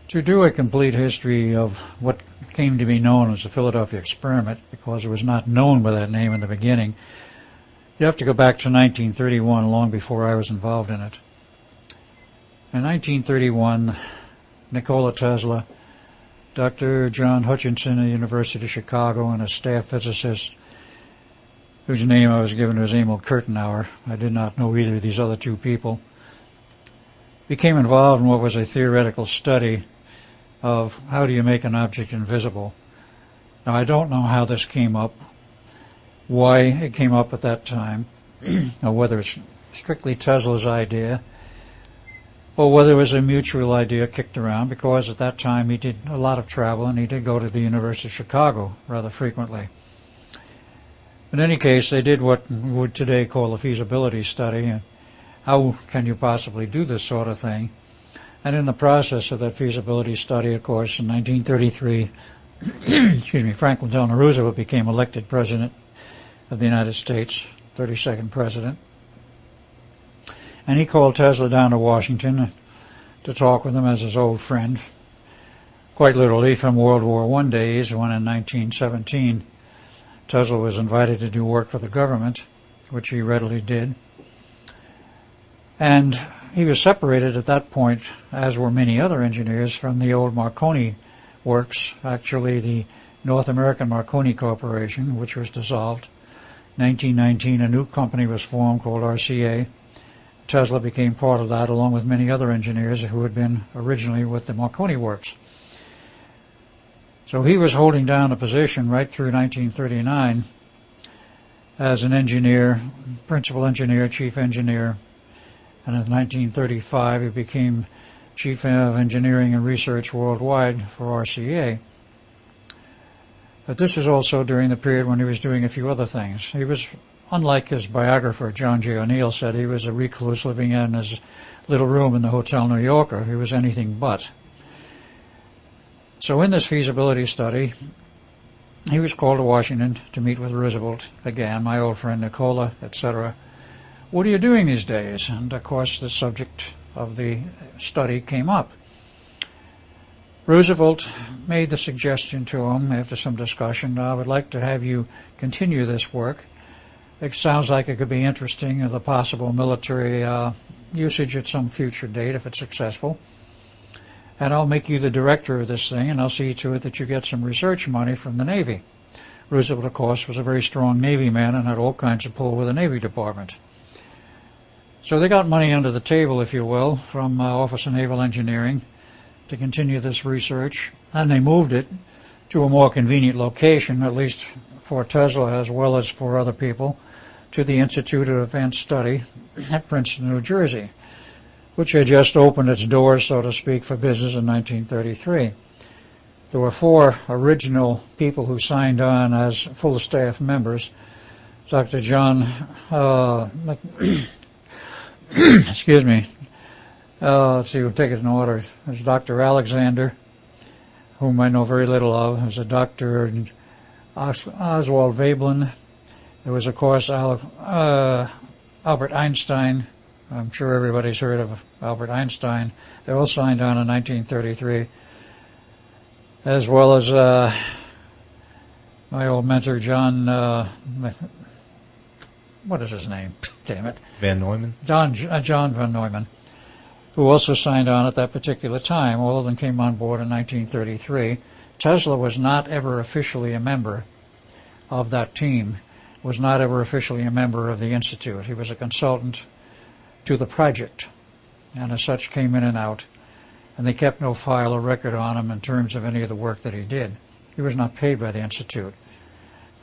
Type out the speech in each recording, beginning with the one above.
To do a complete history of what came to be known as the Philadelphia experiment, because it was not known by that name in the beginning, you have to go back to 1931, long before I was involved in it. In 1931, Nikola Tesla, Dr. John Hutchinson at the University of Chicago, and a staff physicist whose name I was given was Emil Kurtenauer. I did not know either of these other two people. Became involved in what was a theoretical study of how do you make an object invisible. Now, I don't know how this came up, why it came up at that time, or whether it's strictly Tesla's idea, or whether it was a mutual idea kicked around, because at that time he did a lot of travel and he did go to the University of Chicago rather frequently. In any case, they did what we would today call a feasibility study. How can you possibly do this sort of thing? And in the process of that feasibility study, of course, in 1933, Franklin Delano Roosevelt became elected President of the United States, 32nd President. And he called Tesla down to Washington to talk with him as his old friend, quite literally from World War I days, when in 1917 Tesla was invited to do work for the government, which he readily did. And he was separated at that point, as were many other engineers, from the old Marconi works, actually the North American Marconi Corporation, which was dissolved. In 1919, a new company was formed called RCA. Tesla became part of that, along with many other engineers who had been originally with the Marconi works. So he was holding down a position right through 1939 as an engineer, principal engineer, chief engineer. And in 1935, he became Chief of Engineering and Research worldwide for RCA. But this was also during the period when he was doing a few other things. He was, unlike his biographer, John J. O'Neill, said, he was a recluse living in his little room in the Hotel New Yorker. He was anything but. So in this feasibility study, he was called to Washington to meet with Roosevelt again, my old friend Nikola, etc. What are you doing these days? And, of course, the subject of the study came up. Roosevelt made the suggestion to him after some discussion, I would like to have you continue this work. It sounds like it could be interesting, the possible military usage at some future date if it's successful. And I'll make you the director of this thing, and I'll see to it that you get some research money from the Navy. Roosevelt, of course, was a very strong Navy man and had all kinds of pull with the Navy Department. So they got money under the table, if you will, from Office of Naval Engineering to continue this research, and they moved it to a more convenient location, at least for Tesla as well as for other people, to the Institute of Advanced Study at Princeton, New Jersey, which had just opened its doors, so to speak, for business in 1933. There were 4 original people who signed on as full staff members. Dr. John excuse me. Let's see, we'll take it in order. There's Dr. Alexander, whom I know very little of. There's a Dr. Oswald Veblen. There was, of course, Albert Einstein. I'm sure everybody's heard of Albert Einstein. They all signed on in 1933, as well as my old mentor, John, what is his name? Damn it. Van Neumann? John Van Neumann, who also signed on at that particular time. All of them came on board in 1933. Tesla was not ever officially a member of that team, was not ever officially a member of the Institute. He was a consultant to the project, and as such came in and out, and they kept no file or record on him in terms of any of the work that he did. He was not paid by the Institute.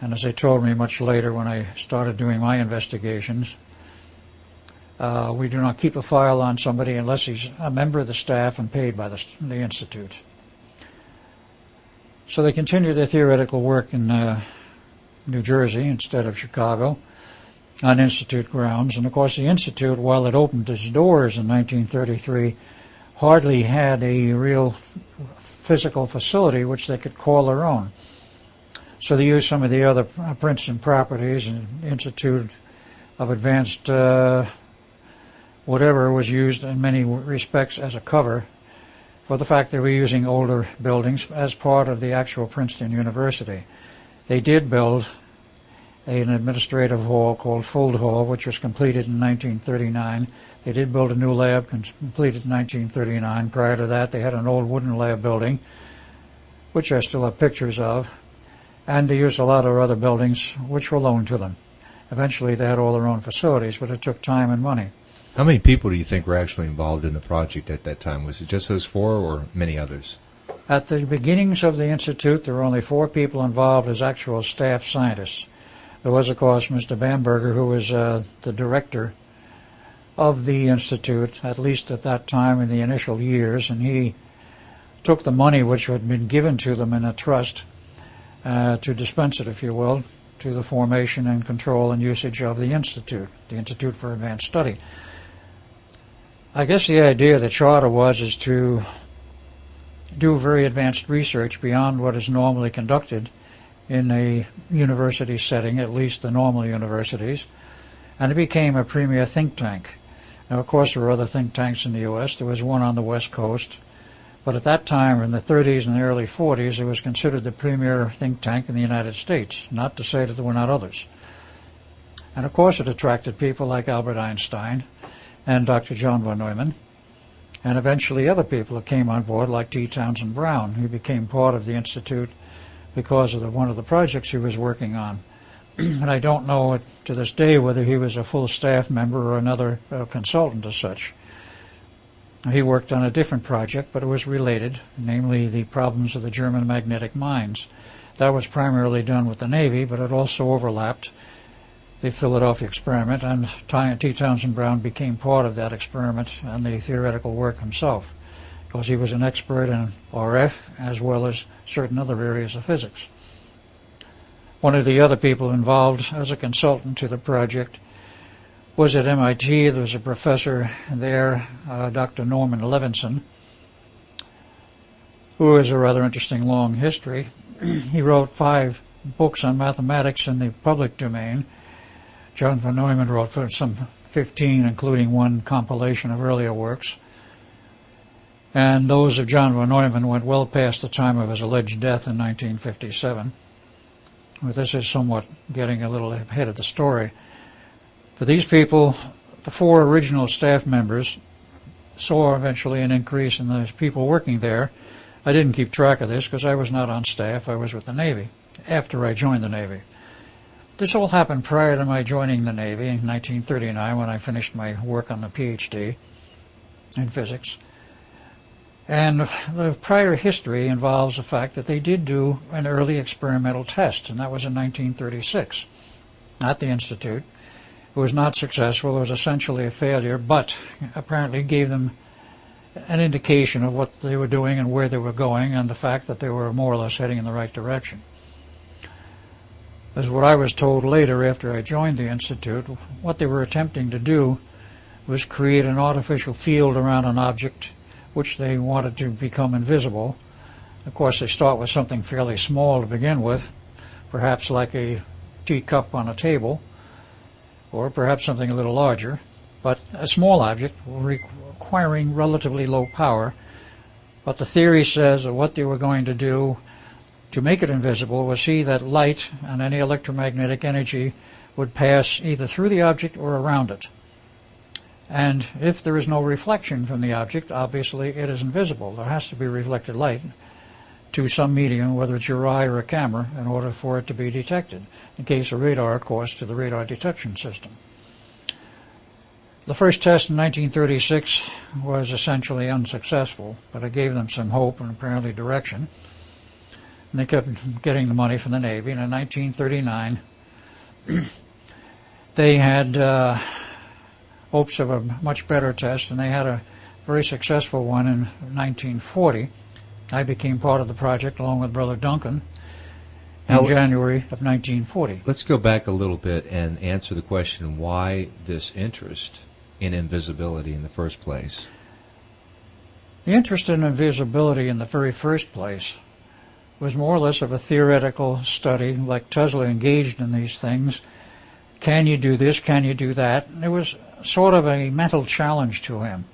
And as they told me much later when I started doing my investigations, we do not keep a file on somebody unless he's a member of the staff and paid by the Institute. So they continued their theoretical work in New Jersey instead of Chicago on Institute grounds. And of course the Institute, while it opened its doors in 1933, hardly had a real physical facility which they could call their own. So they used some of the other Princeton properties, and Institute of Advanced whatever was used in many respects as a cover for the fact they were using older buildings as part of the actual Princeton University. They did build an administrative hall called Fuld Hall, which was completed in 1939. They did build a new lab completed in 1939. Prior to that, they had an old wooden lab building, which I still have pictures of, and they used a lot of other buildings which were loaned to them. Eventually, they had all their own facilities, but it took time and money. How many people do you think were actually involved in the project at that time? Was it just those 4 or many others? At the beginnings of the Institute, there were only 4 people involved as actual staff scientists. There was, of course, Mr. Bamberger, who was the director of the Institute, at least at that time in the initial years, and he took the money which had been given to them in a trust to dispense it, if you will, to the formation and control and usage of the Institute for Advanced Study. I guess the idea of the charter is to do very advanced research beyond what is normally conducted in a university setting, at least the normal universities, and it became a premier think tank. Now, of course, there were other think tanks in the U.S. There was one on the West Coast, but at that time, in the 30s and the early 40s, it was considered the premier think tank in the United States, not to say that there were not others. And, of course, it attracted people like Albert Einstein and Dr. John von Neumann, and eventually other people that came on board, like T. Townsend Brown, who became part of the Institute because of one of the projects he was working on. And I don't know to this day whether he was a full staff member or another consultant as such. He worked on a different project, but it was related, namely the problems of the German magnetic mines. That was primarily done with the Navy, but it also overlapped the Philadelphia experiment, and T. Townsend Brown became part of that experiment and the theoretical work himself, because he was an expert in RF as well as certain other areas of physics. One of the other people involved as a consultant to the project was at MIT. There was a professor there, Dr. Norman Levinson, who has a rather interesting long history. He wrote 5 books on mathematics in the public domain. John von Neumann wrote some 15, including one compilation of earlier works. And those of John von Neumann went well past the time of his alleged death in 1957. Well, this is somewhat getting a little ahead of the story. But these people, the 4 original staff members, saw eventually an increase in the people working there. I didn't keep track of this because I was not on staff. I was with the Navy after I joined the Navy. This all happened prior to my joining the Navy in 1939 when I finished my work on the PhD in physics. And the prior history involves the fact that they did do an early experimental test, and that was in 1936 at the Institute. It was not successful. It was essentially a failure, but apparently gave them an indication of what they were doing and where they were going, and the fact that they were more or less heading in the right direction. As what I was told later after I joined the Institute, what they were attempting to do was create an artificial field around an object which they wanted to become invisible. Of course, they start with something fairly small to begin with, perhaps like a teacup on a table, or perhaps something a little larger, but a small object requiring relatively low power. But the theory says that what they were going to do to make it invisible was see that light and any electromagnetic energy would pass either through the object or around it. And if there is no reflection from the object, obviously it is invisible. There has to be reflected light to some medium, whether it's your eye or a camera, in order for it to be detected. In case of radar, of course, to the radar detection system. The first test in 1936 was essentially unsuccessful, but it gave them some hope and apparently direction. And they kept getting the money from the Navy. And in 1939, they had hopes of a much better test, and they had a very successful one in 1940. I became part of the project along with Brother Duncan in January of 1940. Let's go back a little bit and answer the question, why this interest in invisibility in the first place? The interest in invisibility in the very first place was more or less of a theoretical study, like Tesla engaged in these things. Can you do this? Can you do that? It was sort of a mental challenge to him.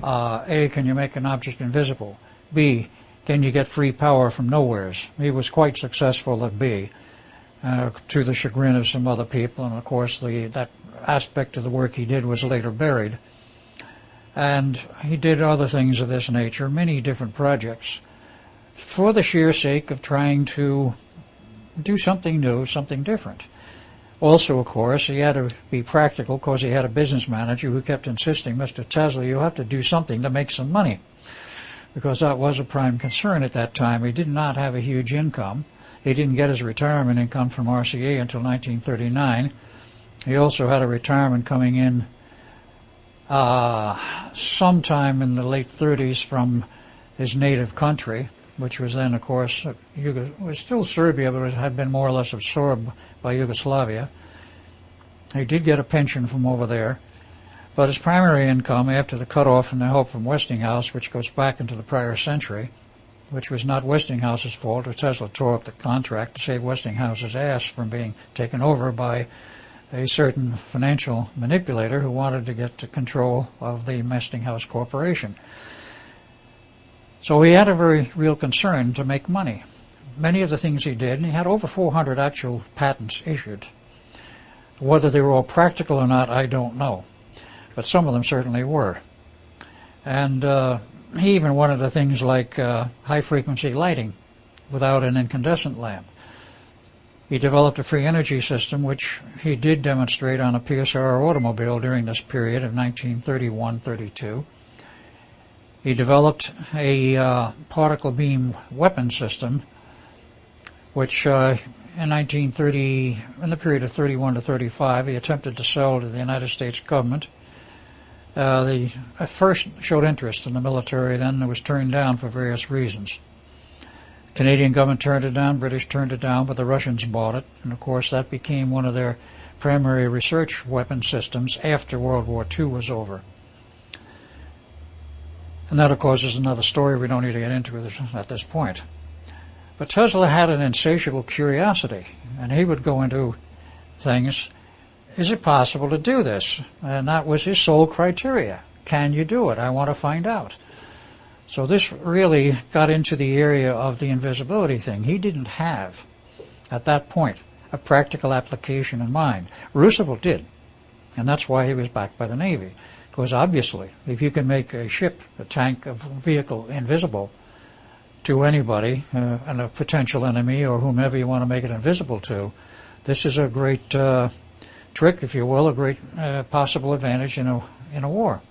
A, can you make an object invisible? B, can you get free power from nowheres? He was quite successful at B, to the chagrin of some other people, and of course that aspect of the work he did was later buried. And he did other things of this nature, many different projects, for the sheer sake of trying to do something new, something different. Also, of course, he had to be practical because he had a business manager who kept insisting, Mr. Tesla, you have to do something to make some money, because that was a prime concern at that time. He did not have a huge income. He didn't get his retirement income from RCA until 1939. He also had a retirement coming in sometime in the late 30s from his native country, which was then, of course, was still Serbia, but it had been more or less absorbed by Yugoslavia. He did get a pension from over there, but his primary income, after the cutoff and the help from Westinghouse, which goes back into the prior century, which was not Westinghouse's fault, or Tesla tore up the contract to save Westinghouse's ass from being taken over by a certain financial manipulator who wanted to get to control of the Westinghouse Corporation. So he had a very real concern to make money. Many of the things he did, and he had over 400 actual patents issued. Whether they were all practical or not, I don't know. But some of them certainly were. And he even wanted the things like high-frequency lighting without an incandescent lamp. He developed a free energy system, which he did demonstrate on a PSR automobile during this period of 1931-32. He developed a particle beam weapon system, which in the period of 31 to 35, he attempted to sell to the United States government. They at first showed interest in the military, then it was turned down for various reasons. Canadian government turned it down, British turned it down, but the Russians bought it, and of course that became one of their primary research weapon systems after World War II was over. And that, of course, is another story we don't need to get into at this point. But Tesla had an insatiable curiosity, and he would go into things, is it possible to do this? And that was his sole criteria. Can you do it? I want to find out. So this really got into the area of the invisibility thing. He didn't have, at that point, a practical application in mind. Roosevelt did, and that's why he was backed by the Navy. Because obviously, if you can make a ship, a tank, a vehicle invisible to anybody, and a potential enemy or whomever you want to make it invisible to, this is a great trick, if you will, a great possible advantage in a war.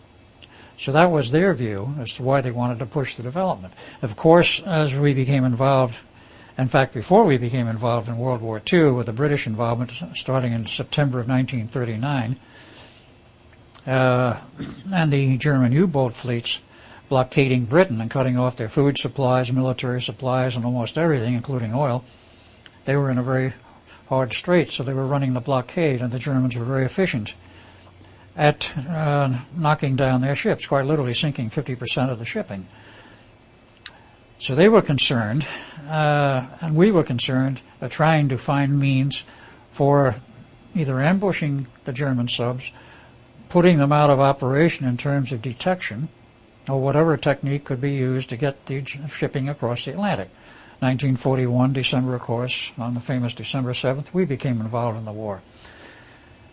So that was their view as to why they wanted to push the development. Of course, as we became involved, in fact, before we became involved in World War II, with the British involvement starting in September of 1939, and the German U-boat fleets blockading Britain and cutting off their food supplies, military supplies, and almost everything, including oil, they were in a very hard strait, so they were running the blockade, and the Germans were very efficient at knocking down their ships, quite literally sinking 50% of the shipping. So they were concerned, and we were concerned, of trying to find means for either ambushing the German subs, putting them out of operation in terms of detection, or whatever technique could be used to get the shipping across the Atlantic. 1941, December, of course, on the famous December 7th, we became involved in the war.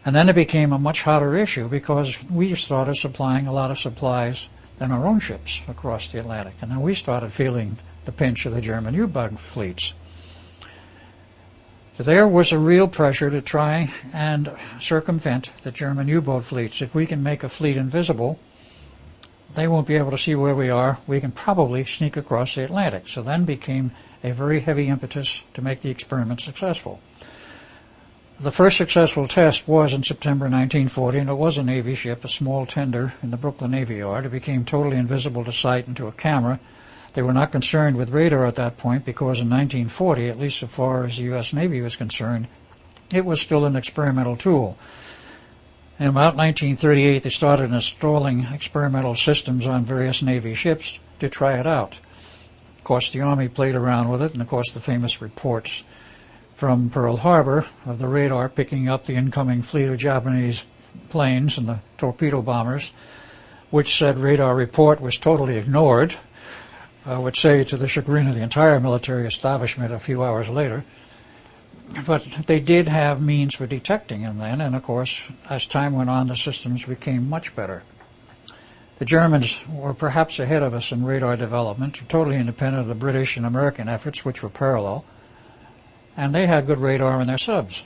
And then it became a much hotter issue because we started supplying a lot of supplies in our own ships across the Atlantic. And then we started feeling the pinch of the German U-boat fleets. So there was a real pressure to try and circumvent the German U-boat fleets. If we can make a fleet invisible, they won't be able to see where we are. We can probably sneak across the Atlantic. So then became a very heavy impetus to make the experiment successful. The first successful test was in September 1940, and it was a Navy ship, a small tender in the Brooklyn Navy Yard. It became totally invisible to sight and to a camera. They were not concerned with radar at that point because in 1940, at least so far as the U.S. Navy was concerned, it was still an experimental tool. In about 1938, they started installing experimental systems on various Navy ships to try it out. Of course, the Army played around with it, and of course the famous reports from Pearl Harbor of the radar picking up the incoming fleet of Japanese planes and the torpedo bombers which said radar report was totally ignored, would say to the chagrin of the entire military establishment a few hours later. But they did have means for detecting them then, and of course, as time went on, the systems became much better. The Germans were perhaps ahead of us in radar development, totally independent of the British and American efforts, which were parallel, and they had good radar in their subs.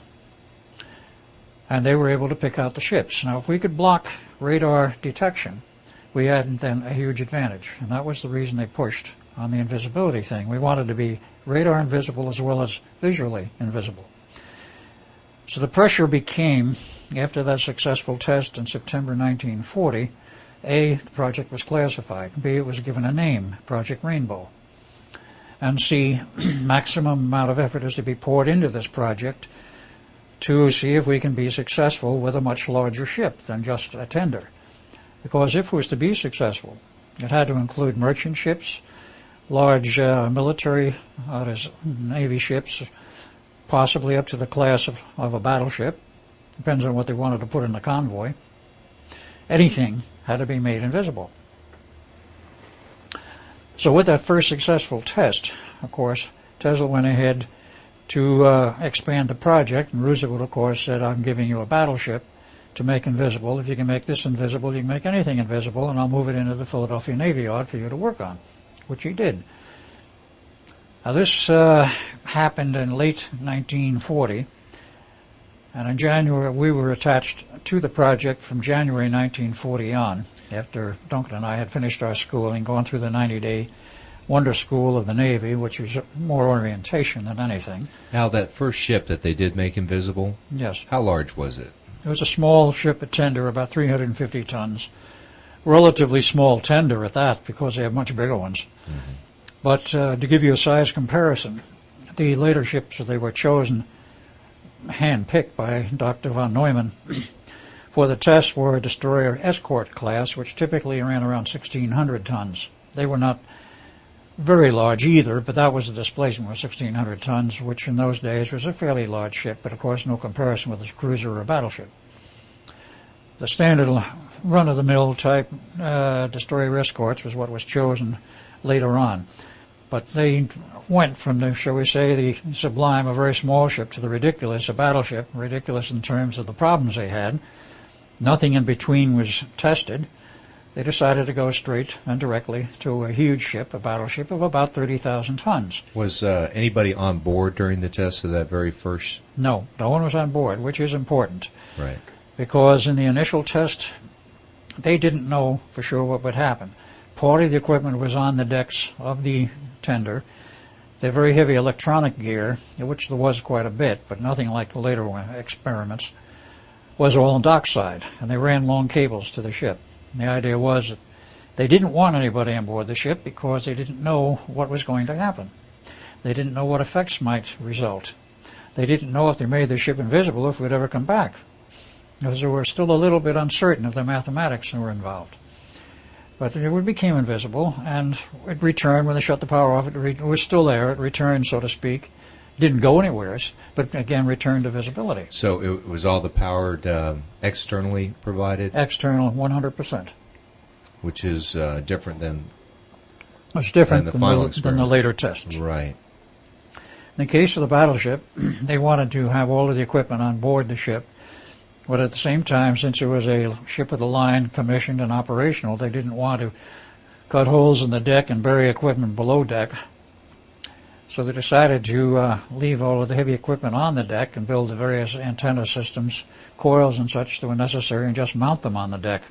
And they were able to pick out the ships. Now, if we could block radar detection, we had then a huge advantage, and that was the reason they pushed on the invisibility thing. We wanted to be radar invisible as well as visually invisible. So the pressure became, after that successful test in September 1940, A, the project was classified, B, it was given a name, Project Rainbow, and C, maximum amount of effort is to be poured into this project to see if we can be successful with a much larger ship than just a tender. Because if it was to be successful, it had to include merchant ships, large military, Navy ships, possibly up to the class of a battleship. Depends on what they wanted to put in the convoy. Anything had to be made invisible. So with that first successful test, of course, Tesla went ahead to expand the project, and Roosevelt, of course, said, I'm giving you a battleship to make invisible. If you can make this invisible, you can make anything invisible, and I'll move it into the Philadelphia Navy Yard for you to work on, which he did. Now, this happened in late 1940, and in January, we were attached to the project from January 1940 on, after Duncan and I had finished our school and gone through the 90-day Wonder School of the Navy, which was more orientation than anything. Now, that first ship that they did make invisible, yes, how large was it? It was a small ship, a tender, about 350 tons. Relatively small tender at that, because they have much bigger ones. Mm-hmm. But to give you a size comparison, the later ships, they were chosen, hand-picked by Dr. von Neumann, for the test were a destroyer escort class, which typically ran around 1,600 tons. They were not very large either, but that was the displacement, was 1,600 tons, which in those days was a fairly large ship, but of course no comparison with a cruiser or a battleship. The standard run-of-the-mill type destroyer escorts was what was chosen later on. But they went from the, shall we say, the sublime, a very small ship, to the ridiculous, a battleship, ridiculous in terms of the problems they had. Nothing in between was tested. They decided to go straight and directly to a huge ship, a battleship of about 30,000 tons. Was anybody on board during the test of that very first? No one was on board, which is important. Right. Because in the initial test, they didn't know for sure what would happen. Part of the equipment was on the decks of the tender. The very heavy electronic gear, which there was quite a bit, but nothing like the later experiments, was all on dockside, and they ran long cables to the ship. The idea was that they didn't want anybody on board the ship because they didn't know what was going to happen. They didn't know what effects might result. They didn't know if they made the ship invisible if we'd ever come back, because they were still a little bit uncertain of the mathematics that were involved. But it became invisible, and it returned when they shut the power off. It was still there. It returned, so to speak. Didn't go anywhere, but again returned to visibility. So it was all the power externally provided? External, 100%. Which is different than it's different than the later tests. Right. In the case of the battleship, they wanted to have all of the equipment on board the ship, but at the same time, since it was a ship of the line, commissioned and operational, they didn't want to cut holes in the deck and bury equipment below deck. So they decided to leave all of the heavy equipment on the deck and build the various antenna systems, coils and such that were necessary, and just mount them on the deck.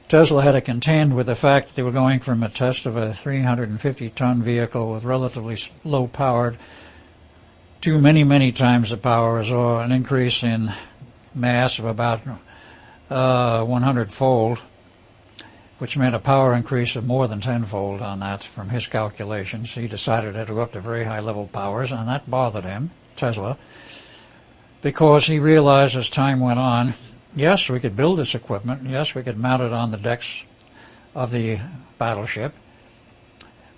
Tesla had to contend with the fact that they were going from a test of a 350-ton vehicle with relatively low power to many, many times the power, or an increase in mass of about 100-fold, which meant a power increase of more than tenfold on that from his calculations. He decided to go up to very high-level powers, and that bothered him, Tesla, because he realized as time went on, yes, we could build this equipment, yes, we could mount it on the decks of the battleship,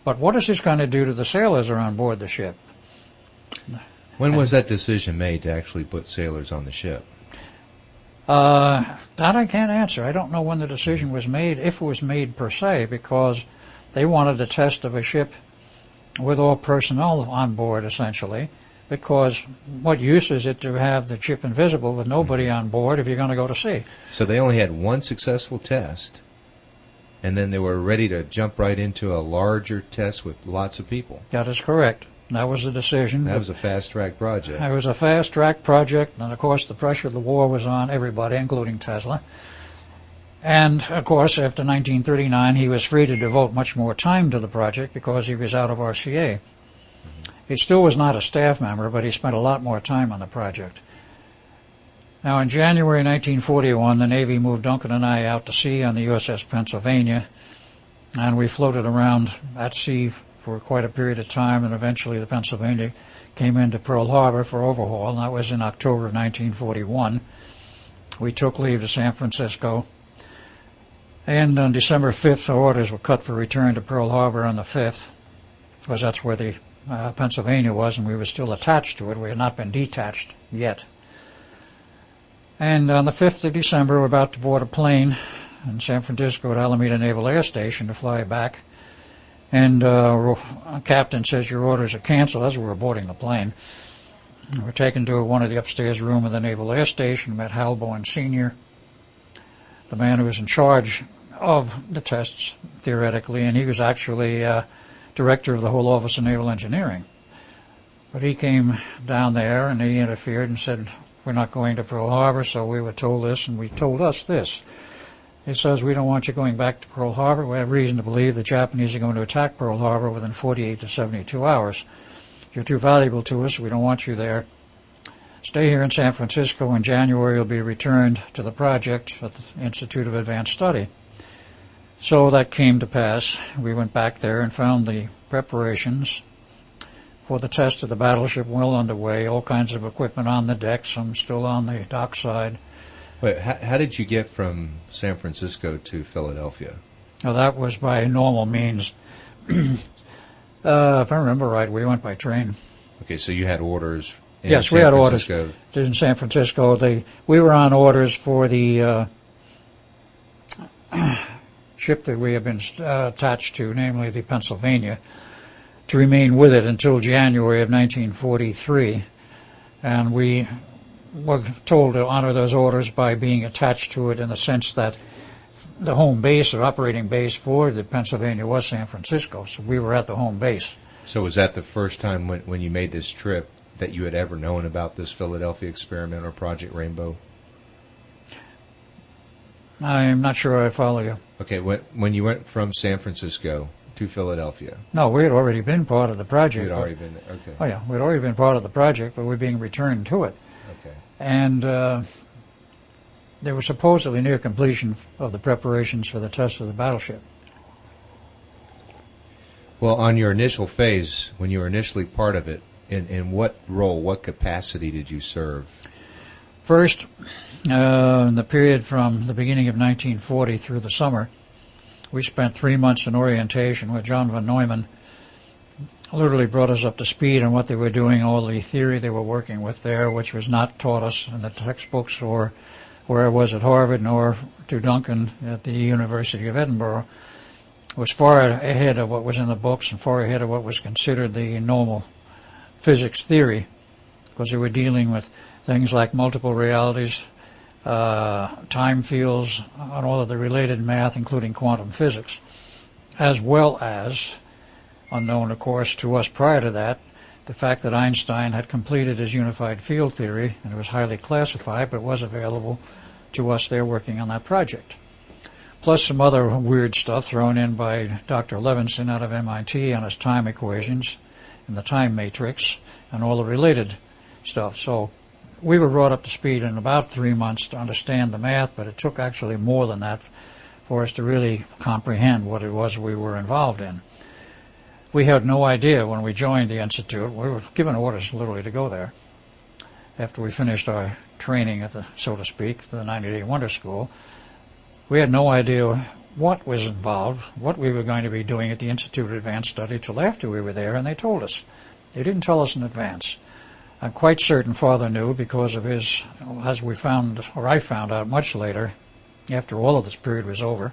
but what is this going to do to the sailors who are on board the ship? When was that decision made to actually put sailors on the ship? That I can't answer. I don't know when the decision was made, if it was made per se, because they wanted a test of a ship with all personnel on board, essentially, because what use is it to have the ship invisible with nobody on board if you're going to go to sea? So they only had one successful test, and then they were ready to jump right into a larger test with lots of people. That is correct. That was the decision. That was a fast-track project. It was a fast-track project, and of course the pressure of the war was on everybody, including Tesla. And, of course, after 1939, he was free to devote much more time to the project because he was out of RCA. He still was not a staff member, but he spent a lot more time on the project. Now, in January 1941, the Navy moved Duncan and I out to sea on the USS Pennsylvania, and we floated around at sea for quite a period of time, and eventually the Pennsylvania came into Pearl Harbor for overhaul, and that was in October of 1941. We took leave to San Francisco, and on December 5th, our orders were cut for return to Pearl Harbor on the 5th, because that's where the Pennsylvania was, and we were still attached to it. We had not been detached yet. And on the 5th of December, we're about to board a plane in San Francisco at Alameda Naval Air Station to fly back. And a captain says, your orders are canceled, as we were boarding the plane. We were taken to one of the upstairs room of the Naval Air Station, met Hal Bowen Sr., the man who was in charge of the tests, theoretically, and he was actually director of the whole Office of Naval Engineering. But he came down there and he interfered and said, we're not going to Pearl Harbor, so we were told this, and we told us this. He says, we don't want you going back to Pearl Harbor. We have reason to believe the Japanese are going to attack Pearl Harbor within 48 to 72 hours. You're too valuable to us. We don't want you there. Stay here in San Francisco. In January, you'll be returned to the project at the Institute of Advanced Study. So that came to pass. We went back there and found the preparations for the test of the battleship well underway, all kinds of equipment on the deck, some still on the dockside. Wait, how did you get from San Francisco to Philadelphia? Now, that was by normal means. If I remember right, we went by train. Okay, so you had orders in Yes, San we had Francisco. orders in San Francisco. We were on orders for the ship that we had been attached to, namely the Pennsylvania, to remain with it until January of 1943. And we were told to honor those orders by being attached to it in the sense that the home base or operating base for the Pennsylvania was San Francisco, so we were at the home base. So was that the first time when you made this trip that you had ever known about this Philadelphia experiment or Project Rainbow? I'm not sure I follow you. Okay, when you went from San Francisco to Philadelphia. No, we had already been part of the project. You had already been there, okay. Oh yeah, we'd already been part of the project, but we're being returned to it. Okay. And they were supposedly near completion of the preparations for the test of the battleship. Well, on your initial phase, when you were initially part of it, in what role, what capacity did you serve? First, in the period from the beginning of 1940 through the summer, we spent 3 months in orientation where John von Neumann literally brought us up to speed on what they were doing, all the theory they were working with there, which was not taught us in the textbooks or where I was at Harvard, nor to Duncan at the University of Edinburgh. It was far ahead of what was in the books and far ahead of what was considered the normal physics theory, because they were dealing with things like multiple realities, time fields, and all of the related math, including quantum physics, as well as, unknown, of course, to us prior to that, the fact that Einstein had completed his unified field theory, and it was highly classified, but was available to us there working on that project. Plus some other weird stuff thrown in by Dr. Levinson out of MIT on his time equations and the time matrix and all the related stuff. So we were brought up to speed in about 3 months to understand the math, but it took actually more than that for us to really comprehend what it was we were involved in. We had no idea when we joined the Institute. We were given orders literally to go there after we finished our training at the, so to speak, the 90-day Wonder School. We had no idea what was involved, what we were going to be doing at the Institute of Advanced Study till after we were there, and they told us. They didn't tell us in advance. I'm quite certain Father knew because of his, as we found, or I found out much later, after all of this period was over,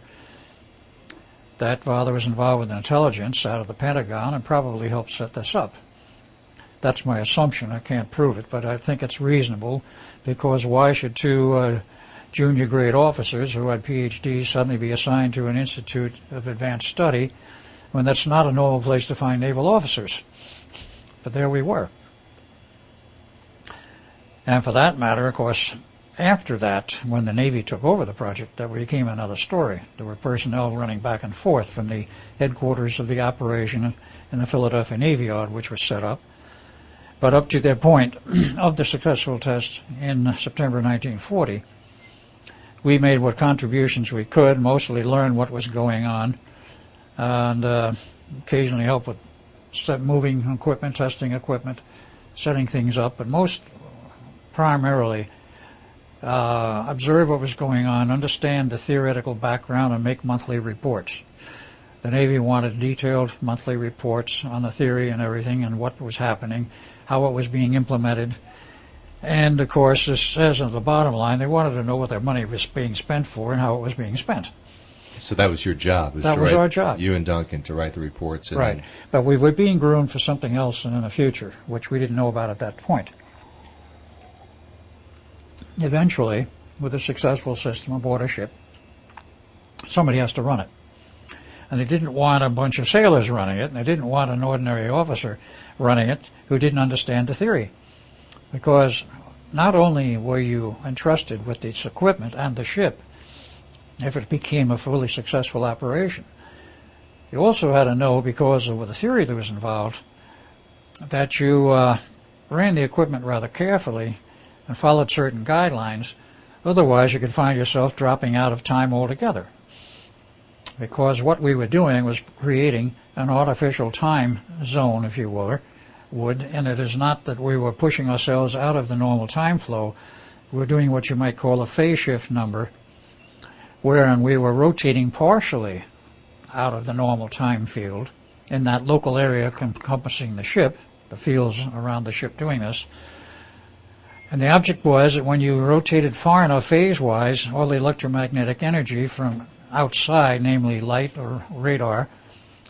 that Father was involved with intelligence out of the Pentagon and probably helped set this up. That's my assumption. I can't prove it, but I think it's reasonable, because why should two junior grade officers who had PhDs suddenly be assigned to an Institute of Advanced Study when that's not a normal place to find naval officers? But there we were. And for that matter, of course, after that, when the Navy took over the project, that became another story. There were personnel running back and forth from the headquarters of the operation in the Philadelphia Navy Yard, which was set up. But up to the point of the successful test in September 1940, we made what contributions we could, mostly learn what was going on, and occasionally help with moving equipment, testing equipment, setting things up, but most primarily observe what was going on, understand the theoretical background, and make monthly reports. The Navy wanted detailed monthly reports on the theory and everything and what was happening, how it was being implemented. And, of course, this says at the bottom line, they wanted to know what their money was being spent for and how it was being spent. So that was your job? That was our job. You and Duncan to write the reports? And right. But we were being groomed for something else in the future, which we didn't know about at that point. Eventually, with a successful system aboard a ship, somebody has to run it. And they didn't want a bunch of sailors running it, and they didn't want an ordinary officer running it who didn't understand the theory. Because not only were you entrusted with this equipment and the ship, if it became a fully successful operation, you also had to know, because of the theory that was involved, that you ran the equipment rather carefully and followed certain guidelines. Otherwise, you could find yourself dropping out of time altogether. Because what we were doing was creating an artificial time zone, if you would, and it is not that we were pushing ourselves out of the normal time flow. We were doing what you might call a phase shift number, wherein we were rotating partially out of the normal time field in that local area encompassing the ship, the fields around the ship doing this. And the object was that when you rotated far enough phase-wise, all the electromagnetic energy from outside, namely light or radar,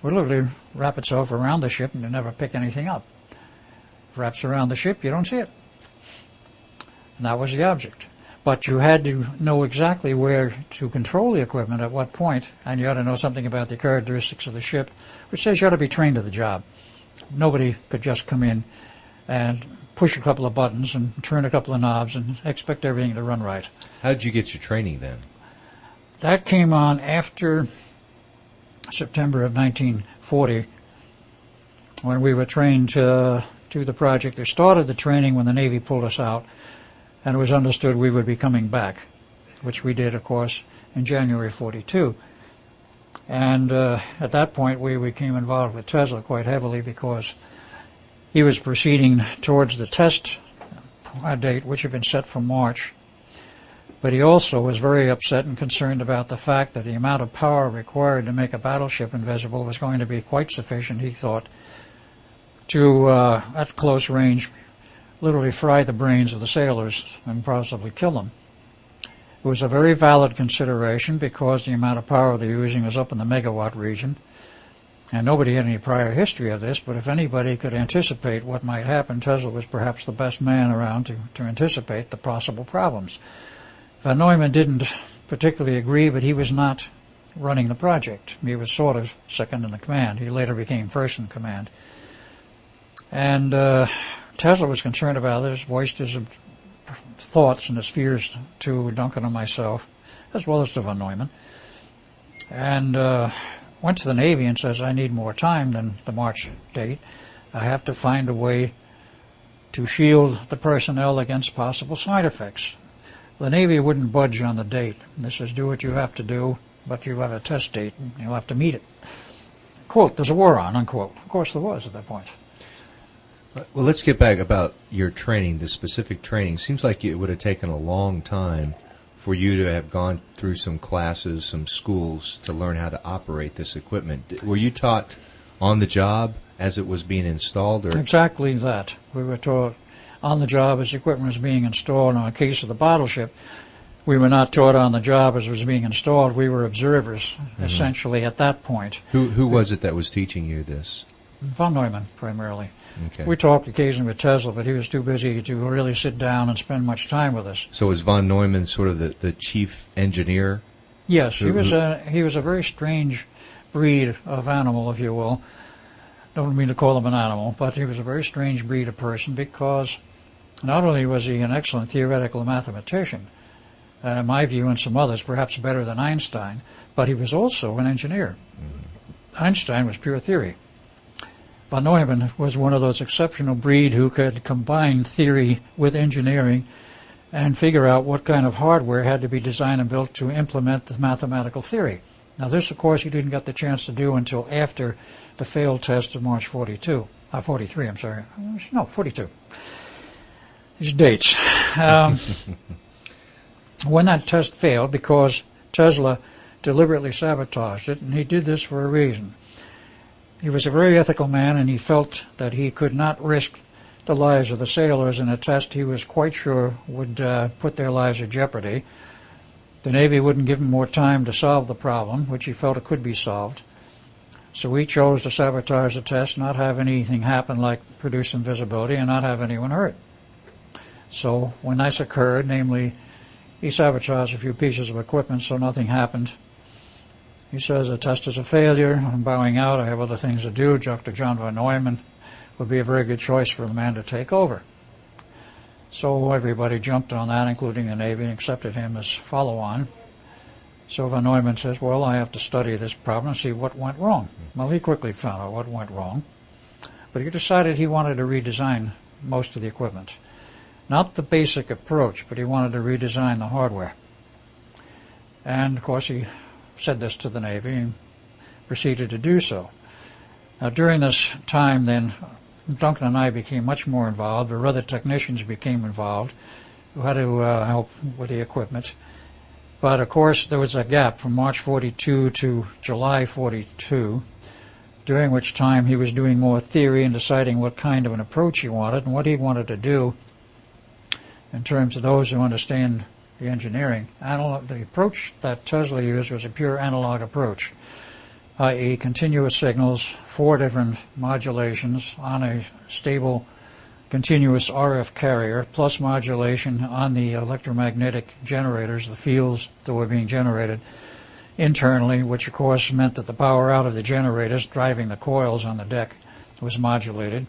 would literally wrap itself around the ship and you never pick anything up. If it wraps around the ship, you don't see it. And that was the object. But you had to know exactly where to control the equipment at what point, and you had to know something about the characteristics of the ship, which says you ought to be trained to the job. Nobody could just come in and push a couple of buttons and turn a couple of knobs and expect everything to run right. How did you get your training then? That came on after September of 1940, when we were trained to the project. They started the training when the Navy pulled us out, and it was understood we would be coming back, which we did, of course, in January 42. And at that point, we became involved with Tesla quite heavily because he was proceeding towards the test date, which had been set for March. But he also was very upset and concerned about the fact that the amount of power required to make a battleship invisible was going to be quite sufficient, he thought, to, at close range, literally fry the brains of the sailors and possibly kill them. It was a very valid consideration because the amount of power they're using was up in the megawatt region. And nobody had any prior history of this, but if anybody could anticipate what might happen, Tesla was perhaps the best man around to anticipate the possible problems. Von Neumann didn't particularly agree, but he was not running the project. He was sort of second in the command. He later became first in command. And Tesla was concerned about this, voiced his thoughts and his fears to Duncan and myself, as well as to von Neumann, and went to the Navy and says, I need more time than the March date. I have to find a way to shield the personnel against possible side effects. The Navy wouldn't budge on the date. They says, do what you have to do, but you have a test date and you'll have to meet it. Quote, there's a war on, unquote. Of course there was at that point. Well, let's get back about your training, the specific training. Seems like it would have taken a long time for you to have gone through some classes, some schools to learn how to operate this equipment. Were you taught on the job as it was being installed? Or Exactly that. We were taught on the job as the equipment was being installed. In the case of the battleship, we were not taught on the job as it was being installed. We were observers, essentially, at that point. Who was it that was teaching you this? Von Neumann, primarily. Okay. We talked occasionally with Tesla, but he was too busy to really sit down and spend much time with us. So was von Neumann sort of the chief engineer? Yes, he was a very strange breed of animal, if you will. Don't mean to call him an animal, but he was a very strange breed of person because not only was he an excellent theoretical mathematician, in my view and some others, perhaps better than Einstein, but he was also an engineer. Einstein was pure theory. Von Neumann was one of those exceptional breed who could combine theory with engineering and figure out what kind of hardware had to be designed and built to implement the mathematical theory. Now this, of course, he didn't get the chance to do until after the failed test of March 43, I'm sorry. No, 42. These dates. When that test failed, because Tesla deliberately sabotaged it, and he did this for a reason. He was a very ethical man, and he felt that he could not risk the lives of the sailors in a test he was quite sure would put their lives at jeopardy. The Navy wouldn't give him more time to solve the problem, which he felt it could be solved. So he chose to sabotage the test, not have anything happen like produce invisibility, and not have anyone hurt. So when this occurred, namely, he sabotaged a few pieces of equipment so nothing happened. He says the test is a failure. I'm bowing out. I have other things to do. Dr. John von Neumann would be a very good choice for the man to take over. So everybody jumped on that, including the Navy, and accepted him as follow-on. So von Neumann says, well, I have to study this problem and see what went wrong. Well, he quickly found out what went wrong. But he decided he wanted to redesign most of the equipment. Not the basic approach, but he wanted to redesign the hardware. And, of course, he said this to the Navy and proceeded to do so. Now, during this time, then, Duncan and I became much more involved, or other technicians became involved who had to help with the equipment. But, of course, there was a gap from March 42 to July 42, during which time he was doing more theory and deciding what kind of an approach he wanted and what he wanted to do in terms of those who understand the engineering. The approach that Tesla used was a pure analog approach, i.e. continuous signals, 4 different modulations on a stable continuous RF carrier, plus modulation on the electromagnetic generators, the fields that were being generated internally, which of course meant that the power out of the generators driving the coils on the deck was modulated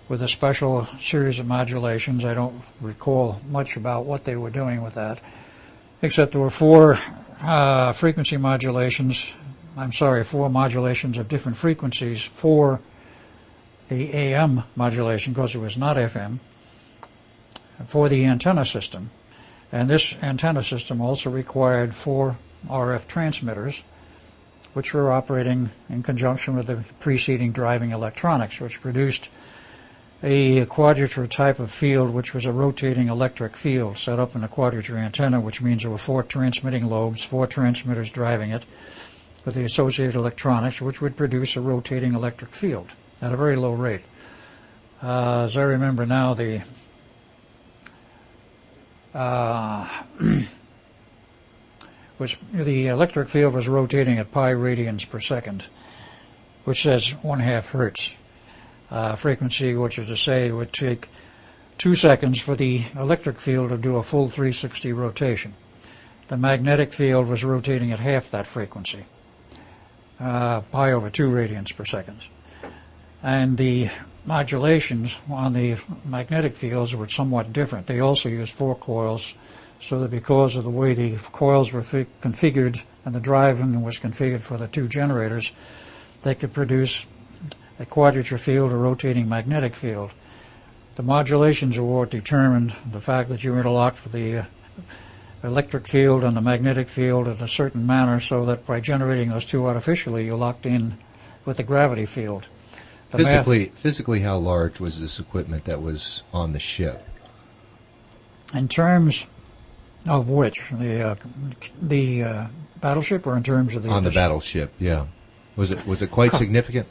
with a special series of modulations. I don't recall much about what they were doing with that, except there were 4 frequency modulations. 4 modulations of different frequencies for the AM modulation, because it was not FM, for the antenna system. And this antenna system also required 4 RF transmitters, which were operating in conjunction with the preceding driving electronics, which produced a quadrature type of field, which was a rotating electric field set up in a quadrature antenna, which means there were 4 transmitting lobes, 4 transmitters driving it, with the associated electronics, which would produce a rotating electric field at a very low rate. As I remember now, the electric field was rotating at pi radians per second, which says 1/2 hertz. Frequency, which is to say it would take 2 seconds for the electric field to do a full 360 rotation. The magnetic field was rotating at half that frequency, pi over 2 radians per second. And the modulations on the magnetic fields were somewhat different. They also used 4 coils, so that because of the way the coils were configured and the driving was configured for the 2 generators, they could produce a quadrature field, a rotating magnetic field. The modulations are what determined the fact that you interlocked with the electric field and the magnetic field in a certain manner, so that by generating those 2 artificially, you locked in with the gravity field. Physically, how large was this equipment that was on the ship? In terms of which? The battleship, or in terms of the... On the battleship, yeah. Was it quite significant?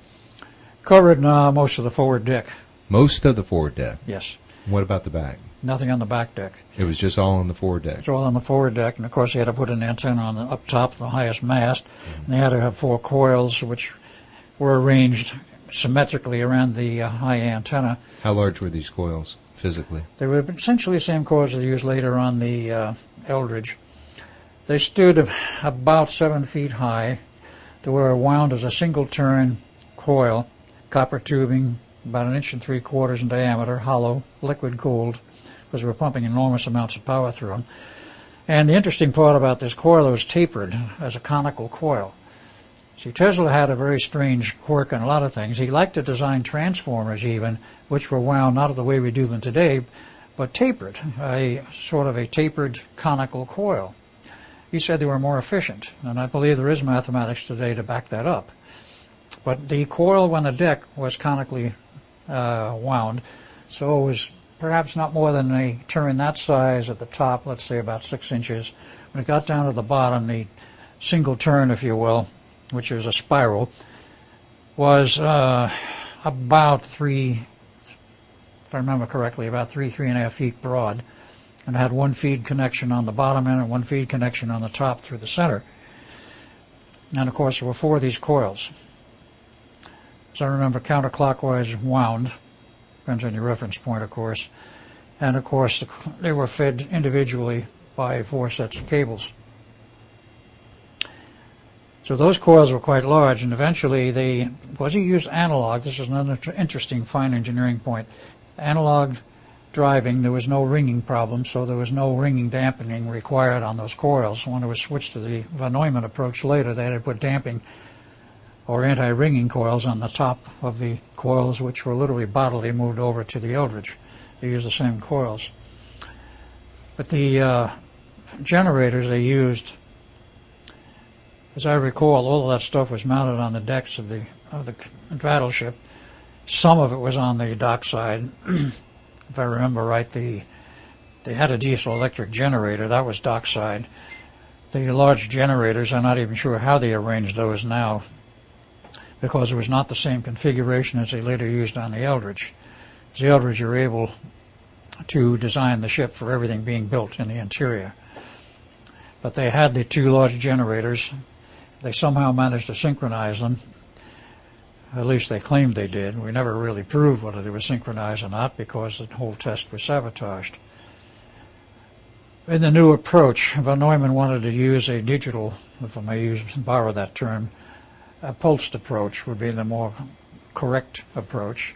Covered most of the forward deck. Most of the forward deck? Yes. What about the back? Nothing on the back deck. It was just all on the forward deck? It's all on the forward deck, and of course they had to put an antenna on the up top of the highest mast, and they had to have 4 coils which were arranged symmetrically around the high antenna. How large were these coils physically? They were essentially the same coils they used later on the Eldridge. They stood about 7 feet high. They were wound as a single turn coil, copper tubing, about 1 3/4 in diameter, hollow, liquid cooled, because we were pumping enormous amounts of power through them. And the interesting part about this coil, it was tapered as a conical coil. See, Tesla had a very strange quirk in a lot of things. He liked to design transformers even, which were wound not the way we do them today, but tapered, a sort of a tapered conical coil. He said they were more efficient, and I believe there is mathematics today to back that up. But the coil on the deck was conically wound, so it was perhaps not more than a turn that size at the top, let's say about 6 inches. When it got down to the bottom, the single turn, if you will, which is a spiral, was about 3, if I remember correctly, about 3.5 feet broad, and had 1 feed connection on the bottom end and 1 feed connection on the top through the center. And of course there were 4 of these coils. As I remember, counterclockwise wound, depends on your reference point, of course, and of course they were fed individually by 4 sets of cables. So those coils were quite large, and eventually because he used analog, this is another interesting fine engineering point, analog driving, there was no ringing problem, so there was no ringing dampening required on those coils. When it was switched to the von Neumann approach later, they had to put damping or anti-ringing coils on the top of the coils, which were literally bodily moved over to the Eldridge. They used the same coils. But the generators they used, as I recall, all of that stuff was mounted on the decks of the battleship. Some of it was on the dock side. If I remember right, they had a diesel electric generator. That was dock side. The large generators, I'm not even sure how they arranged those now, because it was not the same configuration as they later used on the Eldridge. The Eldridge, you were able to design the ship for everything being built in the interior. But they had the 2 large generators. They somehow managed to synchronize them. At least they claimed they did. We never really proved whether they were synchronized or not because the whole test was sabotaged. In the new approach, von Neumann wanted to use a digital, if I may borrow that term, a pulsed approach would be the more correct approach,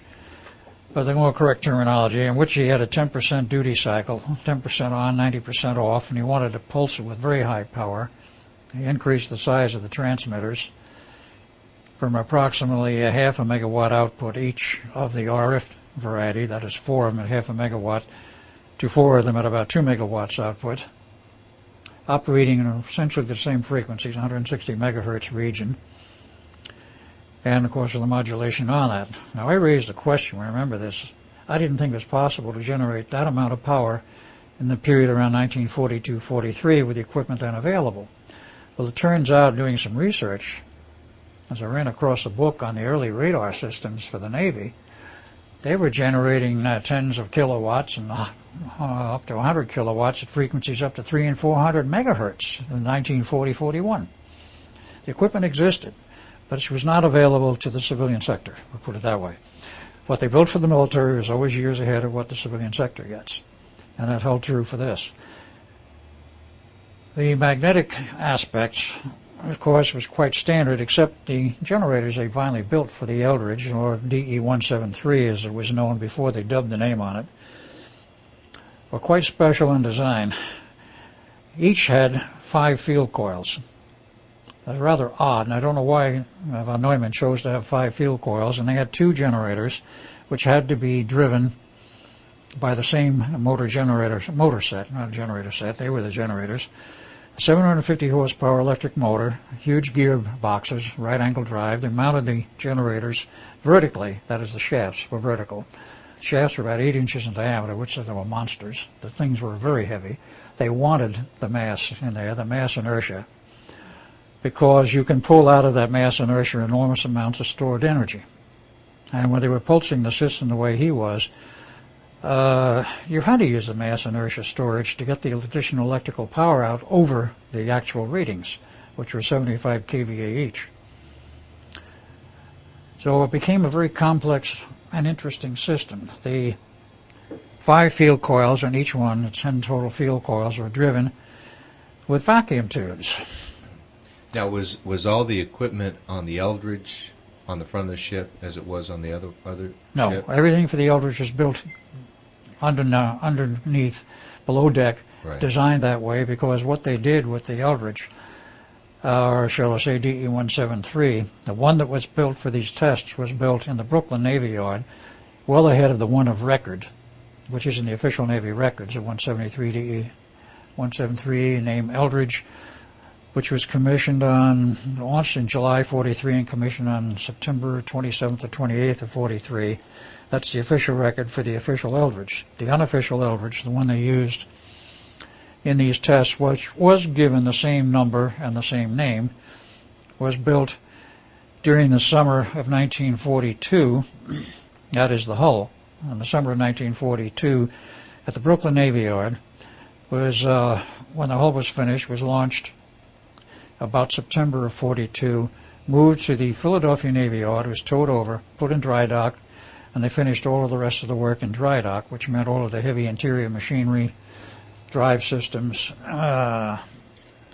but the more correct terminology, in which he had a 10% duty cycle, 10% on, 90% off, and he wanted to pulse it with very high power. He increased the size of the transmitters from approximately a 0.5 megawatt output each of the RF variety, that is 4 of them at 0.5 megawatt, to 4 of them at about 2 megawatts output, operating in essentially the same frequencies, 160 megahertz region, and of course with the modulation on that. Now I raised the question, remember this, I didn't think it was possible to generate that amount of power in the period around 1942-43 with the equipment then available. Well, it turns out, doing some research, as I ran across a book on the early radar systems for the Navy, they were generating tens of kilowatts and up to 100 kilowatts at frequencies up to 300 and 400 megahertz in 1940-41. The equipment existed, but it was not available to the civilian sector, we'll put it that way. What they built for the military was always years ahead of what the civilian sector gets, and that held true for this. The magnetic aspects, of course, was quite standard, except the generators they finally built for the Eldridge, or DE-173 as it was known before they dubbed the name on it, were quite special in design. Each had 5 field coils. That's rather odd, and I don't know why von Neumann chose to have 5 field coils, and they had 2 generators, which had to be driven by the same motor set, not a generator set, they were the generators. 750 horsepower electric motor, huge gear boxes, right angle drive. They mounted the generators vertically, that is the shafts were vertical. Shafts were about 8 inches in diameter, which they were monsters. The things were very heavy. They wanted the mass in there, the mass inertia. because you can pull out of that mass inertia enormous amounts of stored energy. And when they were pulsing the system the way he was, you had to use the mass inertia storage to get the additional electrical power out over the actual readings, which were 75 kVA each. So it became a very complex and interesting system. The 5 field coils on each one, the 10 total field coils, were driven with vacuum tubes. Now, was all the equipment on the Eldridge on the front of the ship as it was on the other No, ship? everything for the Eldridge was built underneath, below deck, Right. designed that way because what they did with the Eldridge, or shall I say DE-173, the one that was built for these tests was built in the Brooklyn Navy Yard, well ahead of the one of record, which is in the official Navy records, the 173 DE-173 named Eldridge, which was launched in July 43 and commissioned on September 27th or 28th of 43. That's the official record for the official Eldridge. The unofficial Eldridge, the one they used in these tests, which was given the same number and the same name, was built during the summer of 1942. That is the hull. In the summer of 1942, at the Brooklyn Navy Yard, was when the hull was finished, was launched about September of 42, moved to the Philadelphia Navy Yard, was towed over, put in dry dock, and they finished all of the rest of the work in dry dock, which meant all of the heavy interior machinery, drive systems, the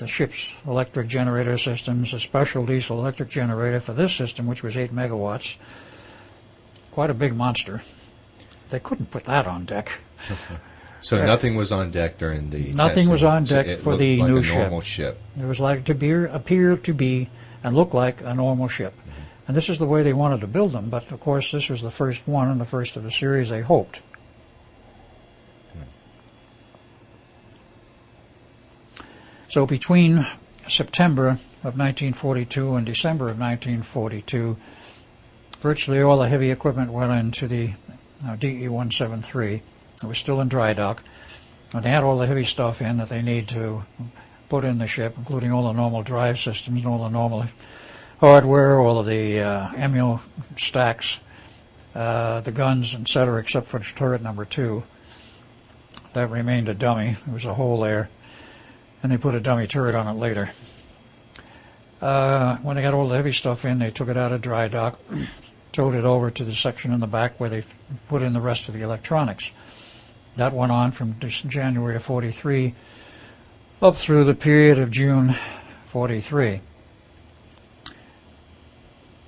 ship's electric generator systems, a special diesel electric generator for this system, which was 8 megawatts. Quite a big monster. They couldn't put that on deck. So nothing was on deck during the Nothing testing. was on deck It for looked the like new a ship. normal ship. It was like appear to be and look like a normal ship. Mm-hmm. And this is the way they wanted to build them, but of course this was the first one and the first of a series, they hoped. So between September of 1942 and December of 1942, virtually all the heavy equipment went into the DE-173. It was still in dry dock. And they had all the heavy stuff in that they need to put in the ship, including all the normal drive systems and all the normal hardware, all of the ammo stacks, the guns, etc., except for turret number 2. That remained a dummy. There was a hole there. And they put a dummy turret on it later. When they got all the heavy stuff in, they took it out of dry dock, towed it over to the section in the back where they put in the rest of the electronics. That went on from January of 43 up through the period of June 43.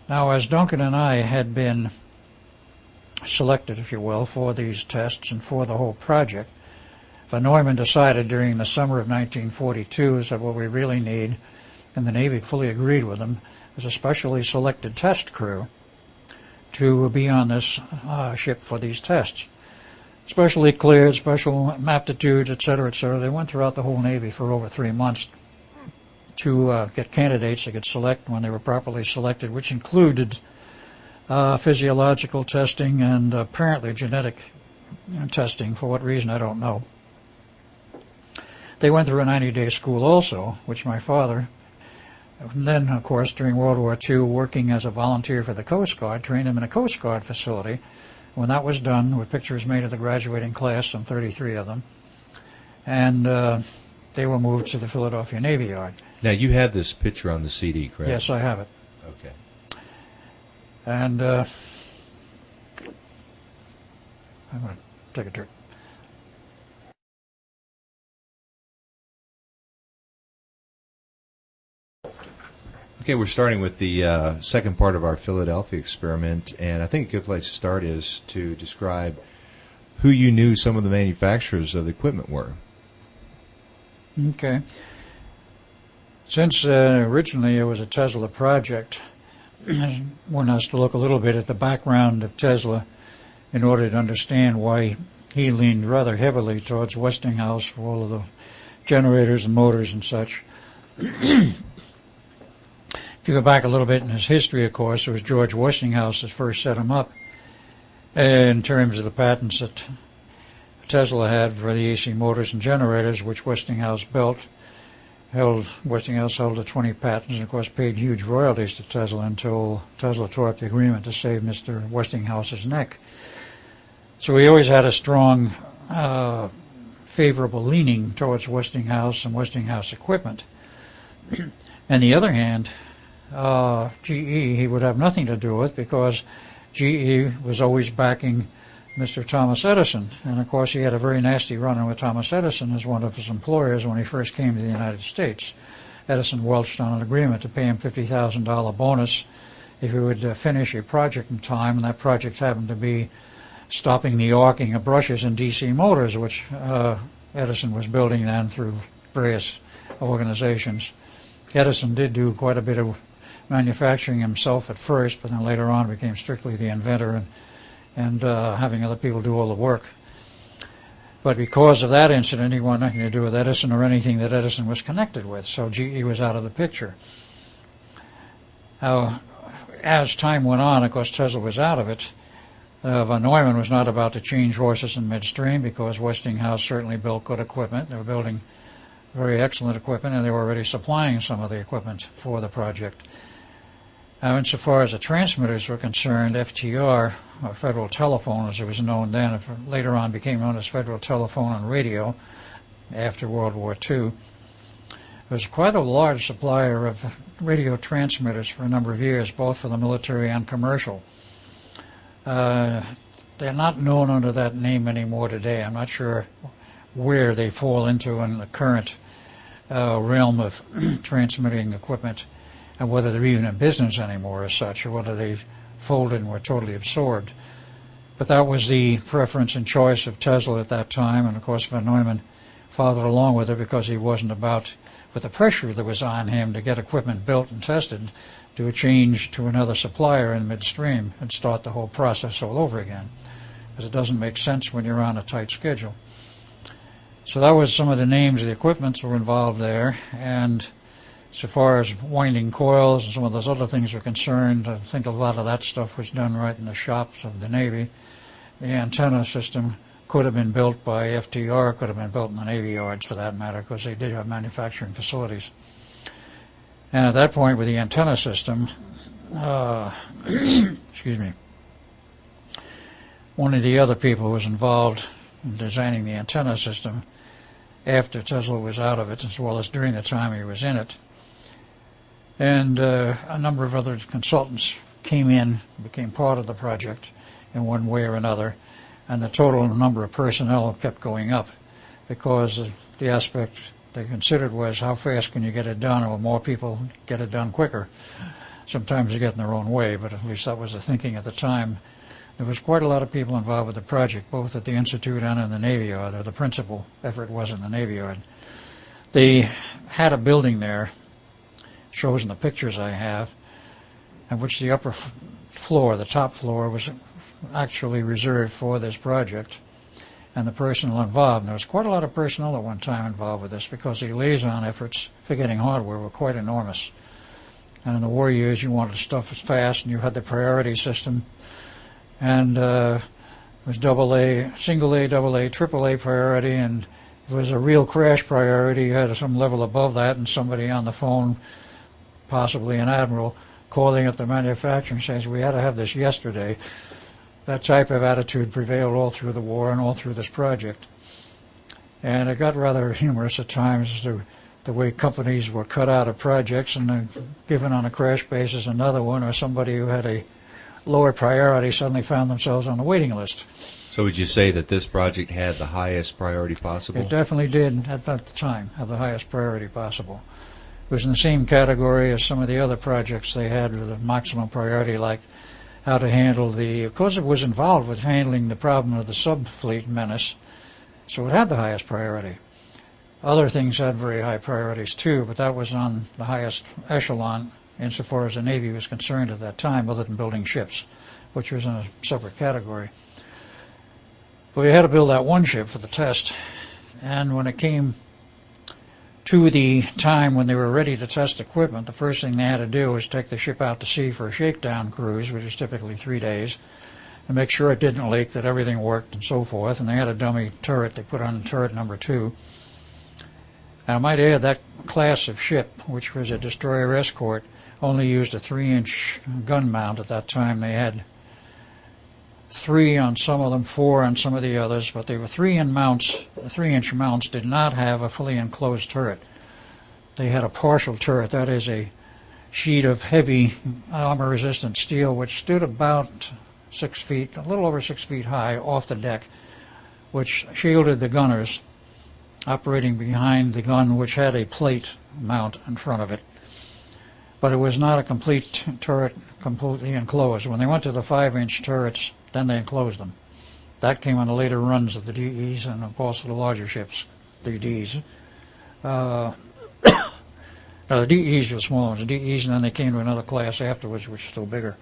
Now, as Duncan and I had been selected, if you will, for these tests and for the whole project, Von Neumann decided during the summer of 1942 that what we really need, and the Navy fully agreed with him, was a specially selected test crew to be on this ship for these tests. Specially cleared, special aptitudes, etc., etc. They went throughout the whole Navy for over 3 months to get candidates they could select when they were properly selected, which included physiological testing and apparently genetic testing. For what reason, I don't know. They went through a 90-day school also, which my father, and then, of course, during World War II, working as a volunteer for the Coast Guard, trained him in a Coast Guard facility. When that was done, with pictures made of the graduating class, some 33 of them, and they were moved to the Philadelphia Navy Yard. Now, you had this picture on the CD, correct? Yes, I have it. Okay. And I'm going to take a trip. Okay, we're starting with the second part of our Philadelphia experiment, and I think a good place to start is to describe who you knew some of the manufacturers of the equipment were. Okay. Since originally it was a Tesla project, one has to look a little bit at the background of Tesla in order to understand why he leaned rather heavily towards Westinghouse for all of the generators and motors and such. If you go back a little bit in his history, of course, it was George Westinghouse that first set him up in terms of the patents that Tesla had for the AC motors and generators, which Westinghouse built. Westinghouse held the 20 patents and, of course, paid huge royalties to Tesla until Tesla tore up the agreement to save Mr. Westinghouse's neck. So he always had a strong favorable leaning towards Westinghouse and Westinghouse equipment. On the other hand, GE he would have nothing to do with because GE was always backing Mr. Thomas Edison. And, of course, he had a very nasty run-in with Thomas Edison as one of his employers when he first came to the United States. Edison welched on an agreement to pay him $50,000 bonus if he would finish a project in time, and that project happened to be stopping the arcing of brushes in DC motors, which Edison was building then through various organizations. Edison did do quite a bit of manufacturing himself at first, but then later on became strictly the inventor and having other people do all the work. But because of that incident, he wanted nothing to do with Edison or anything that Edison was connected with, so GE was out of the picture. As time went on, of course, Tesla was out of it. Von Neumann was not about to change horses in midstream because Westinghouse certainly built good equipment. They were building very excellent equipment, and they were already supplying some of the equipment for the project. Now, insofar as the transmitters were concerned, FTR, or Federal Telephone as it was known then, later on became known as Federal Telephone and Radio after World War II, was quite a large supplier of radio transmitters for a number of years, both for the military and commercial. They're not known under that name anymore today. I'm not sure where they fall into in the current realm of transmitting equipment and whether they're even in business anymore as such or whether they've folded and were totally absorbed. But that was the preference and choice of Tesla at that time, and of course von Neumann followed along with it because he wasn't about, with the pressure that was on him to get equipment built and tested, to change to another supplier in midstream and start the whole process all over again, because it doesn't make sense when you're on a tight schedule. So that was some of the names of the equipment that were involved there, and so far as winding coils and some of those other things are concerned, I think a lot of that stuff was done right in the shops of the Navy. The antenna system could have been built by FTR, could have been built in the Navy yards for that matter, because they did have manufacturing facilities. And at that point with the antenna system, excuse me, one of the other people who was involved in designing the antenna system after Tesla was out of it, as well as during the time he was in it, and a number of other consultants came in, became part of the project in one way or another, and the total number of personnel kept going up because the aspect they considered was how fast can you get it done, or more people get it done quicker. Sometimes they get in their own way, but at least that was the thinking at the time. There was quite a lot of people involved with the project, both at the Institute and in the Navy Yard, or the principal effort was in the Navy Yard. They had a building there, shows in the pictures I have, in which the upper floor, the top floor, was actually reserved for this project and the personnel involved. And there was quite a lot of personnel at one time involved with this because the liaison efforts for getting hardware were quite enormous. And in the war years, you wanted stuff as fast, and you had the priority system. And it was AA, single A, AA, AAA priority, and if it was a real crash priority, you had some level above that, and somebody on the phone, possibly an admiral, calling up the manufacturer saying, we had to have this yesterday. That type of attitude prevailed all through the war and all through this project. And it got rather humorous at times, the way companies were cut out of projects and given on a crash basis another one, or somebody who had a lower priority suddenly found themselves on the waiting list. So would you say that this project had the highest priority possible? It definitely did at that time have the highest priority possible. It was in the same category as some of the other projects they had with a maximum priority, like how to handle because it was involved with handling the problem of the subfleet menace, so it had the highest priority. Other things had very high priorities too, but that was on the highest echelon insofar as the Navy was concerned at that time, other than building ships, which was in a separate category. But we had to build that one ship for the test, and when it came to the time when they were ready to test equipment, the first thing they had to do was take the ship out to sea for a shakedown cruise, which is typically 3 days, and make sure it didn't leak, that everything worked, and so forth. And they had a dummy turret they put on turret number 2. And I might add that class of ship, which was a destroyer escort, only used a 3-inch gun mount at that time. They had 3 on some of them, 4 on some of the others, but they were 3-inch mounts. The 3-inch mounts did not have a fully enclosed turret. They had a partial turret, that is a sheet of heavy armor-resistant steel, which stood about 6 feet, a little over 6 feet high, off the deck, which shielded the gunners operating behind the gun, which had a plate mount in front of it. But it was not a complete turret, completely enclosed. When they went to the 5-inch turrets, then they enclosed them. That came on the later runs of the DEs and, of course, the larger ships, the Ds. The DEs were smaller ones, the DEs, and then they came to another class afterwards, which was still bigger.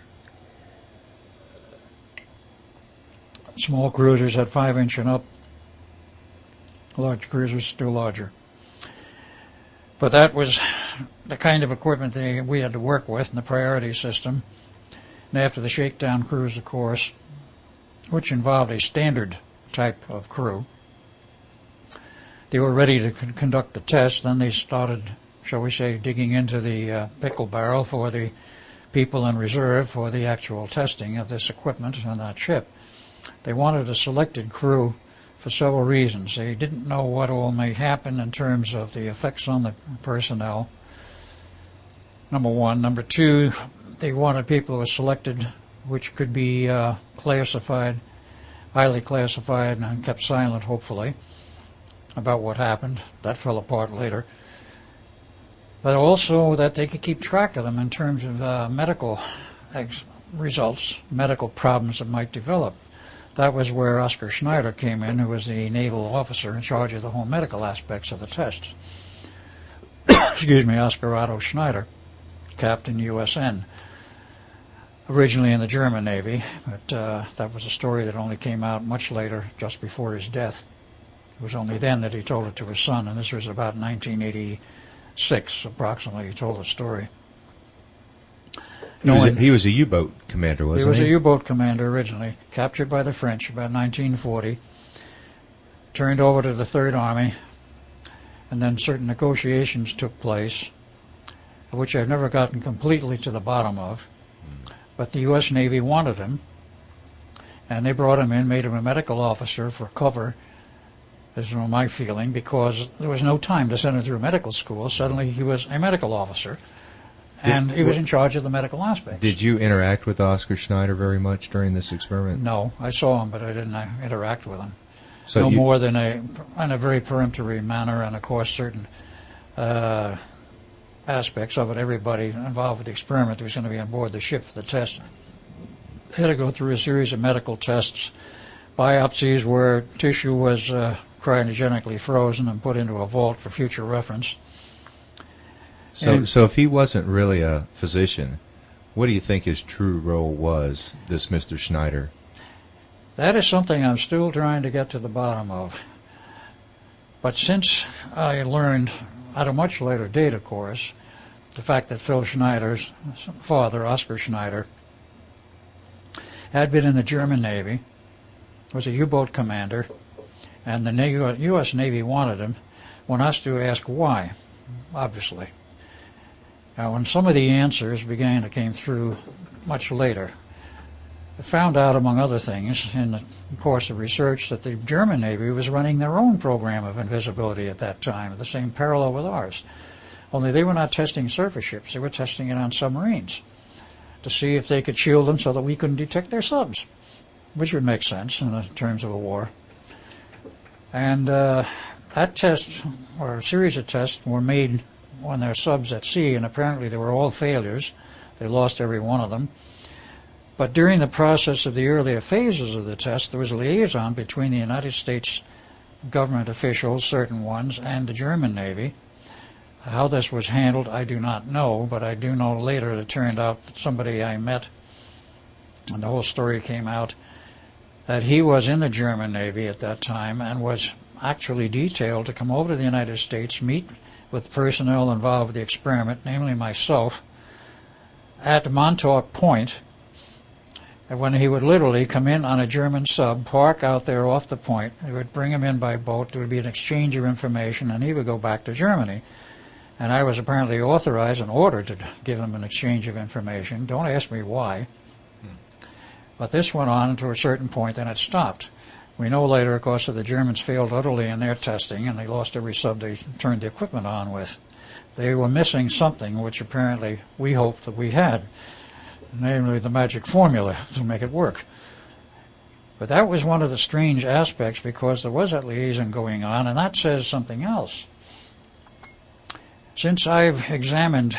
Small cruisers had 5-inch and up. Large cruisers still larger. But that was the kind of equipment we had to work with in the priority system. And after the shakedown cruise, of course, which involved a standard type of crew, they were ready to conduct the test. Then they started, shall we say, digging into the pickle barrel for the people in reserve for the actual testing of this equipment on that ship. They wanted a selected crew for several reasons. They didn't know what all may happen in terms of the effects on the personnel, number one. Number two, they wanted people who were selected which could be classified, highly classified, and kept silent, hopefully, about what happened. That fell apart later. But also that they could keep track of them in terms of medical results, medical problems that might develop. That was where Oscar Schneider came in, who was the naval officer in charge of the whole medical aspects of the tests. Excuse me, Oscar Otto Schneider, Captain USN, originally in the German Navy, but that was a story that only came out much later, just before his death. It was only then that he told it to his son, and this was about 1986, approximately, he told the story. He was a U-boat commander, wasn't he? He was a U-boat commander originally, captured by the French about 1940, turned over to the Third Army, and then certain negotiations took place, which I've never gotten completely to the bottom of. But the U.S. Navy wanted him, and they brought him in, made him a medical officer for cover, is my feeling, because there was no time to send him through medical school. Suddenly he was a medical officer. And he was in charge of the medical aspects. Did you interact with Oscar Schneider very much during this experiment? No, I saw him, but I didn't interact with him. So no more than in a very peremptory manner, and of course certain aspects of it. Everybody involved with the experiment was going to be on board the ship for the test. They had to go through a series of medical tests, biopsies where tissue was cryogenically frozen and put into a vault for future reference. So if he wasn't really a physician, what do you think his true role was, this Mr. Schneider? That is something I'm still trying to get to the bottom of. But since I learned, at a much later date, of course, the fact that Phil Schneider's father, Oscar Schneider, had been in the German Navy, was a U-boat commander, and the U.S. Navy wanted him, one has to ask why, obviously. Now, when some of the answers came through much later, I found out, among other things, in the course of research, that the German Navy was running their own program of invisibility at that time, the same parallel with ours. Only they were not testing surface ships, they were testing it on submarines to see if they could shield them so that we couldn't detect their subs, which would make sense in terms of a war. And that test, or a series of tests, were made on their subs at sea, and apparently they were all failures. They lost every one of them. But during the process of the earlier phases of the test, there was a liaison between the United States government officials, certain ones, and the German Navy. How this was handled, I do not know, but I do know later it turned out that somebody I met, and the whole story came out, that he was in the German Navy at that time and was actually detailed to come over to the United States, meet with personnel involved with the experiment, namely myself, at Montauk Point, And when he would literally come in on a German sub, park out there off the point, they would bring him in by boat, there would be an exchange of information, and he would go back to Germany. And I was apparently authorized and ordered to give him an exchange of information. Don't ask me why. But this went on to a certain point, and it stopped. We know later, of course, that the Germans failed utterly in their testing, and they lost every sub they turned the equipment on with. They were missing something which apparently we hoped that we had, namely the magic formula to make it work. But that was one of the strange aspects, because there was that liaison going on, and that says something else. Since I've examined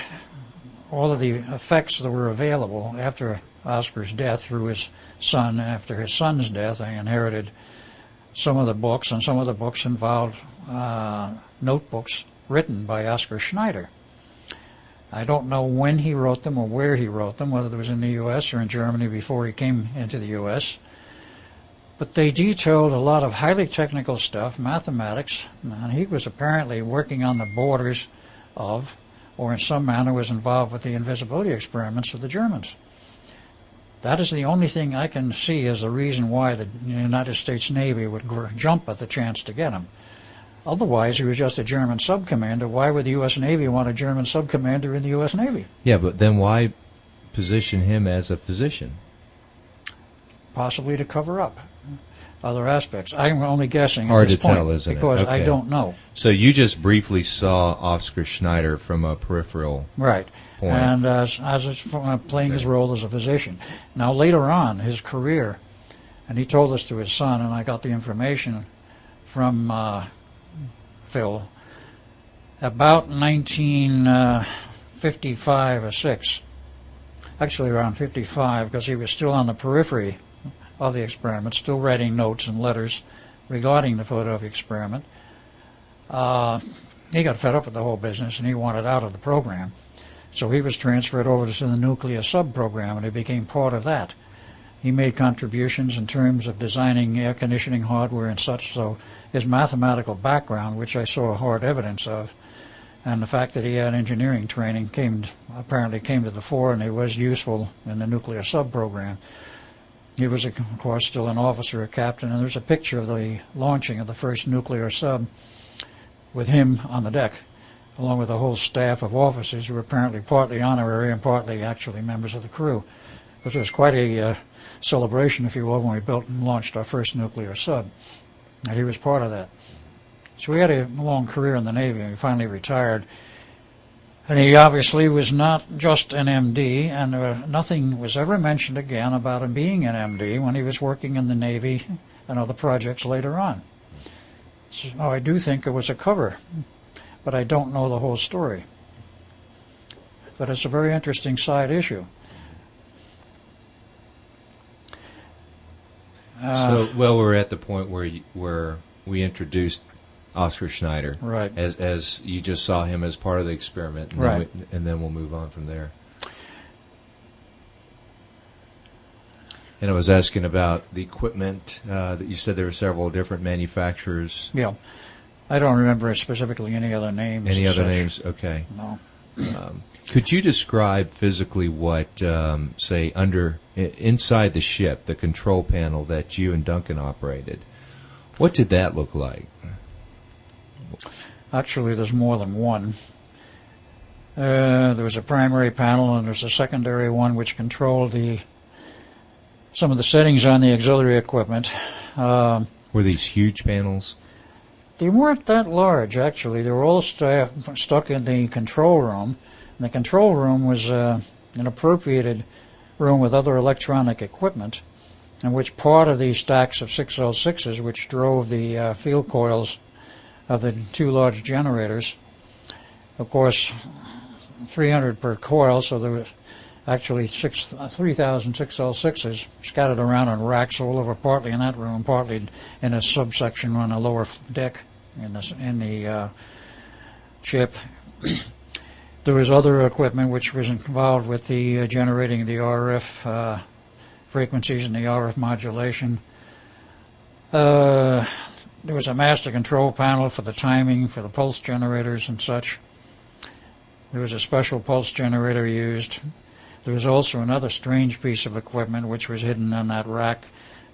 all of the effects that were available after Oscar's death through his son, after his son's death, I inherited some of the books, and some of the books involved notebooks written by Oscar Schneider. I don't know when he wrote them or where he wrote them, whether it was in the U.S. or in Germany before he came into the U.S., but they detailed a lot of highly technical stuff, mathematics, and he was apparently working on the borders of, or in some manner was involved with the invisibility experiments of the Germans. That is the only thing I can see as the reason why the United States Navy would jump at the chance to get him. Otherwise, he was just a German sub-commander. Why would the U.S. Navy want a German sub-commander in the U.S. Navy? Yeah, but then why position him as a physician? Possibly to cover up other aspects. I'm only guessing Hard at this to point tell, isn't it? because Okay. I don't know. So you just briefly saw Oscar Schneider from a peripheral Right. point. And as playing his role as a physician. Now, later on, his career, and he told this to his son, and I got the information from Phil, about 1955 or 6, actually around 55, because he was still on the periphery of the experiment, still writing notes and letters regarding the Philadelphia experiment. He got fed up with the whole business, and he wanted out of the program. So he was transferred over to the nuclear sub-program, and he became part of that. He made contributions in terms of designing air conditioning hardware and such, so his mathematical background, which I saw hard evidence of, and the fact that he had engineering training apparently came to the fore, and he was useful in the nuclear sub-program. He was, of course, still an officer, a captain, and there's a picture of the launching of the first nuclear sub with him on the deck, along with a whole staff of officers who were apparently partly honorary and partly actually members of the crew. It was quite a celebration, if you will, when we built and launched our first nuclear sub. And he was part of that. So he had a long career in the Navy, and he finally retired. And he obviously was not just an MD, and nothing was ever mentioned again about him being an MD when he was working in the Navy and other projects later on. So I do think it was a cover, but I don't know the whole story. But it's a very interesting side issue. So, we're at the point where we introduced Oscar Schneider, right? As you just saw him as part of the experiment, and right? Then we'll move on from there. And I was asking about the equipment that you said there were several different manufacturers. Yeah, I don't remember specifically any other names. Any other names? Okay. No. Could you describe physically what, say, inside the ship, the control panel that you and Duncan operated? What did that look like? Actually, there's more than one. There was a primary panel, and there's a secondary one which controlled some of the settings on the auxiliary equipment. Were these huge panels? They weren't that large, actually. They were all stuck in the control room. And the control room was an appropriated room with other electronic equipment, in which part of the stacks of 6L6s, which drove the field coils of the two large generators, of course, 300 per coil, so there was actually 3,000 6L6s scattered around on racks all over, partly in that room, partly in a subsection on a lower deck in the ship. There was other equipment which was involved with the generating the RF frequencies and the RF modulation. There was a master control panel for the timing, for the pulse generators and such. There was a special pulse generator used. There was also another strange piece of equipment which was hidden on that rack.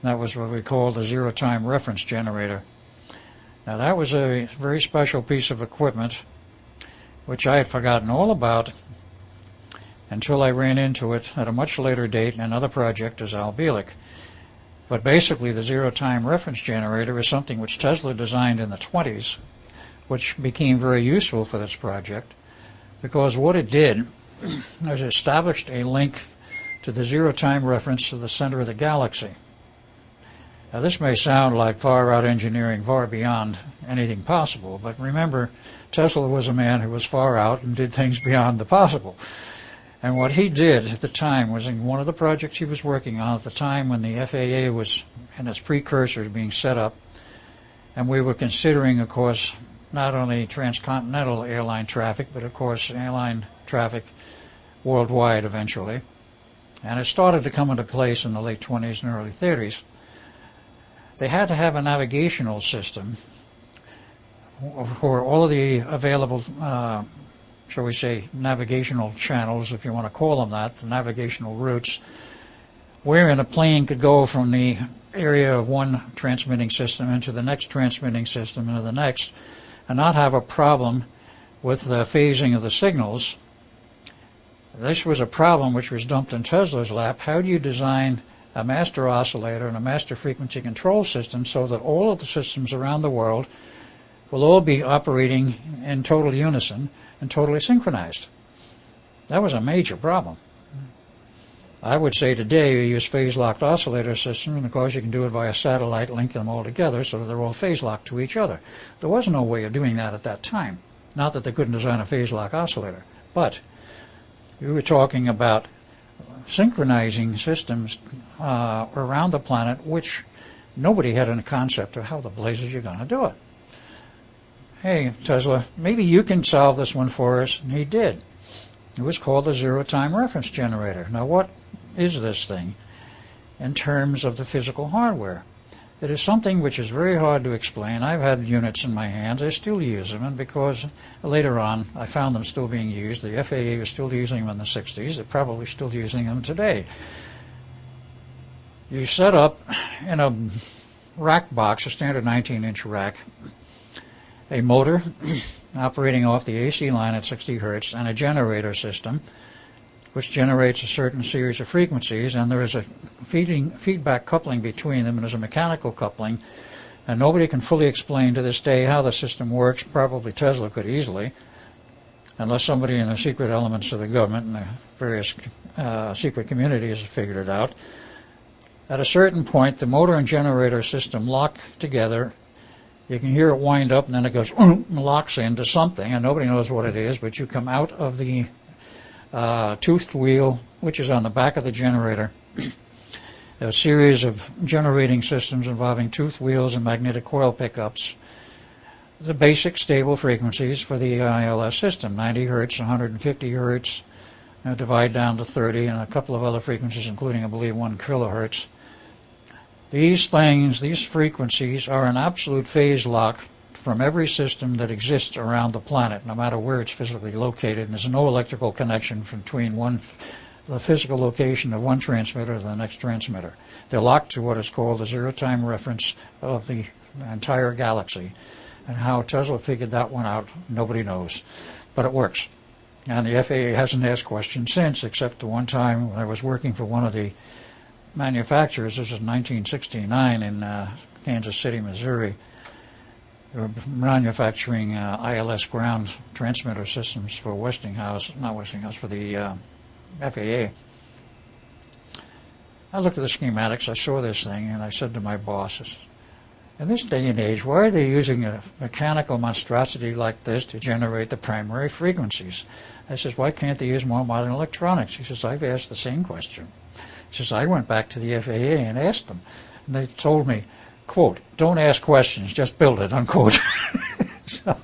That was what we call the zero-time reference generator. Now that was a very special piece of equipment which I had forgotten all about until I ran into it at a much later date in another project as Al Bielek. But basically the zero-time reference generator is something which Tesla designed in the 20s, which became very useful for this project, because what it did was it established a link to the zero-time reference to the center of the galaxy. Now this may sound like far-out engineering, far beyond anything possible, but remember, Tesla was a man who was far out and did things beyond the possible. And what he did at the time was, in one of the projects he was working on at the time when the FAA was in its precursors being set up, and we were considering, of course, not only transcontinental airline traffic, but of course airline traffic worldwide eventually. And it started to come into place in the late 20s and early 30s. They had to have a navigational system for all of the available shall we say, navigational channels, if you want to call them that, the navigational routes, wherein a plane could go from the area of one transmitting system into the next transmitting system into the next, and not have a problem with the phasing of the signals. This was a problem which was dumped in Tesla's lap. How do you design a master oscillator and a master frequency control system so that all of the systems around the world will all be operating in total unison and totally synchronized? That was a major problem. I would say today you use phase-locked oscillator systems, and of course you can do it via satellite, link them all together so that they're all phase-locked to each other. There was no way of doing that at that time. Not that they couldn't design a phase-lock oscillator, but we were talking about synchronizing systems around the planet, which nobody had a concept of how the blazes you're going to do it. Hey, Tesla, maybe you can solve this one for us. And he did. It was called the zero-time reference generator. Now, what is this thing in terms of the physical hardware? It is something which is very hard to explain. I've had units in my hands. I still use them, and because later on I found them still being used. The FAA was still using them in the 60s. They're probably still using them today. You set up in a rack box, a standard 19-inch rack, a motor operating off the AC line at 60 hertz and a generator system which generates a certain series of frequencies, and there is a feedback coupling between them, and there's a mechanical coupling, and nobody can fully explain to this day how the system works. Probably Tesla could easily, unless somebody in the secret elements of the government and the various secret communities has figured it out. At a certain point, the motor and generator system lock together. You can hear it wind up, and then it goes and locks into something, and nobody knows what it is, but you come out of the toothed wheel, which is on the back of the generator. A series of generating systems involving toothed wheels and magnetic coil pickups. The basic stable frequencies for the ILS system, 90 hertz, 150 hertz, divide down to 30, and a couple of other frequencies, including, I believe, 1 kilohertz. These things, these frequencies, are an absolute phase lock from every system that exists around the planet, no matter where it's physically located. And there's no electrical connection between the physical location of one transmitter to the next transmitter. They're locked to what is called the zero-time reference of the entire galaxy. And how Tesla figured that one out, nobody knows. But it works. And the FAA hasn't asked questions since, except the one time when I was working for one of the manufacturers. This was 1969 in Kansas City, Missouri. They were manufacturing ILS ground transmitter systems for for the FAA. I looked at the schematics, I saw this thing, and I said to my bosses, in this day and age, why are they using a mechanical monstrosity like this to generate the primary frequencies? I says, why can't they use more modern electronics? He says, I've asked the same question. He says, I went back to the FAA and asked them, and they told me, quote, don't ask questions, just build it, unquote. So,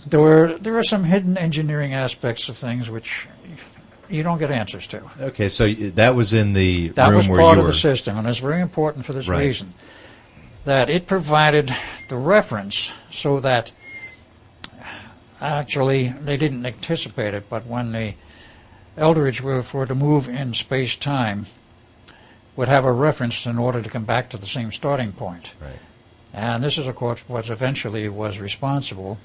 there are some hidden engineering aspects of things which you don't get answers to. Okay, so that was in the that room was where part you of were. The system, and it's very important for this Right. reason, that it provided the reference so that actually they didn't anticipate it, but when the Eldridge, for to move in space-time, would have a reference in order to come back to the same starting point. Right. And this is, of course, what eventually was responsible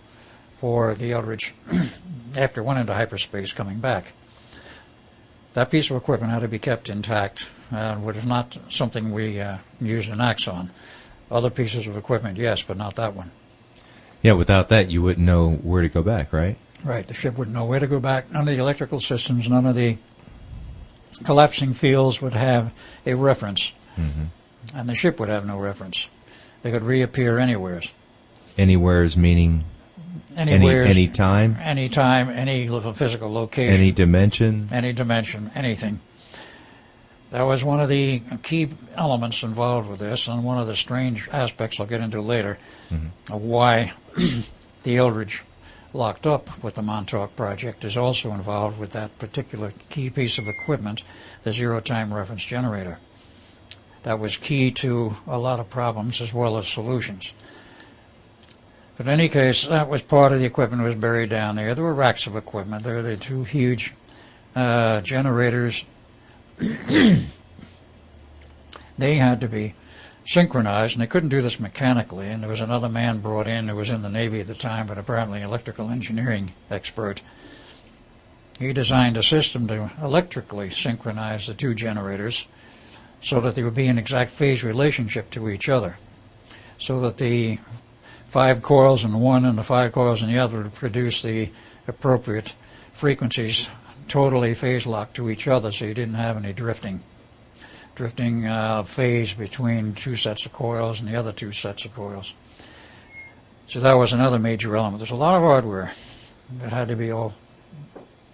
for the Eldridge, after it went into hyperspace, coming back. That piece of equipment had to be kept intact, and was not something we used an axe on. Other pieces of equipment, yes, but not that one. Yeah, without that, you wouldn't know where to go back, right? Right, the ship wouldn't know where to go back. None of the electrical systems, none of the collapsing fields would have a reference. Mm-hmm. And the ship would have no reference. They could reappear anywheres. Anywheres meaning Anywheres, any time? Any time, any little physical location. Any dimension? Any dimension, anything. That was one of the key elements involved with this, and one of the strange aspects I'll get into later, mm-hmm. of why the Eldridge locked up with the Montauk project is also involved with that particular key piece of equipment, the zero-time reference generator. That was key to a lot of problems as well as solutions. But in any case, that was part of the equipment that was buried down there. There were racks of equipment. There were the two huge generators. They had to be synchronized, and they couldn't do this mechanically. And there was another man brought in who was in the Navy at the time, but apparently an electrical engineering expert. He designed a system to electrically synchronize the two generators so that they would be in exact phase relationship to each other, so that the 5 coils in one and the 5 coils in the other would produce the appropriate frequencies totally phase locked to each other, so you didn't have any drifting phase between two sets of coils and the other two sets of coils. So that was another major element. There's a lot of hardware that had to be all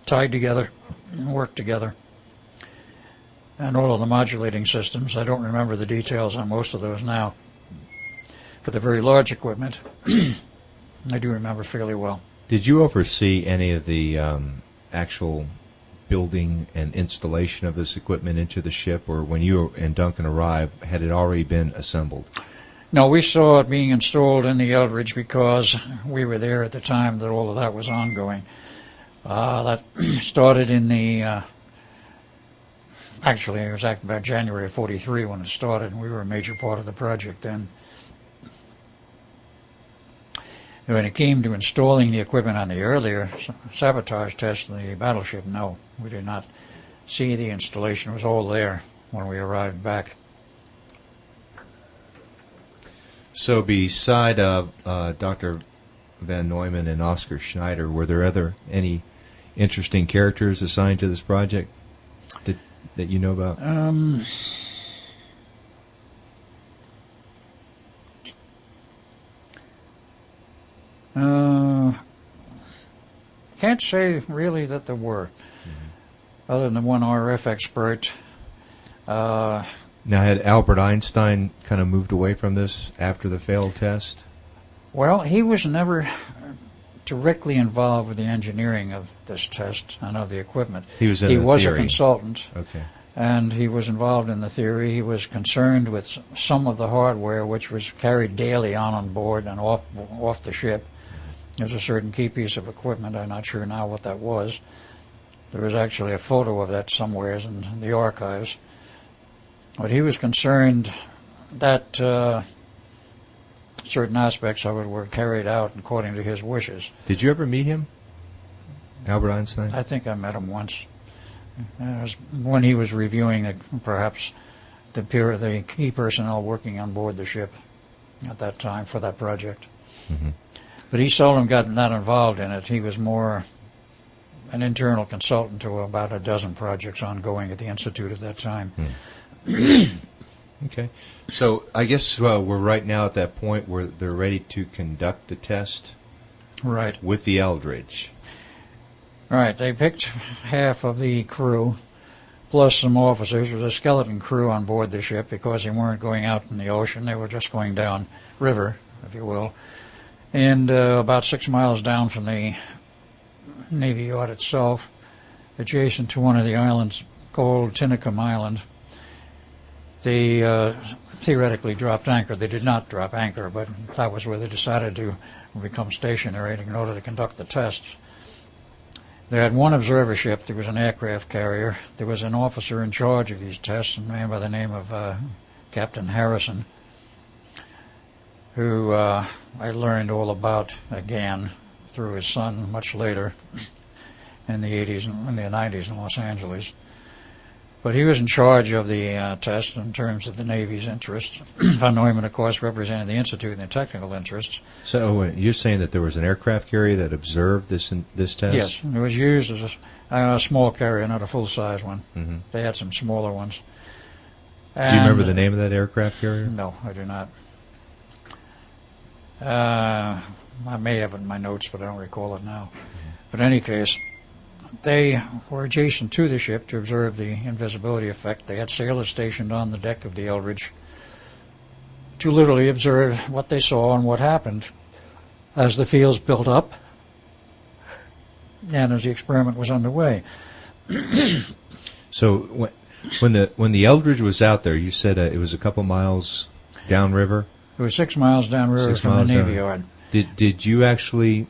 tied together and work together. And all of the modulating systems. I don't remember the details on most of those now. But the very large equipment, I do remember fairly well. Did you oversee any of the actual building and installation of this equipment into the ship, or when you and Duncan arrived, had it already been assembled? No, we saw it being installed in the Eldridge because we were there at the time that all of that was ongoing. That started in the... Actually, it was about January of 43 when it started, and we were a major part of the project then. When it came to installing the equipment on the earlier sabotage test in the battleship, no, we did not see the installation. It was all there when we arrived back. So beside Dr. Van Neumann and Oscar Schneider, were there any interesting characters assigned to this project that you know about? Can't say really that there were, other than one RF expert. Now, had Albert Einstein kind of moved away from this after the failed test? Well, he was never directly involved with the engineering of this test and of the equipment. He was a consultant. Okay. And he was involved in the theory. He was concerned with some of the hardware which was carried daily on board and off the ship. There's a certain key piece of equipment. I'm not sure now what that was. There was actually a photo of that somewhere in the archives. But he was concerned that certain aspects of it were carried out according to his wishes. Did you ever meet him, Albert Einstein? I think I met him once. It was when he was reviewing perhaps the key personnel working on board the ship at that time for that project. Mm-hmm. But he seldom got that involved in it. He was more an internal consultant to about a dozen projects ongoing at the Institute at that time. Okay. So I guess we're right now at that point where they're ready to conduct the test. Right. With the Eldridge. Right. They picked half of the crew plus some officers. There was a skeleton crew on board the ship because they weren't going out in the ocean. They were just going down river, if you will. And about 6 miles down from the Navy yard itself, adjacent to one of the islands called Tinicum Island, they theoretically dropped anchor. They did not drop anchor, but that was where they decided to become stationary in order to conduct the tests. They had one observer ship. There was an aircraft carrier. There was an officer in charge of these tests, a man by the name of Captain Harrison, who I learned all about again through his son much later in the 80s and in the 90s in Los Angeles. But he was in charge of the test in terms of the Navy's interests. Von Neumann, of course, represented the Institute and the technical interests. So you're saying that there was an aircraft carrier that observed this test? Yes, it was used as a small carrier, not a full-size one. Mm-hmm. They had some smaller ones. Do you remember the name of that aircraft carrier? No, I do not. I may have it in my notes, but I don't recall it now. Mm-hmm. But in any case, they were adjacent to the ship to observe the invisibility effect. They had sailors stationed on the deck of the Eldridge to literally observe what they saw and what happened as the fields built up and as the experiment was underway. So when the Eldridge was out there, you said it was a couple miles downriver? It was 6 miles downriver from the Navy Yard. Did you actually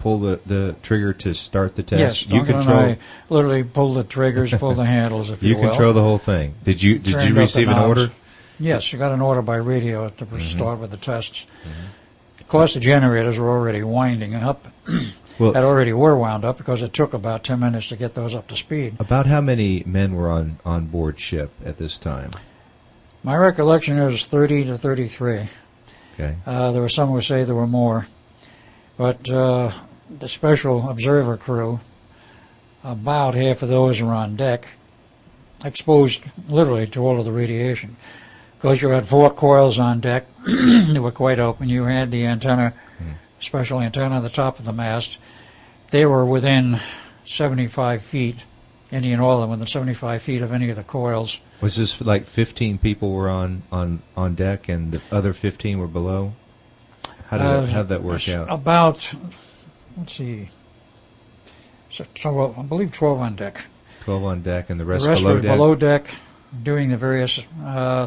pull the trigger to start the test? Yes, you Duncan and I literally pulled the triggers, pulled the handles, if you will. You control the whole thing. Did you receive an order? Yes, you got an order by radio to start with the tests. Mm-hmm. Of course, the generators were already winding up. Well, that already were wound up because it took about 10 minutes to get those up to speed. About how many men were on board ship at this time? My recollection is 30 to 33. Okay. There were some who say there were more. But the special observer crew, about half of those were on deck, exposed literally to all of the radiation. Because you had 4 coils on deck, they were quite open. You had the antenna, special antenna on the top of the mast. They were within 75 feet, any and all of them, within 75 feet of any of the coils. Was this like 15 people were on deck and the other 15 were below? How did that work out? About, let's see, so I believe 12 on deck. 12 on deck and the rest below deck? below deck, doing the various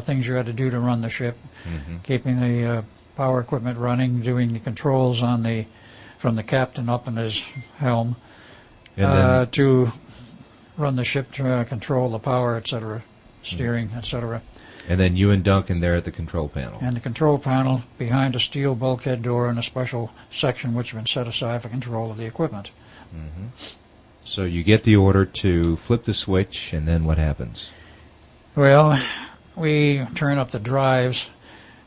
things you had to do to run the ship, keeping the power equipment running, doing the controls from the captain up in his helm to run the ship, to control the power, etc., steering, etc. And then you and Duncan there at the control panel. And the control panel behind a steel bulkhead door in a special section which had been set aside for control of the equipment. Mm-hmm. So you get the order to flip the switch, and then what happens? Well, we turn up the drives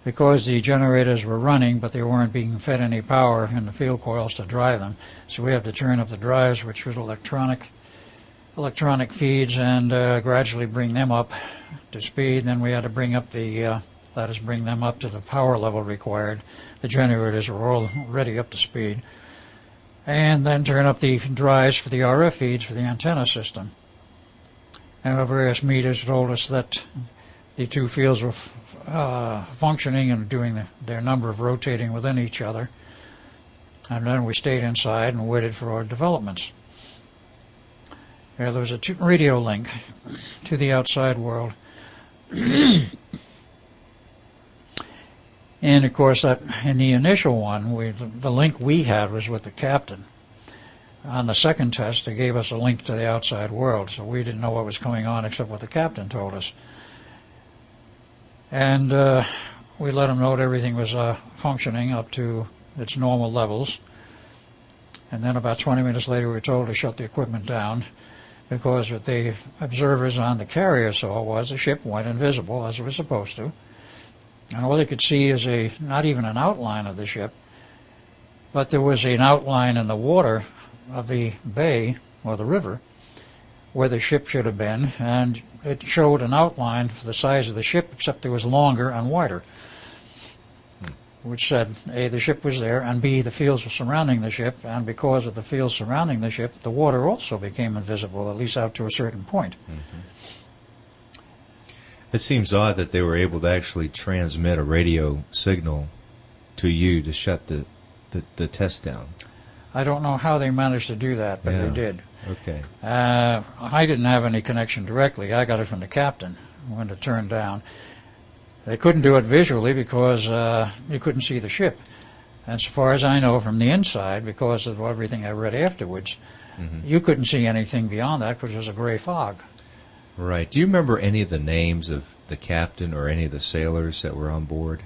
because the generators were running, but they weren't being fed any power in the field coils to drive them. So we have to turn up the drives, which was electronic feeds, and gradually bring them up to speed. Then we had to bring them up to the power level required. The generators were already up to speed. And then turn up the drives for the RF feeds for the antenna system. And our various meters told us that the two fields were functioning and doing their number of rotating within each other. And then we stayed inside and waited for our developments. There was a radio link to the outside world. And, of course, that in the initial one, the link we had was with the captain. On the second test, they gave us a link to the outside world, so we didn't know what was going on except what the captain told us. And we let him know that everything was functioning up to its normal levels. And then about 20 minutes later, we were told to shut the equipment down, because what the observers on the carrier saw was the ship went invisible, as it was supposed to. And all they could see is not even an outline of the ship, but there was an outline in the water of the bay, or the river, where the ship should have been, and it showed an outline for the size of the ship, except it was longer and wider, which said, A, the ship was there, and B, the fields were surrounding the ship, and because of the fields surrounding the ship, the water also became invisible, at least out to a certain point. Mm-hmm. It seems odd that they were able to actually transmit a radio signal to you to shut the test down. I don't know how they managed to do that, but they did. Okay. I didn't have any connection directly. I got it from the captain when it turned down. They couldn't do it visually because you couldn't see the ship. And so far as I know from the inside, because of everything I read afterwards, Mm-hmm. You couldn't see anything beyond that because it was a gray fog. Right. Do you remember any of the names of the captain or any of the sailors that were on board?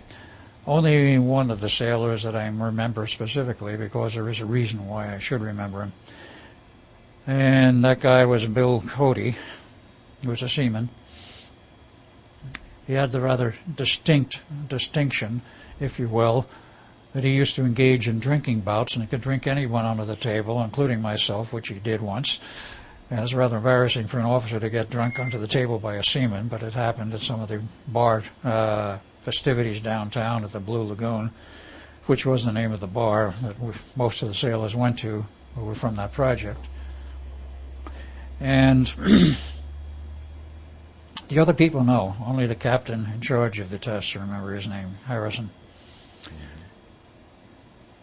Only one of the sailors that I remember specifically, because there is a reason why I should remember him. And that guy was Bill Cody. He was a seaman. He had the rather distinction, if you will, that he used to engage in drinking bouts, and he could drink anyone under the table, including myself, which he did once. And it's rather embarrassing for an officer to get drunk onto the table by a seaman, but it happened at some of the bar festivities downtown at the Blue Lagoon, which was the name of the bar that most of the sailors went to who were from that project. And the other people know. Only the captain in charge of the test, I remember his name, Harrison.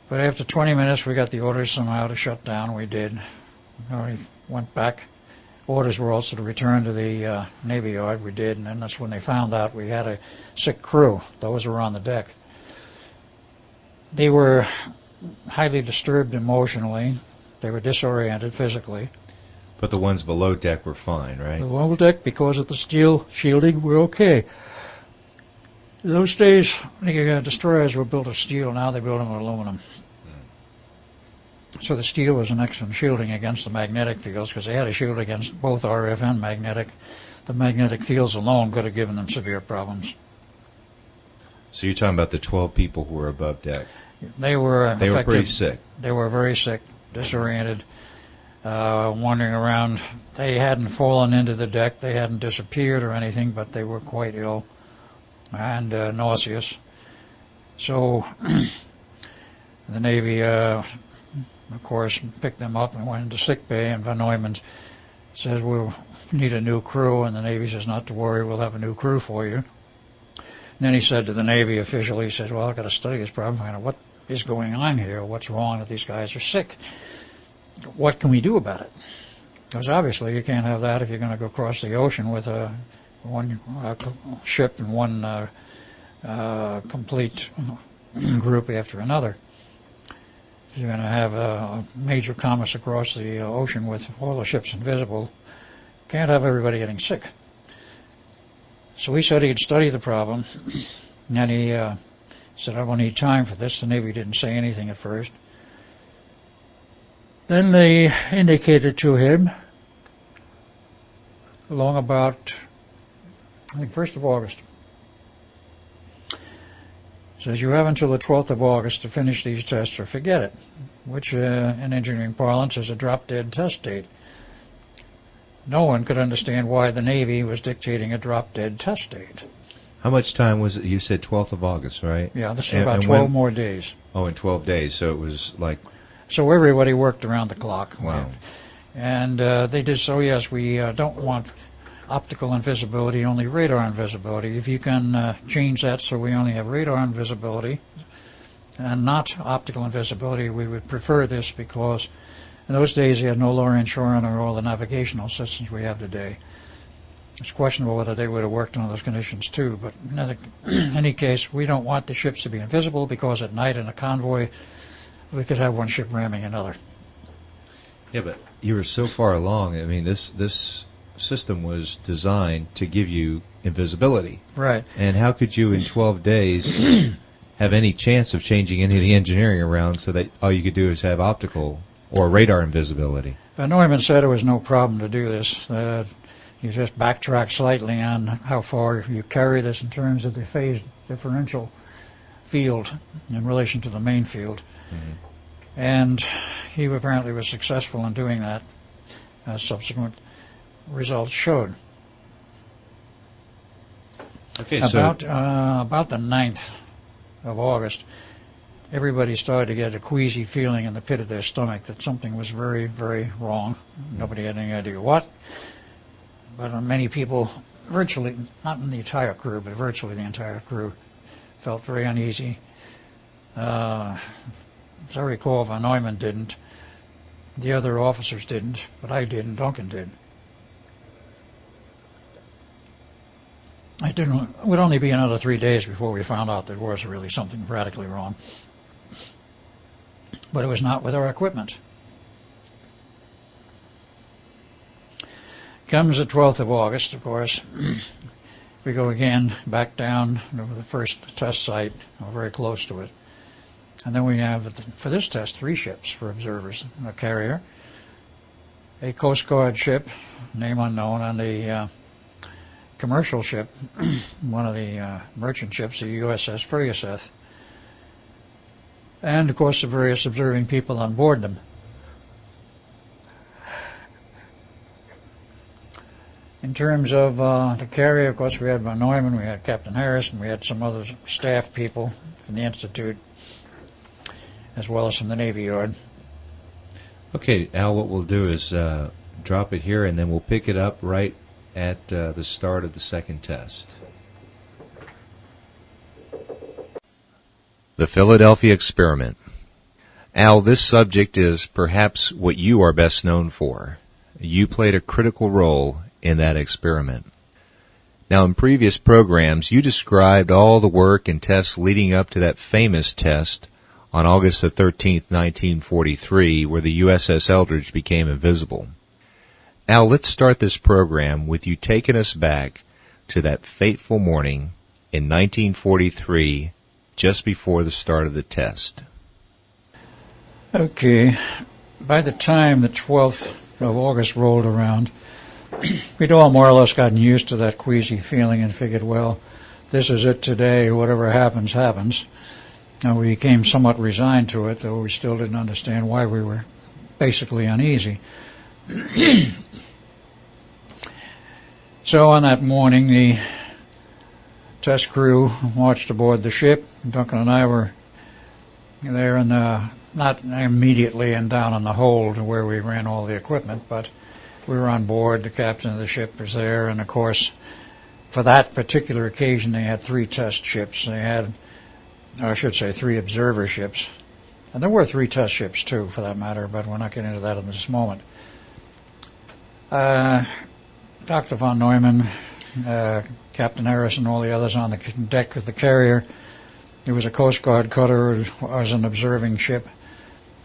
But after 20 minutes, we got the orders somehow to shut down. We did. We went back. Orders were also to return to the Navy Yard. We did, and then that's when they found out we had a sick crew. Those were on the deck. They were highly disturbed emotionally. They were disoriented physically. But the ones below deck were fine, right? The below deck, because of the steel shielding, were okay. In those days, the destroyers were built of steel. Now they build them of aluminum. So the steel was an excellent shielding against the magnetic fields, because they had a shield against both RF and magnetic. The magnetic fields alone could have given them severe problems. So you're talking about the 12 people who were above deck. They were pretty sick. They were very sick, disoriented, wandering around. They hadn't fallen into the deck. They hadn't disappeared or anything, but they were quite ill and nauseous. So the Navy, of course, picked them up and went into sick bay, and Van Neumann says, we'll need a new crew, and the Navy says, not to worry, we'll have a new crew for you. And then he said to the Navy official, he says, well, I've got to study this problem, find out what is going on here, what's wrong that these guys are sick. What can we do about it? Because obviously you can't have that if you're going to go across the ocean with one ship and one complete group after another. If you're going to have a major commerce across the ocean with all the ships invisible, you can't have everybody getting sick. So he said he'd study the problem, and then he said, I won't need time for this. The Navy didn't say anything at first. Then they indicated to him, along about, I think, 1st of August, says you have until the 12th of August to finish these tests or forget it, which in engineering parlance is a drop-dead test date. No one could understand why the Navy was dictating a drop-dead test date. How much time was it? You said 12th of August, right? Yeah, this is about 12 more days. Oh, in 12 days, so it was like... So everybody worked around the clock. Wow. And they did so, yes, we don't want optical invisibility, only radar invisibility. If you can change that so we only have radar invisibility and not optical invisibility, we would prefer this, because in those days you had no low-range shore or all the navigational systems we have today. It's questionable whether they would have worked under those conditions too, but in any case, we don't want the ships to be invisible, because at night in a convoy we could have one ship ramming another. Yeah, but you were so far along. I mean, this system was designed to give you invisibility. Right. And how could you in 12 days have any chance of changing any of the engineering around so that all you could do is have optical or radar invisibility? Van Neumann said it was no problem to do this. You just backtrack slightly on how far you carry this in terms of the phase differential field in relation to the main field. Mm-hmm. And he apparently was successful in doing that, as subsequent results showed. Okay, about the 9th of August, everybody started to get a queasy feeling in the pit of their stomach that something was very, very wrong. Nobody had any idea what. But many people, virtually, not in the entire crew, but virtually the entire crew, felt very uneasy. As I recall, Van Neumann didn't. The other officers didn't, but I did and Duncan did. It would only be another 3 days before we found out there was really something radically wrong. But it was not with our equipment. Comes the 12th of August, of course. We go again back down to the first test site, very close to it. And then we have, for this test, 3 ships for observers. A carrier, a Coast Guard ship, name unknown, and a commercial ship, one of the merchant ships, the USS Ferguseth. And, of course, the various observing people on board them. In terms of the carrier, of course, we had Von Neumann, we had Captain Harris, and we had some other staff people from the Institute, as well as from the Navy Yard. Okay, Al, what we'll do is drop it here, and then we'll pick it up right at the start of the second test. The Philadelphia Experiment. Al, this subject is perhaps what you are best known for. You played a critical role in that experiment. Now, in previous programs, you described all the work and tests leading up to that famous test on August the 13th, 1943, where the USS Eldridge became invisible. Al, let's start this program with you taking us back to that fateful morning in 1943, just before the start of the test. Okay. By the time the 12th of August rolled around, we'd all more or less gotten used to that queasy feeling and figured, well, this is it today. Whatever happens, happens. And we became somewhat resigned to it, though we still didn't understand why we were basically uneasy. So on that morning, the test crew marched aboard the ship. Duncan and I were there, and not immediately and down in the hold where we ran all the equipment, but we were on board. The captain of the ship was there, and of course, for that particular occasion, they had 3 test ships. They had, or I should say, 3 observer ships. And there were 3 test ships, too, for that matter, but we're not getting into that in this moment. Dr. Von Neumann, Captain Harris, and all the others on the deck of the carrier. There was a Coast Guard cutter, who was an observing ship,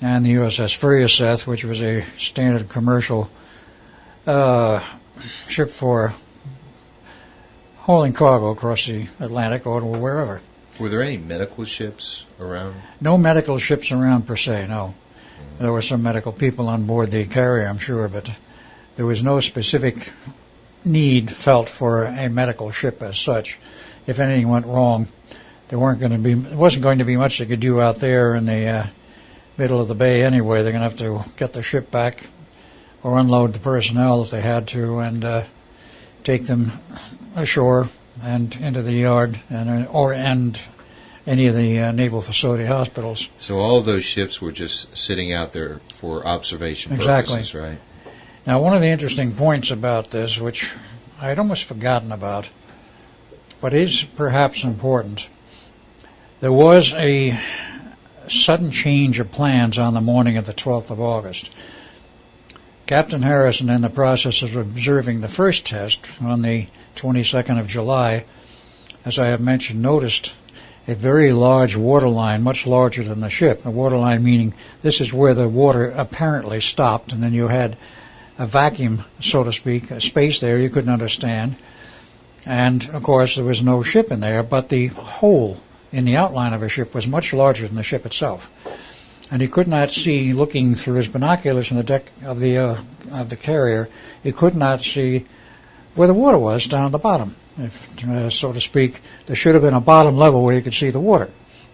and the USS Ferguseth, which was a standard commercial ship for hauling cargo across the Atlantic or wherever. Were there any medical ships around? No medical ships around per se, no. There were some medical people on board the carrier, I'm sure, but there was no specific need felt for a medical ship as such. If anything went wrong, there wasn't going to be much they could do out there in the middle of the bay anyway. They're going to have to get the ship back or unload the personnel if they had to and take them ashore and into the yard and any of the naval facility hospitals. So all of those ships were just sitting out there for observation purposes, right? Now, one of the interesting points about this, which I had almost forgotten about, but is perhaps important, there was a sudden change of plans on the morning of the 12th of August. Captain Harrison, in the process of observing the first test on the 22nd of July, as I have mentioned, noticed a very large water line, much larger than the ship. A water line meaning this is where the water apparently stopped, and then you had a vacuum, so to speak, a space there you couldn't understand. And, of course, there was no ship in there, but the hole in the outline of a ship was much larger than the ship itself. And he could not see, looking through his binoculars on the deck of the carrier, he could not see where the water was down at the bottom. If, so to speak, there should have been a bottom level where you could see the water.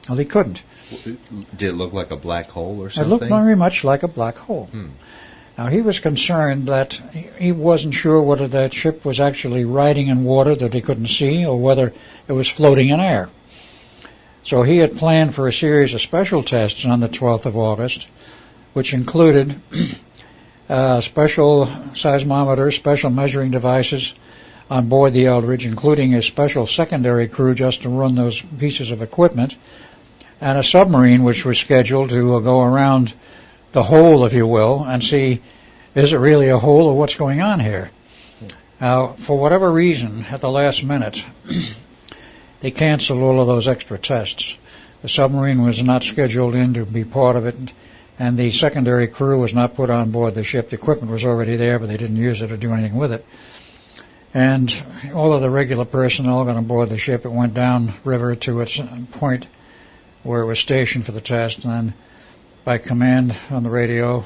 Well, he couldn't. Did it look like a black hole or something? It looked very much like a black hole. Now, he was concerned that he wasn't sure whether that ship was actually riding in water that he couldn't see or whether it was floating in air. So he had planned for a series of special tests on the 12th of August, which included special seismometers, special measuring devices on board the Eldridge, including a special secondary crew just to run those pieces of equipment, and a submarine which was scheduled to go around the hole, if you will, and see, is it really a hole or what's going on here? Now, for whatever reason, at the last minute, they canceled all of those extra tests. The submarine was not scheduled in to be part of it, and the secondary crew was not put on board the ship. The equipment was already there, but they didn't use it or do anything with it. And all of the regular personnel got on board the ship. It went down river to its point where it was stationed for the test, and then by command on the radio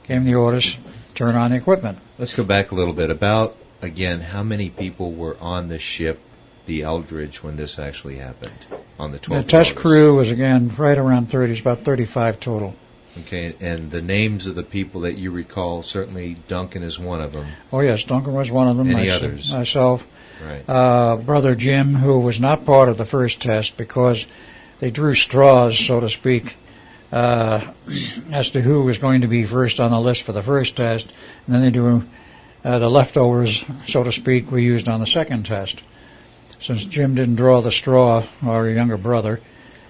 came the orders, turn on the equipment. Let's go back a little bit. About, again, how many people were on the ship, the Eldridge, when this actually happened on the 12th? The test crew was, again, right around 30. It's about 35 total. Okay, and the names of the people that you recall, certainly Duncan is one of them. Oh, yes, Duncan was one of them. Any others? Myself. Right. Brother Jim, who was not part of the first test because they drew straws, so to speak, as to who was going to be first on the list for the first test, and then they drew the leftovers, so to speak, we used on the second test. Since Jim didn't draw the straw, our younger brother,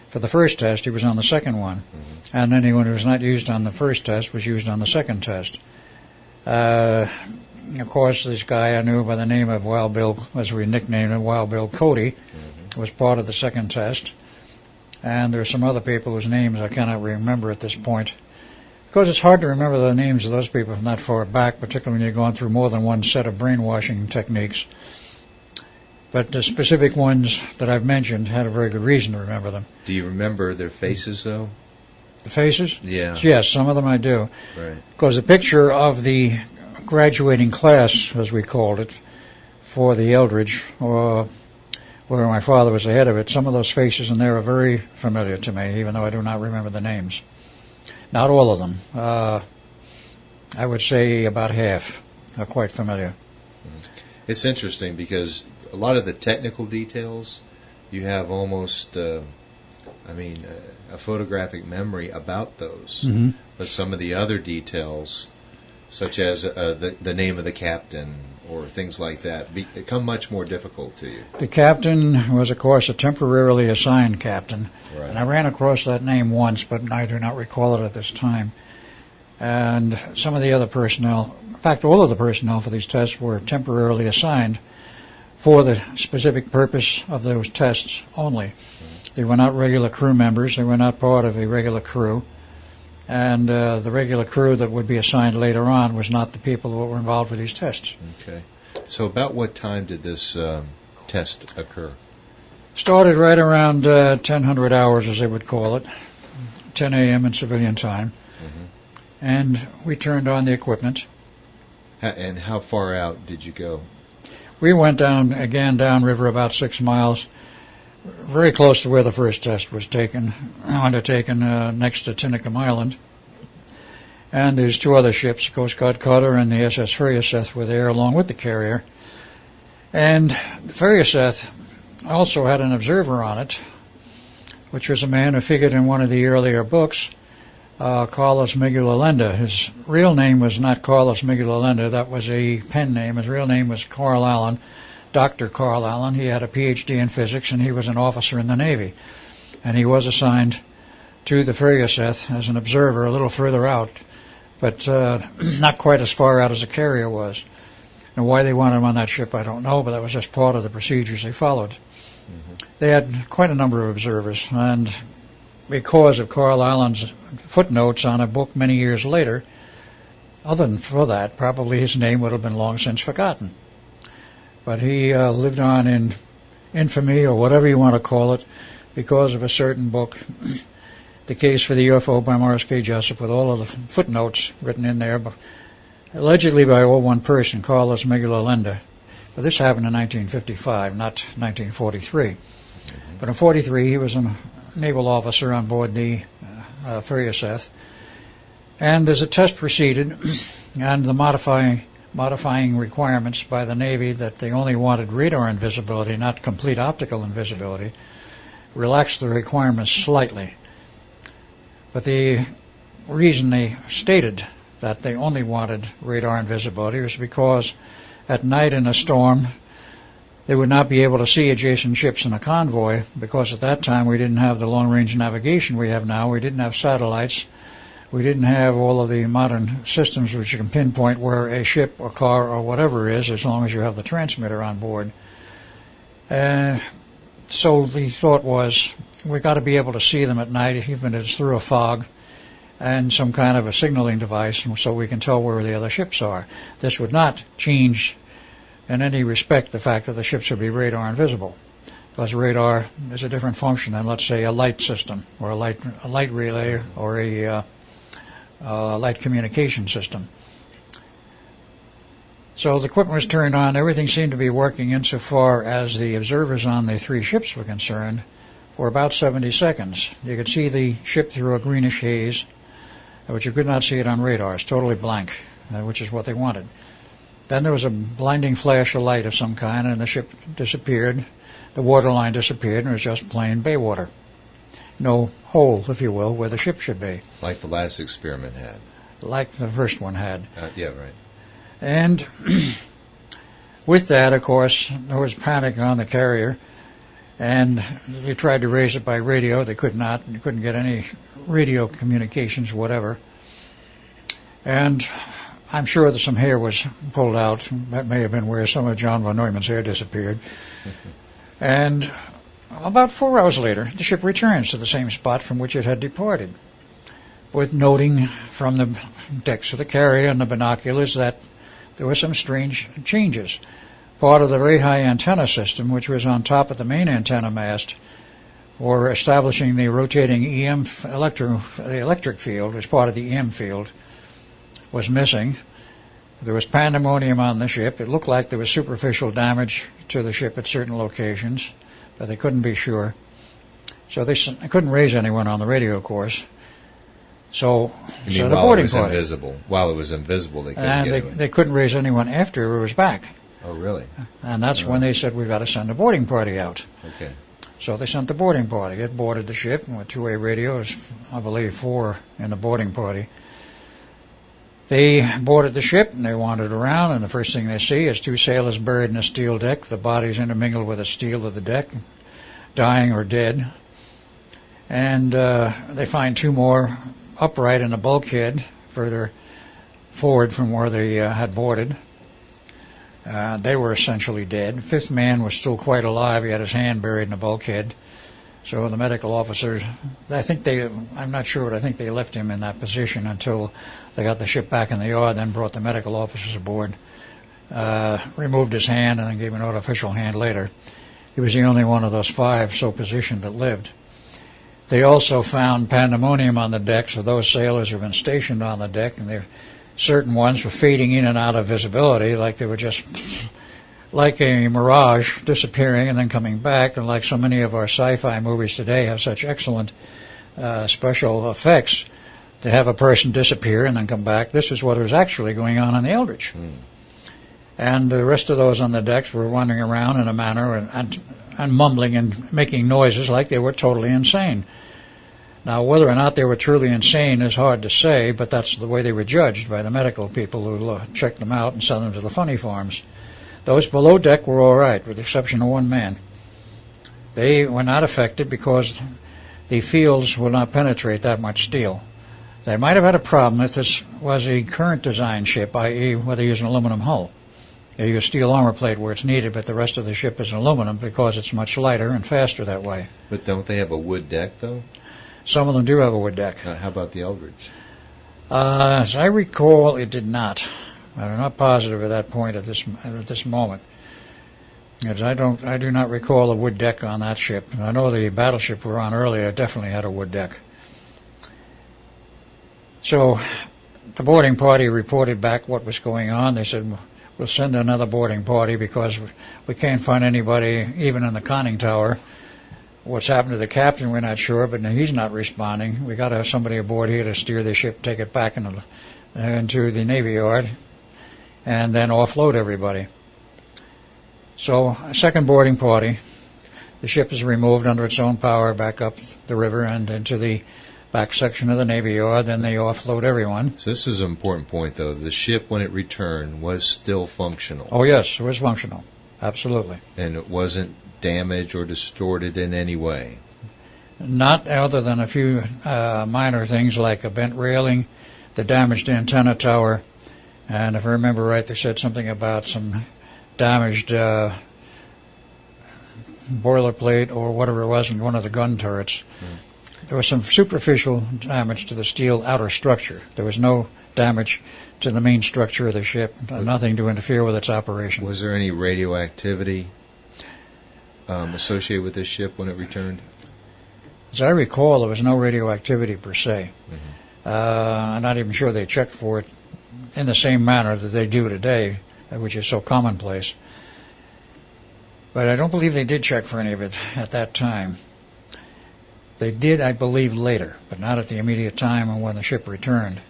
for the first test, he was on the second one. Mm-hmm. And anyone who was not used on the first test was used on the second test. Of course, this guy I knew by the name of Wild Bill, as we nicknamed him, Wild Bill Cody, was part of the second test. And there are some other people whose names I cannot remember at this point. Because it's hard to remember the names of those people from that far back, particularly when you're going through more than one set of brainwashing techniques. But the specific ones that I've mentioned had a very good reason to remember them. Do you remember their faces, though? The faces? Yeah. Yes, some of them I do. Right. Because the picture of the graduating class, as we called it, for the Eldridge, or where my father was the head of it, some of those faces in there are very familiar to me, even though I do not remember the names. Not all of them. I would say about half are quite familiar. It's interesting because a lot of the technical details, you have almost, a photographic memory about those. Mm-hmm. But some of the other details, such as the name of the captain or things like that, become much more difficult to you. The captain was, of course, a temporarily assigned captain. Right. And I ran across that name once, but I do not recall it at this time. And some of the other personnel, in fact, all of the personnel for these tests were temporarily assigned for the specific purpose of those tests only. Mm-hmm. They were not regular crew members. They were not part of a regular crew. And the regular crew that would be assigned later on was not the people that were involved with these tests. Okay. So about what time did this test occur? Started right around 1000 hours, as they would call it, 10 a.m. in civilian time. Mm-hmm. And we turned on the equipment. And how far out did you go? We went downriver about 6 miles, very close to where the first test was undertaken next to Tinicum Island. And there's two other ships, the Coast Guard cutter and the SS Furioseth, were there along with the carrier. And the Furioseth also had an observer on it, which was a man who figured in one of the earlier books, Carlos Miguel Allende. His real name was not Carlos Miguel Allende. That was a pen name. His real name was Carl Allen, Dr. Carl Allen. He had a Ph.D. in physics, and he was an officer in the Navy. And he was assigned to the Furioseth as an observer a little further out, but not quite as far out as the carrier was. And why they wanted him on that ship, I don't know, but that was just part of the procedures they followed. Mm-hmm. They had quite a number of observers, and because of Carl Allen's footnotes on a book many years later, other than for that, probably his name would have been long since forgotten. But he lived on in infamy, or whatever you want to call it, because of a certain book, The Case for the UFO by Morris K. Jessup, with all of the footnotes written in there, allegedly by all one person, Carlos Miguel Allende. But this happened in 1955, not 1943. Mm-hmm. But in 43, he was a naval officer on board the Furioseth. And as a test proceeded, and the modifying requirements by the Navy that they only wanted radar invisibility, not complete optical invisibility, relaxed the requirements slightly. But the reason they stated that they only wanted radar invisibility was because at night in a storm, they would not be able to see adjacent ships in a convoy, because at that time we didn't have the long-range navigation we have now. We didn't have satellites. We didn't have all of the modern systems which you can pinpoint where a ship or car or whatever is, as long as you have the transmitter on board. So the thought was, we've got to be able to see them at night, even if it's through a fog. and some kind of a signaling device so we can tell where the other ships are. This would not change in any respect the fact that the ships would be radar invisible, because radar is a different function than, let's say, a light system or a light relay or a light communication system. So the equipment was turned on. Everything seemed to be working insofar as the observers on the three ships were concerned for about 70 seconds. You could see the ship through a greenish haze, but you could not see it on radar. It's totally blank, which is what they wanted. Then there was a blinding flash of light of some kind, and the ship disappeared. The waterline disappeared, and it was just plain bay water. No hole, if you will, where the ship should be. Like the last experiment had. Like the first one had. Yeah, right. And with that, of course, there was panic on the carrier, and they tried to raise it by radio. They could not. You couldn't get any radio communications, whatever. And I'm sure that some hair was pulled out. That may have been where some of John von Neumann's hair disappeared. And about 4 hours later, the ship returns to the same spot from which it had departed, with noting from the decks of the carrier and the binoculars that there were some strange changes. Part of the very high antenna system, which was on top of the main antenna mast, for establishing the rotating EM the electric field, as part of the EM field, was missing. There was pandemonium on the ship. It looked like there was superficial damage to the ship at certain locations, but they couldn't be sure. So they couldn't raise anyone on the radio, of course. So, you mean the while boarding it was party. invisible? While it was invisible, they couldn't get anyone. They couldn't raise anyone after it was back. Oh, really? And that's when they said, we've got to send a boarding party out. Okay. So they sent the boarding party. It boarded the ship with two-way radios, I believe 4 in the boarding party. They boarded the ship and they wandered around, and the first thing they see is 2 sailors buried in a steel deck, the bodies intermingled with the steel of the deck, dying or dead. And they find 2 more upright in the bulkhead further forward from where they had boarded. They were essentially dead. The 5th man was still quite alive. He had his hand buried in the bulkhead. So the medical officers, I'm not sure, but I think they left him in that position until they got the ship back in the yard, then brought the medical officers aboard, removed his hand, and then gave an artificial hand later. He was the only one of those 5 so positioned that lived. They also found pandemonium on the decks of those sailors who had been stationed on the deck, and certain ones were fading in and out of visibility, like they were just like a mirage, disappearing and then coming back. And like so many of our sci-fi movies today have such excellent special effects, to have a person disappear and then come back. This is what was actually going on the Eldridge. And the rest of those on the decks were wandering around in a manner and mumbling and making noises like they were totally insane. Now, whether or not they were truly insane is hard to say, but that's the way they were judged by the medical people who checked them out and sent them to the funny farms. Those below deck were all right, with the exception of 1 man. They were not affected because the fields would not penetrate that much steel. They might have had a problem if this was a current design ship, i.e. where they use an aluminum hull. They use steel armor plate where it's needed, but the rest of the ship is aluminum because it's much lighter and faster that way. But don't they have a wood deck, though? Some of them do have a wood deck. How about the Eldridge? As I recall, it did not. I'm not positive at that point at this moment. Because I do not recall a wood deck on that ship. I know the battleship we were on earlier definitely had a wood deck. So the boarding party reported back what was going on. They said, we'll send another boarding party because we can't find anybody, even in the conning tower. What's happened to the captain, we're not sure, but he's not responding. We got to have somebody aboard here to steer the ship, take it back into the Navy Yard, and then offload everybody. So, a second boarding party. The ship is removed under its own power back up the river and into the back section of the Navy Yard. Then they offload everyone. So this is an important point, though. The ship, when it returned, was still functional. Oh, yes, it was functional. Absolutely. And it wasn't damaged or distorted in any way? Not other than a few minor things like a bent railing, the damaged antenna tower, and if I remember right, they said something about some damaged boilerplate or whatever it was in one of the gun turrets. There was some superficial damage to the steel outer structure. There was no damage to the main structure of the ship, nothing to interfere with its operation. Was there any radioactivity associated with this ship when it returned? As I recall, there was no radioactivity per se. I'm not even sure they checked for it in the same manner that they do today, which is so commonplace. But I don't believe they did check for any of it at that time. They did, I believe, later, but not at the immediate time or when the ship returned.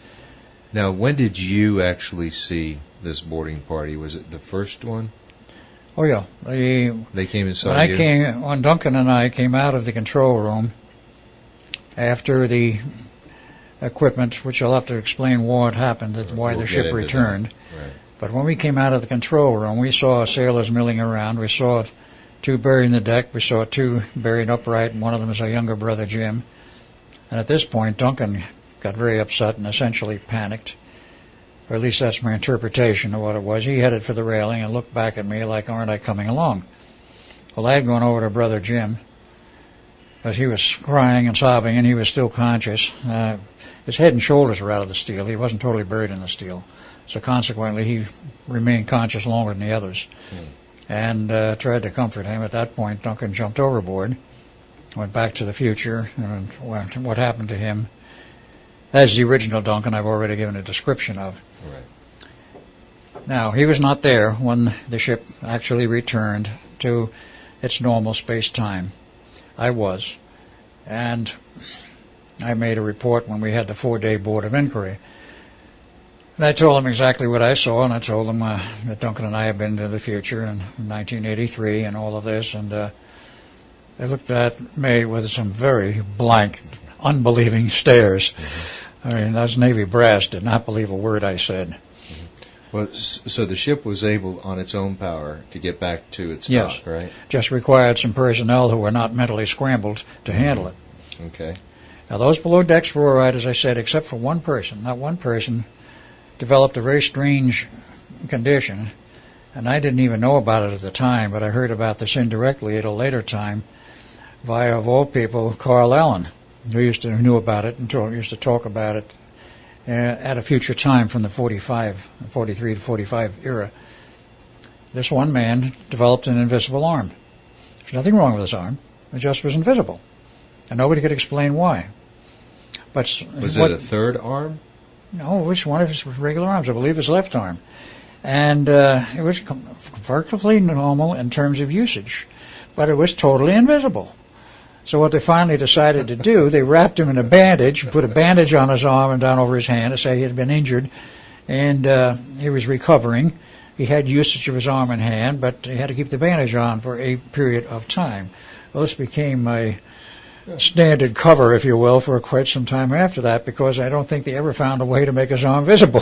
Now, when did you actually see this boarding party? Was it the first one? Oh, yeah. They came and saw you? When Duncan and I came out of the control room after the equipment, which I'll have to explain what happened, why the ship returned. Right. But when we came out of the control room, we saw sailors milling around. We saw 2 buried in the deck. We saw 2 buried upright, and one of them is our younger brother, Jim. And at this point, Duncan got very upset and essentially panicked. Or at least that's my interpretation of what it was. He headed for the railing and looked back at me like, aren't I coming along? Well, I had gone over to brother Jim, because he was crying and sobbing, and he was still conscious. His head and shoulders were out of the steel. He wasn't totally buried in the steel. So consequently, he remained conscious longer than the others. And tried to comfort him. At that point, Duncan jumped overboard, went back to the future, and what happened to him, as the original Duncan, I've already given a description of. Right. Now, he was not there when the ship actually returned to its normal space-time. I was. And I made a report when we had the 4-day board of inquiry. And I told them exactly what I saw, and I told them that Duncan and I had been to the future in 1983 and all of this, and they looked at me with some very blank, unbelieving stares. I mean, those Navy brass did not believe a word I said. Well, so the ship was able, on its own power, to get back to its Yes. dock, right? Just required some personnel who were not mentally scrambled to handle it. Okay. Now, those below decks were all right, as I said, except for one person. That one person developed a very strange condition, and I didn't even know about it at the time, but I heard about this indirectly at a later time via, of all people, Carl Allen, who knew about it and used to talk about it at a future time from the 43 to 45 era. This one man developed an invisible arm. There's nothing wrong with his arm. It just was invisible. And nobody could explain why. But was it a third arm? No, it was one of his regular arms. I believe his left arm. And it was perfectly normal in terms of usage. But it was totally invisible. So what they finally decided to do, they wrapped him in a bandage, put a bandage on his arm and down over his hand to say he had been injured, and he was recovering. He had usage of his arm and hand, but he had to keep the bandage on for a period of time. Well, this became a standard cover, if you will, for quite some time after that, because I don't think they ever found a way to make his arm visible.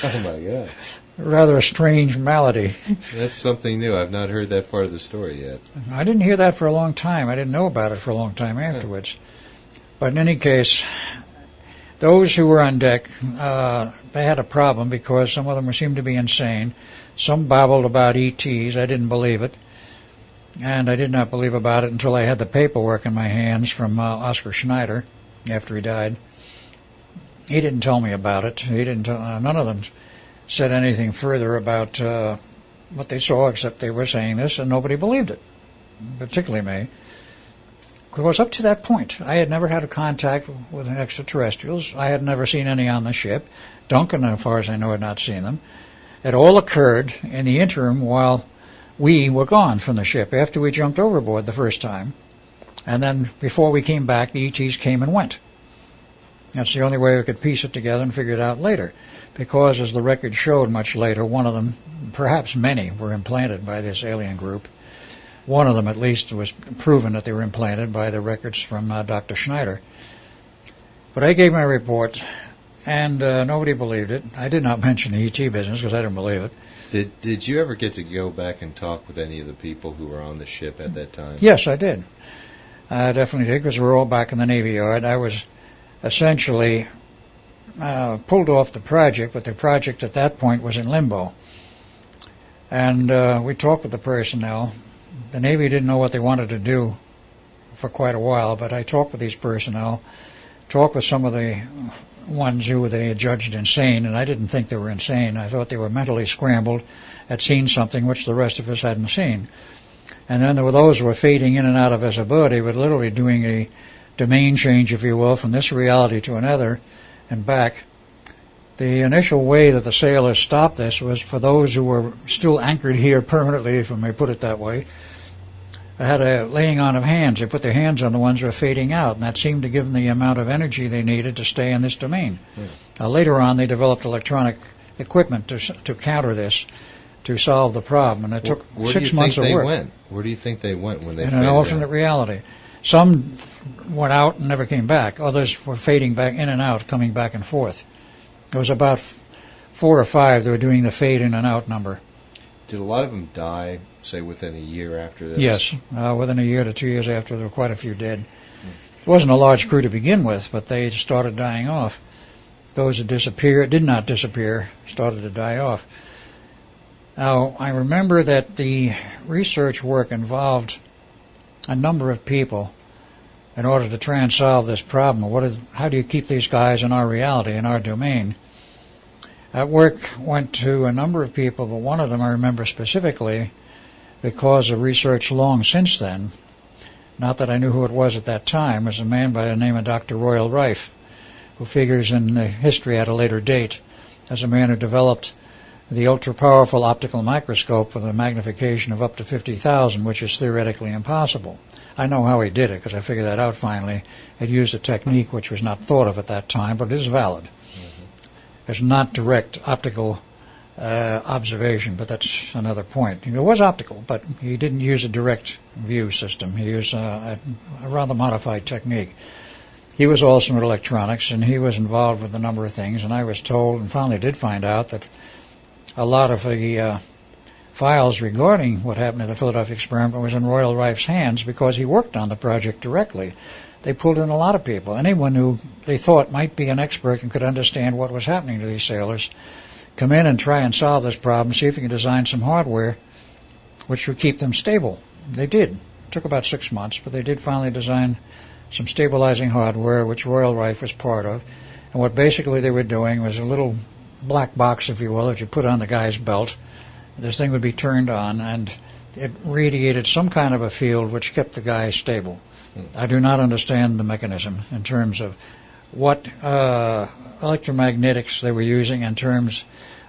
Oh, my God. Rather a strange malady. That's something new. I've not heard that part of the story yet. I didn't hear that for a long time. I didn't know about it for a long time afterwards. But in any case, those who were on deck, they had a problem because some of them seemed to be insane. Some babbled about ETs. I didn't believe it. And I did not believe about it until I had the paperwork in my hands from Oscar Schneider after he died. He didn't tell me about it. He didn't. None of them said anything further about what they saw, except they were saying this, and nobody believed it, particularly me. Because up to that point, I had never had a contact with extraterrestrials. I had never seen any on the ship. Duncan, as far as I know, had not seen them. It all occurred in the interim while we were gone from the ship, after we jumped overboard the first time. And then before we came back, the ETs came and went. That's the only way we could piece it together and figure it out later. Because, as the record showed much later, one of them, perhaps many, were implanted by this alien group. One of them, at least, was proven that they were implanted by the records from Dr. Schneider. But I gave my report, and nobody believed it. I did not mention the ET business because I didn't believe it. Did you ever get to go back and talk with any of the people who were on the ship at that time? Yes, I did. I definitely did, because we were all back in the Navy Yard. I was essentially pulled off the project, but the project at that point was in limbo. And we talked with the personnel. The Navy didn't know what they wanted to do for quite a while, but I talked with these personnel, talked with some of the ones who they had judged insane, and I didn't think they were insane. I thought they were mentally scrambled, had seen something which the rest of us hadn't seen. And then there were those who were fading in and out of visibility, but literally doing a domain change, if you will, from this reality to another and back. The initial way that the sailors stopped this was for those who were still anchored here permanently, if I may put it that way. They had a laying on of hands. They put their hands on the ones who were fading out, and that seemed to give them the amount of energy they needed to stay in this domain. Later on, they developed electronic equipment to counter this, to solve the problem, and it took 6 months of work. Where do you think they went when they in faded an alternate out? reality? Some went out and never came back. Others were fading back in and out, coming back and forth. There was about 4 or 5 that were doing the fade in and out number. Did a lot of them die, say, within a year after this? Yes, within a year to 2 years after, there were quite a few dead. It wasn't a large crew to begin with, but they started dying off. Those that did not disappear, started to die off. Now, I remember that the research work involved a number of people in order to try and solve this problem. How do you keep these guys in our reality, in our domain? That work went to a number of people, but one of them I remember specifically because of research long since then, not that I knew who it was at that time, was a man by the name of Dr. Royal Rife, who figures in the history at a later date as a man who developed the ultra-powerful optical microscope with a magnification of up to 50,000, which is theoretically impossible. I know how he did it because I figured that out finally. It used a technique which was not thought of at that time, but it is valid. It's not direct optical observation, but that's another point. It was optical, but he didn't use a direct view system. He used a rather modified technique. He was also in electronics, and he was involved with a number of things, and I was told, and finally did find out, that a lot of the files regarding what happened to the Philadelphia experiment was in Royal Rife's hands because he worked on the project directly. They pulled in a lot of people. Anyone who they thought might be an expert and could understand what was happening to these sailors, come in and try and solve this problem, see if you can design some hardware which would keep them stable. They did. It took about 6 months, but they did finally design some stabilizing hardware, which Royal Rife was part of. And what basically they were doing was a little black box, if you will, that you put on the guy's belt. This thing would be turned on, and it radiated some kind of a field which kept the guy stable. I do not understand the mechanism in terms of what electromagnetics they were using, in terms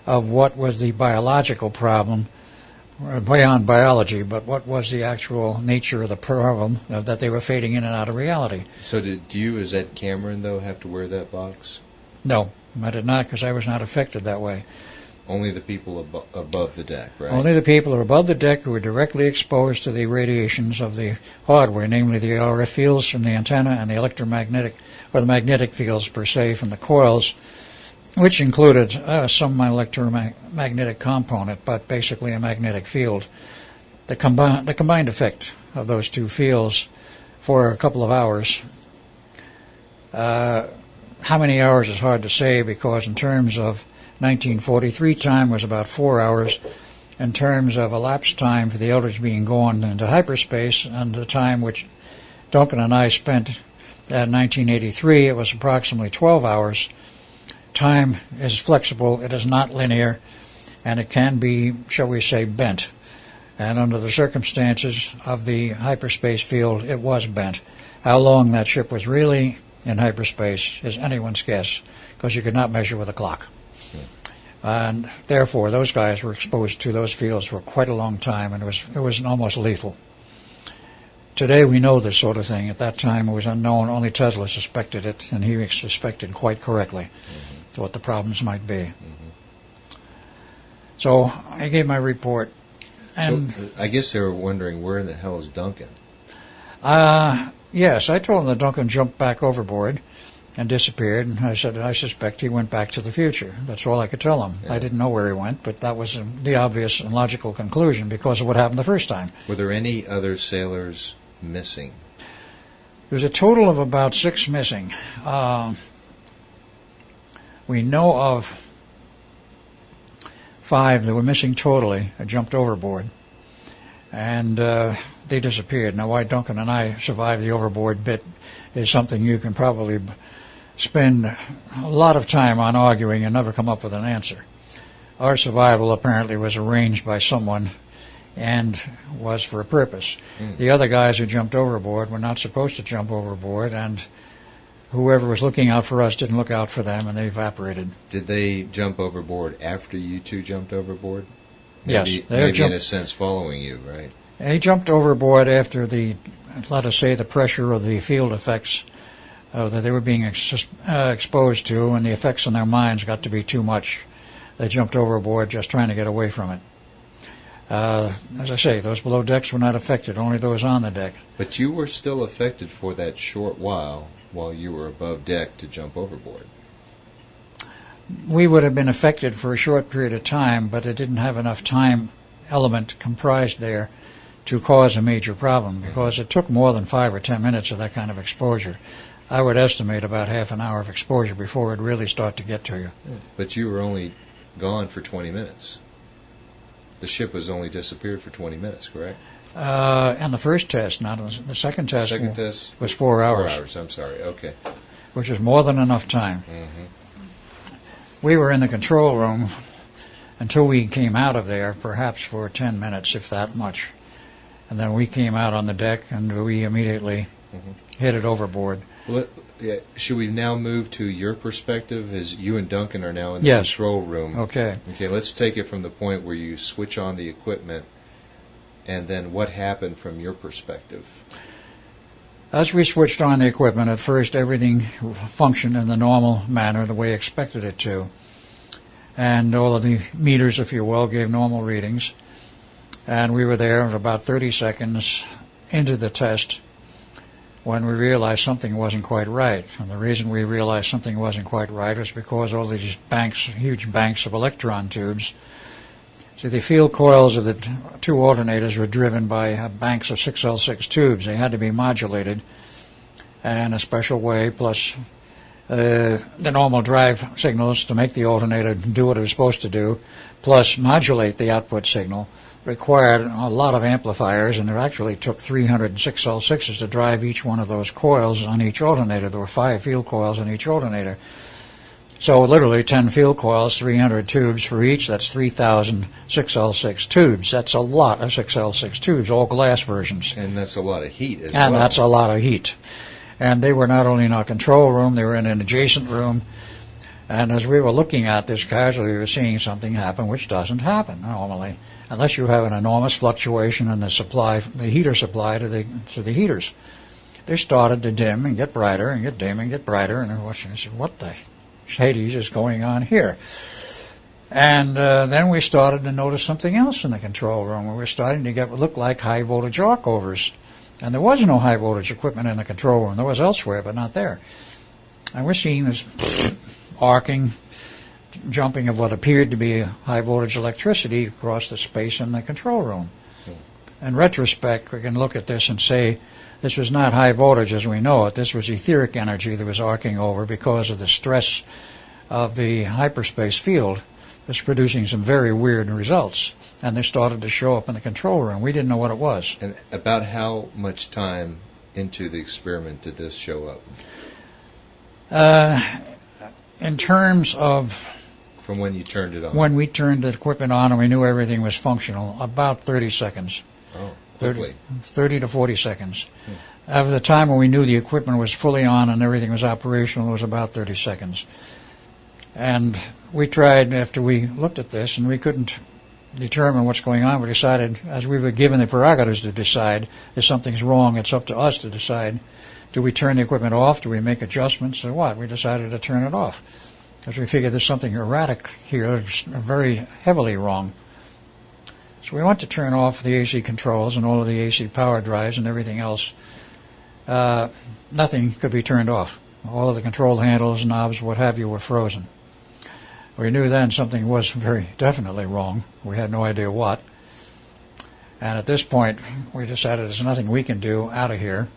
of what was the biological problem, beyond biology, but what was the actual nature of the problem that they were fading in and out of reality. So did you, as Ed Cameron, though, have to wear that box? No, I did not, because I was not affected that way. Only the people above the deck, right? Only the people who are above the deck who were directly exposed to the radiations of the hardware, namely the RF fields from the antenna and the electromagnetic, or the magnetic fields per se from the coils, which included some electromagnetic component, but basically a magnetic field. The combined effect of those two fields for a couple of hours. How many hours is hard to say, because in terms of 1943 time was about 4 hours. In terms of elapsed time for the Eldridge being gone into hyperspace, and the time which Duncan and I spent in 1983, it was approximately 12 hours. Time is flexible, it is not linear, and it can be, shall we say, bent. And under the circumstances of the hyperspace field, it was bent. How long that ship was really in hyperspace is anyone's guess, because you could not measure with a clock. And therefore, those guys were exposed to those fields for quite a long time, and it was almost lethal. Today we know this sort of thing. At that time it was unknown. Only Tesla suspected it, and he suspected quite correctly what the problems might be. So I gave my report. And so I guess they were wondering, where in the hell is Duncan? Yes, I told them that Duncan jumped back overboard and disappeared, and I said, I suspect he went back to the future. That's all I could tell him. Yeah. I didn't know where he went, but that was the obvious and logical conclusion because of what happened the first time. Were there any other sailors missing? There's a total of about 6 missing. We know of 5 that were missing totally, jumped overboard. And they disappeared. Now, why Duncan and I survived the overboard bit is something you can probably spend a lot of time on arguing and never come up with an answer. Our survival apparently was arranged by someone and was for a purpose. The other guys who jumped overboard were not supposed to jump overboard, and whoever was looking out for us didn't look out for them, and they evaporated. Did they jump overboard after you two jumped overboard? Yes. Maybe in a sense following you, right? They jumped overboard after let us say, the pressure of the field effects that they were being exposed to, and the effects on their minds got to be too much. They jumped overboard just trying to get away from it. As I say, those below decks were not affected, only those on the deck. But you were still affected for that short while you were above deck to jump overboard. We would have been affected for a short period of time, but it didn't have enough time element comprised there to cause a major problem, because it took more than 5 or 10 minutes of that kind of exposure. I would estimate about half an hour of exposure before it really started to get to you. But you were only gone for 20 minutes. The ship was only disappeared for 20 minutes, correct? And the first test, not the second test. Was 4 hours. 4 hours, I'm sorry, okay. Which is more than enough time. We were in the control room until we came out of there, perhaps for 10 minutes, if that much. And then we came out on the deck, and we immediately headed overboard. Well, should we now move to your perspective, as you and Duncan are now in the control room? Okay. Okay, let's take it from the point where you switch on the equipment, and then what happened from your perspective? As we switched on the equipment, at first everything functioned in the normal manner, the way I expected it to. And all of the meters, if you will, gave normal readings. And we were there about 30 seconds into the test when we realized something wasn't quite right. And the reason we realized something wasn't quite right was because all these huge banks of electron tubes. See, the field coils of the two alternators were driven by banks of 6L6 tubes. They had to be modulated in a special way, plus the normal drive signals to make the alternator do what it was supposed to do, plus modulate the output signal, required a lot of amplifiers, and it actually took 306 L6s to drive each one of those coils on each alternator. There were 5 field coils on each alternator. So literally 10 field coils, 300 tubes for each. That's 3,000 6L6 tubes. That's a lot of 6L6 tubes, all glass versions. And that's a lot of heat as well. And that's a lot of heat. And they were not only in our control room, they were in an adjacent room. And as we were looking at this casually, we were seeing something happen which doesn't happen normally, unless you have an enormous fluctuation in the supply, the heater supply to the heaters. They started to dim and get brighter and get dim and get brighter, and I said, what the Hades is going on here? And then we started to notice something else in the control room. We were starting to get what looked like high voltage arc overs. And there was no high voltage equipment in the control room. There was elsewhere, but not there. And we're seeing this arcing, jumping of what appeared to be high voltage electricity across the space in the control room. In retrospect, we can look at this and say this was not high voltage as we know it. This was etheric energy that was arcing over because of the stress of the hyperspace field. It was producing some very weird results. And they started to show up in the control room. We didn't know what it was. And about how much time into the experiment did this show up? In terms of... From when you turned it on? When we turned the equipment on and we knew everything was functional, about 30 seconds. Oh, quickly. 30 to 40 seconds. After the time when we knew the equipment was fully on and everything was operational, it was about 30 seconds. And we tried, after we looked at this, and we couldn't determine what's going on, we decided, as we were given the prerogatives to decide, if something's wrong, it's up to us to decide. Do we turn the equipment off? Do we make adjustments? Or what? We decided to turn it off, because we figured there's something erratic here, very heavily wrong. So we went to turn off the AC controls and all of the AC power drives and everything else. Nothing could be turned off. All of the control handles, knobs, what have you, were frozen. We knew then something was very definitely wrong. We had no idea what. And at this point, we decided there's nothing we can do out of here.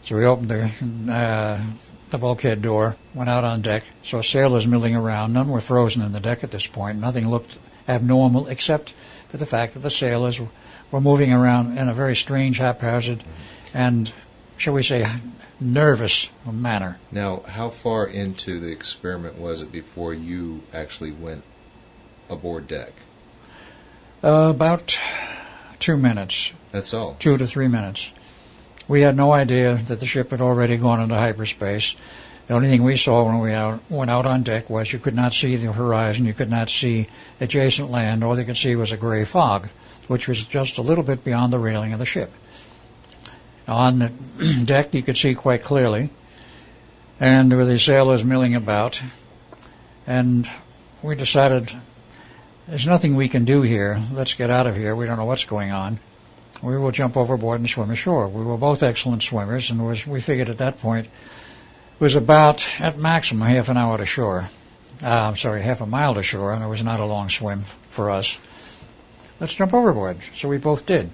So we opened the bulkhead door, went out on deck, saw sailors milling around. None were frozen in the deck at this point. Nothing looked abnormal except for the fact that the sailors were moving around in a very strange, haphazard, and, shall we say, nervous manner. Now, how far into the experiment was it before you actually went aboard deck? About 2 minutes. That's all. 2 to 3 minutes. We had no idea that the ship had already gone into hyperspace. The only thing we saw when we went out on deck was you could not see the horizon, you could not see adjacent land. All you could see was a gray fog, which was just a little bit beyond the railing of the ship. On the deck, you could see quite clearly, and there were the sailors milling about, and we decided, there's nothing we can do here. Let's get out of here. We don't know what's going on. We will jump overboard and swim ashore. We were both excellent swimmers, and we figured at that point it was about, at maximum, half an hour to shore. Half a mile to shore, and it was not a long swim for us. Let's jump overboard. So we both did.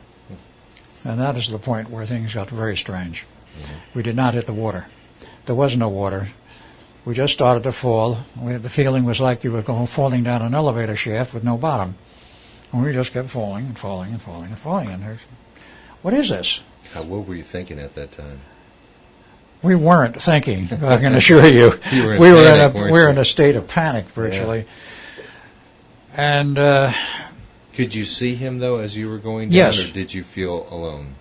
And that is the point where things got very strange. We did not hit the water. There was no water. We just started to fall. The feeling was like you were falling down an elevator shaft with no bottom. And we just kept falling and falling and falling and falling. And what is this? What were you thinking at that time? We weren't thinking, I can assure you. We were in a state of panic, virtually. Yeah. And could you see him, though, as you were going down, yes. Or did you feel alone?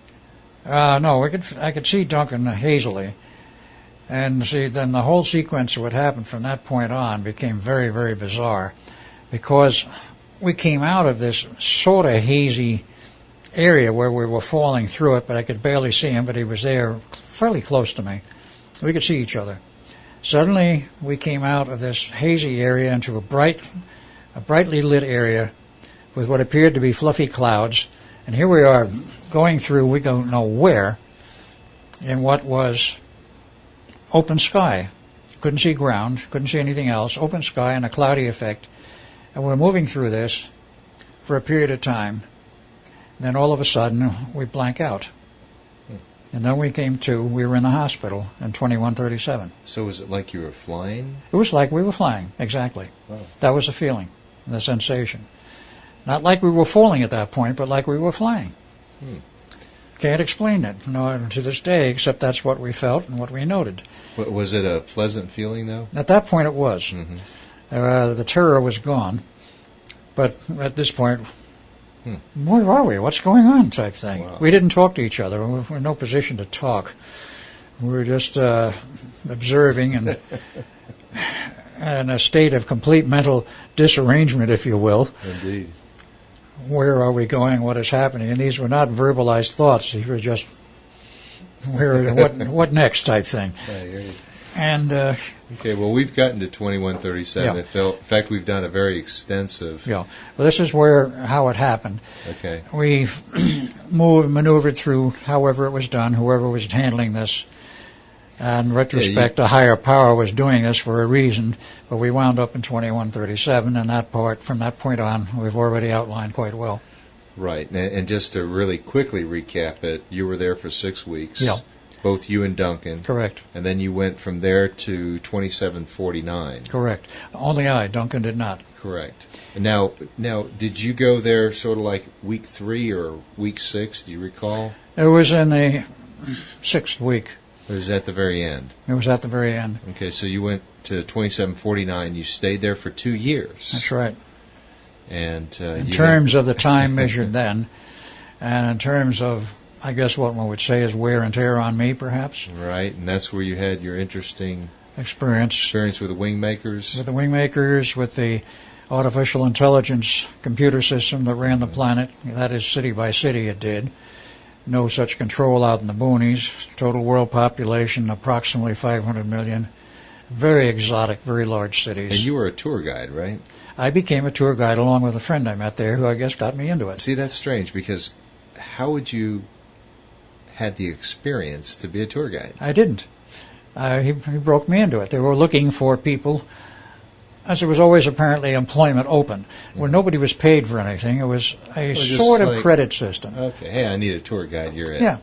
No, I could see Duncan hazily. And see, then the whole sequence of what happened from that point on became very, very bizarre, because we came out of this sort of hazy area where we were falling through it, but I could barely see him, but he was there fairly close to me. We could see each other. Suddenly, we came out of this hazy area into a brightly lit area with what appeared to be fluffy clouds, and here we are going through, we don't know where, in what was open sky. Couldn't see ground, couldn't see anything else, open sky and a cloudy effect. And we're moving through this for a period of time. Then all of a sudden, we blank out. And then we came to, we were in the hospital in 2137. So was it like you were flying? It was like we were flying, exactly. Wow. That was the feeling, the sensation. Not like we were falling at that point, but like we were flying. Can't explain it, no, to this day, except that's what we felt and what we noted. Was it a pleasant feeling, though? At that point, it was. Mm-hmm. The terror was gone, but at this point, where are we? What's going on? Type thing. Wow. We didn't talk to each other. We were in no position to talk. We were just observing and in a state of complete mental disarrangement, if you will. Indeed. Where are we going? What is happening? And these were not verbalized thoughts. These were just, what next type thing. And okay, well, we've gotten to 2137. Yeah. In fact, we've done a very extensive. Yeah. Well, this is how it happened. Okay. We maneuvered through however it was done, whoever was handling this. And in retrospect, a higher power was doing this for a reason, but we wound up in 2137, and from that point on, we've already outlined quite well. Right, and just to really quickly recap it, you were there for 6 weeks. Yeah. Both you and Duncan. Correct. And then you went from there to 2749. Correct. Only Duncan did not. Correct. Now, did you go there sort of like week 3 or week 6? Do you recall? It was in the 6th week. It was at the very end. It was at the very end. Okay, so you went to 2749. You stayed there for 2 years. That's right. And in terms of the time measured then, and in terms of, I guess what one would say is wear and tear on me, perhaps. Right, and that's where you had your interesting experience with the Wingmakers. With the Wingmakers, with the artificial intelligence computer system that ran the planet. That is, city by city it did. No such control out in the boonies. Total world population, approximately 500 million. Very exotic, very large cities. And you were a tour guide, right? I became a tour guide along with a friend I met there who I guess got me into it. See, that's strange, because how would you had the experience to be a tour guide? I didn't. He broke me into it. They were looking for people, as there was always apparently employment open, where nobody was paid for anything. It was a sort of credit system. Okay, hey, I need a tour guide. You're in. Yeah.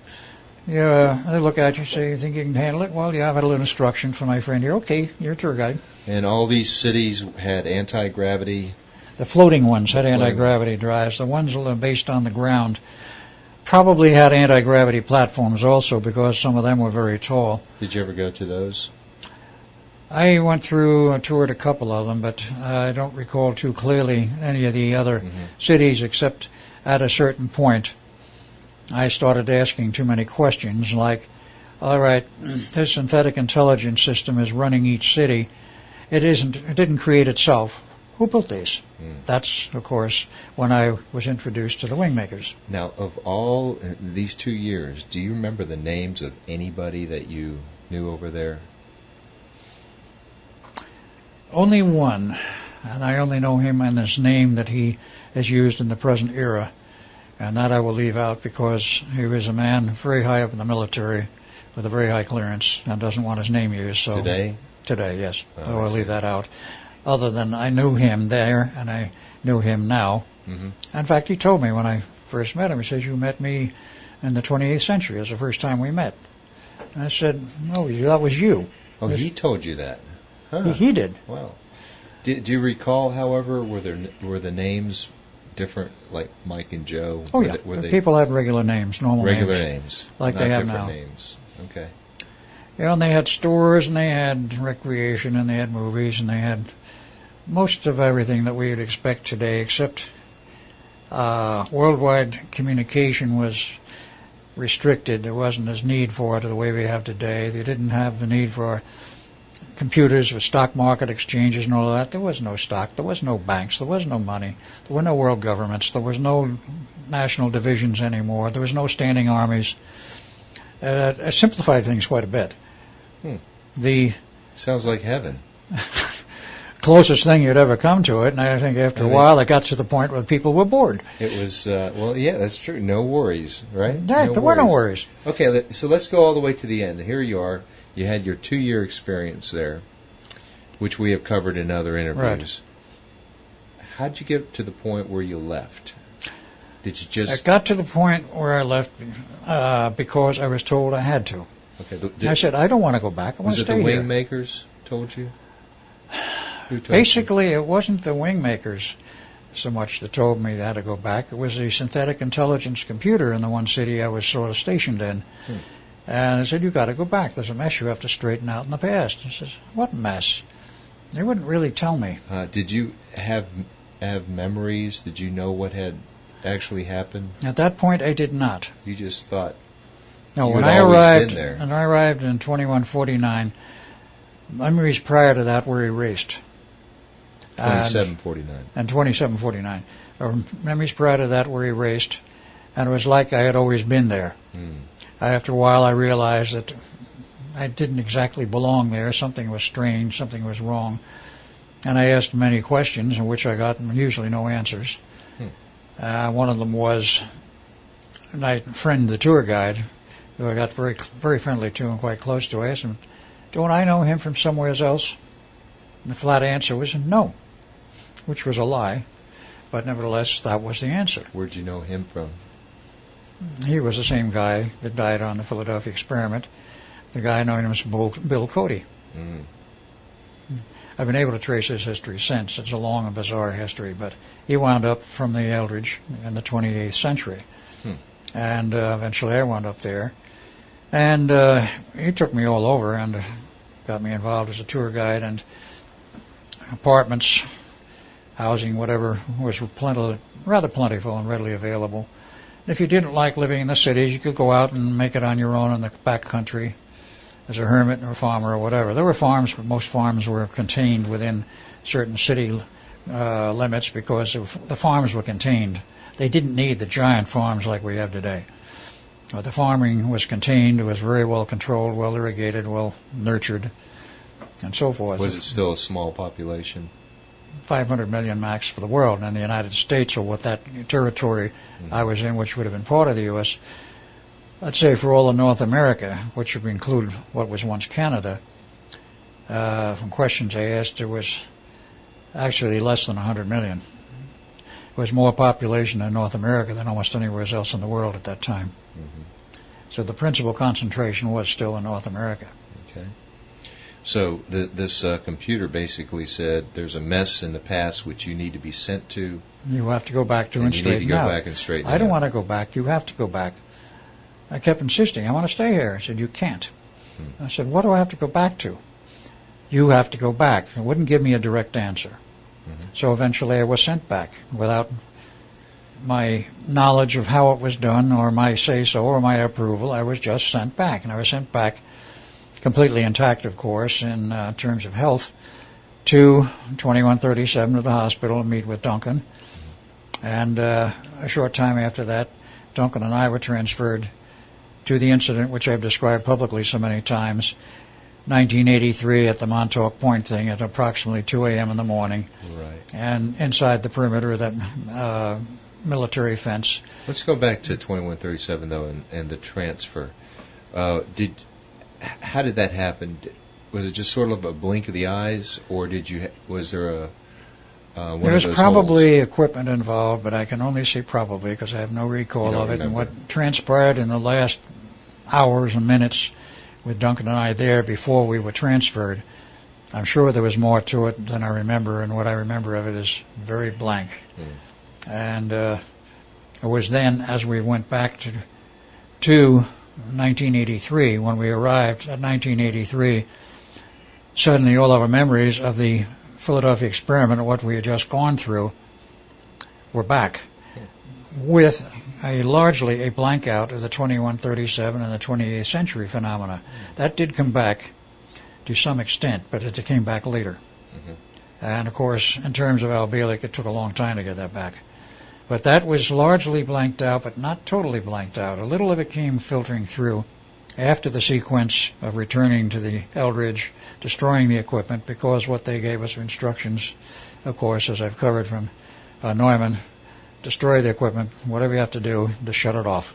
They look at you, say, you think you can handle it? Well, yeah, I've had a little instruction from my friend here. Okay, you're a tour guide. And all these cities had anti-gravity? The floating ones had anti-gravity drives. The ones that are based on the ground probably had anti-gravity platforms also, because some of them were very tall. Did you ever go to those? I went through and toured a couple of them, but I don't recall too clearly any of the other cities, except at a certain point I started asking too many questions, like, all right, this synthetic intelligence system is running each city. It didn't create itself. Who built these? That's, of course, when I was introduced to the Wingmakers. Now, of all these 2 years, do you remember the names of anybody that you knew over there? Only one, and I only know him and his name that he is used in the present era, and that I will leave out because he was a man very high up in the military with a very high clearance and doesn't want his name used. So Today? Today, yes. Oh, I'll leave that out. Other than I knew him there, and I knew him now. In fact, he told me when I first met him, he says, you met me in the 28th century. It was the first time we met. And I said, no, that was you. Oh, he told you that? Huh. He did. Wow. Do you recall, however, were the names different, like Mike and Joe? Oh, yeah. People had regular names, normal regular names. Like they have different now. Names. Okay. Yeah, and they had stores, and they had recreation, and they had movies, and they had most of everything that we would expect today, except worldwide communication was restricted. There wasn't as need for it the way we have today. They didn't have the need for computers with stock market exchanges and all of that. There was no stock. There was no banks. There was no money. There were no world governments. There was no national divisions anymore. There was no standing armies. It simplified things quite a bit. The sounds like heaven. Closest thing you'd ever come to it, and I think after a while it got to the point where people were bored. It was, well, yeah, that's true. No worries, right? Right, there were no worries. Okay, so let's go all the way to the end. Here you are. You had your 2-year experience there, which we have covered in other interviews. Right. How'd you get to the point where you left? Did you just... I got to the point where I left because I was told I had to. Okay. I said, I don't want to go back. I want to stay here. Was it the Wingmakers told you? Who told Basically, you? It wasn't the Wingmakers so much that told me that to go back. It was the synthetic intelligence computer in the one city I was sort of stationed in. And I said, you got to go back. There's a mess you have to straighten out in the past. He says, what mess? They wouldn't really tell me. Did you have memories? Did you know what had actually happened? At that point, I did not. You just thought no, you when had I always arrived, been there. When I arrived in 2149, memories prior to that were erased. 2749. And 2749. Memories prior to that were erased, and it was like I had always been there. After a while, I realized that I didn't exactly belong there. Something was strange. Something was wrong. And I asked many questions, in which I got usually no answers. One of them was my friend, the tour guide, who I got very, very friendly to and quite close to. I asked him, don't I know him from somewhere else? And the flat answer was no, which was a lie. But nevertheless, that was the answer. Where'd you know him from? He was the same guy that died on the Philadelphia experiment. The guy known as Bill Cody. I've been able to trace his history since. It's a long and bizarre history, but he wound up from the Eldridge in the 28th century. And eventually I wound up there. And he took me all over and got me involved as a tour guide, and apartments, housing, whatever, was rather plentiful and readily available. If you didn't like living in the cities, you could go out and make it on your own in the back country as a hermit or a farmer or whatever. There were farms, but most farms were contained within certain city limits because the farms were contained. They didn't need the giant farms like we have today. But the farming was contained. It was very well controlled, well irrigated, well nurtured, and so forth. Was it still a small population? 500 million max for the world, and in the United States, or what that territory I was in, which would have been part of the U.S., let's say for all of North America, which would include what was once Canada, from questions I asked, there was actually less than 100 million. There was more population in North America than almost anywhere else in the world at that time. So the principal concentration was still in North America. Okay. So this computer basically said there's a mess in the past which you need to be sent to. You have to go back to and straighten out. You need to go back and straighten out. I don't want to go back. You have to go back. I kept insisting, I want to stay here. I said, you can't. I said, what do I have to go back to? You have to go back. It wouldn't give me a direct answer. So eventually I was sent back without my knowledge of how it was done or my say-so or my approval. I was just sent back. And I was sent back completely intact, of course, in terms of health, to 2137 to the hospital to meet with Duncan. And a short time after that, Duncan and I were transferred to the incident which I've described publicly so many times, 1983 at the Montauk Point thing at approximately 2 a.m. in the morning. Right. And inside the perimeter of that military fence. Let's go back to 2137, though, and the transfer. How did that happen? Was it just sort of a blink of the eyes, or was there a there was probably equipment involved, but I can only say probably because I have no recall of it. Remember. And what transpired in the last hours and minutes with Duncan and I there before we were transferred, I'm sure there was more to it than I remember, and what I remember of it is very blank. And it was then, as we went back to 1983, when we arrived at 1983, suddenly all our memories of the Philadelphia experiment and what we had just gone through were back, with largely a blank out of the 2137 and the 28th century phenomena. That did come back to some extent, but it came back later. And of course, in terms of Al Bielek, it took a long time to get that back. But that was largely blanked out, but not totally blanked out. A little of it came filtering through after the sequence of returning to the Eldridge, destroying the equipment, because what they gave us instructions, of course, as I've covered from Neumann, destroy the equipment, whatever you have to do to shut it off.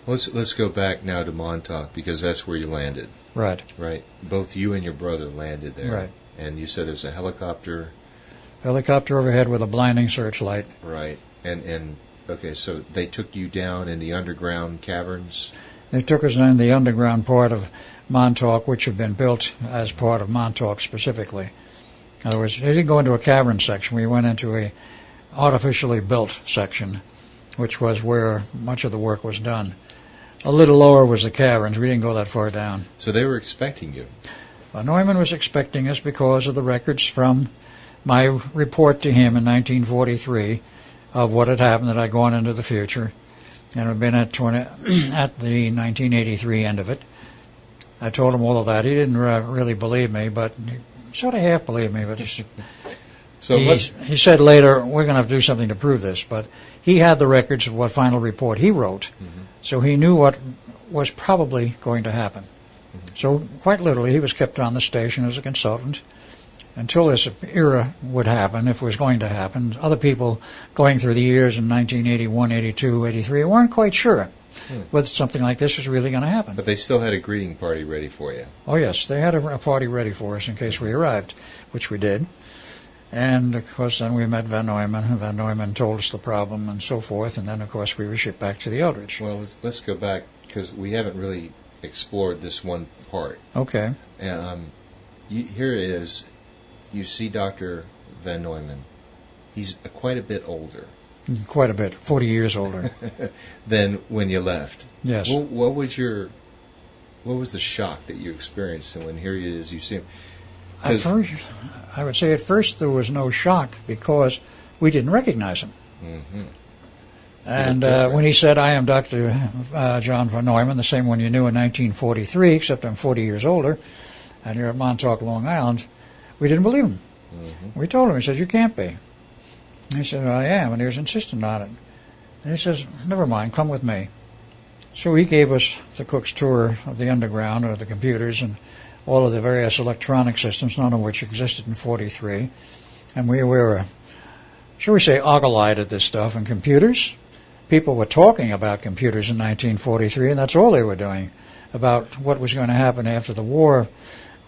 Let's go back now to Montauk, because that's where you landed. Right. Right. Both you and your brother landed there. Right. And you said there's a helicopter. Helicopter overhead with a blinding searchlight. Right. And okay, so they took you down in the underground caverns? They took us in the underground part of Montauk, which had been built as part of Montauk specifically. In other words, they didn't go into a cavern section. We went into a artificially built section, which was where much of the work was done. A little lower was the caverns. We didn't go that far down. So they were expecting you? Neumann was expecting us because of the records from my report to him in 1943 of what had happened, that I'd gone into the future, and had been at the 1983 end of it. I told him all of that. He didn't really believe me, but he sort of half believed me. But he said later, we're going to have to do something to prove this. But he had the records of what final report he wrote, so he knew what was probably going to happen. So quite literally, he was kept on the station as a consultant until this era would happen, if it was going to happen. Other people going through the years in 1981, 82, 83 weren't quite sure whether something like this was really going to happen. But they still had a greeting party ready for you. Oh, yes. They had a party ready for us in case we arrived, which we did. And, of course, then we met Van Neumann. Van Neumann told us the problem and so forth. And then, of course, we were shipped back to the Eldridge. Well, let's go back, because we haven't really explored this one part. Okay. Here it is. You see Dr. Van Neumann. He's quite a bit older. Quite a bit, 40 years older. Than when you left. Yes. What was the shock that you experienced when here he is, you see him? At first, I would say at first there was no shock because we didn't recognize him. And when he said, I am Dr. John Van Neumann, the same one you knew in 1943, except I'm 40 years older, and you're at Montauk, Long Island, we didn't believe him. We told him, he says, you can't be. He said, I am, and he was insistent on it. And he says, never mind, come with me. So he gave us the cook's tour of the underground, or the computers, and all of the various electronic systems, none of which existed in 43. And we were, shall we say, ogle-eyed at this stuff. And computers, people were talking about computers in 1943, and that's all they were doing, about what was going to happen after the war.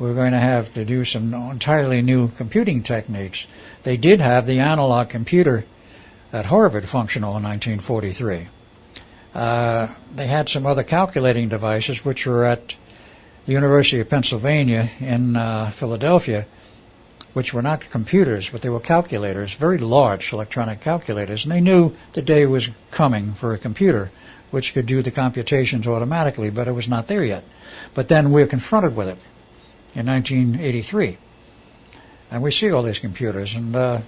We were going to have to do some entirely new computing techniques. They did have the analog computer at Harvard functional in 1943. They had some other calculating devices which were at the University of Pennsylvania in Philadelphia, which were not computers, but they were calculators, very large electronic calculators, and they knew the day was coming for a computer which could do the computations automatically, but it was not there yet. But then we were confronted with it in 1983, and we see all these computers. And were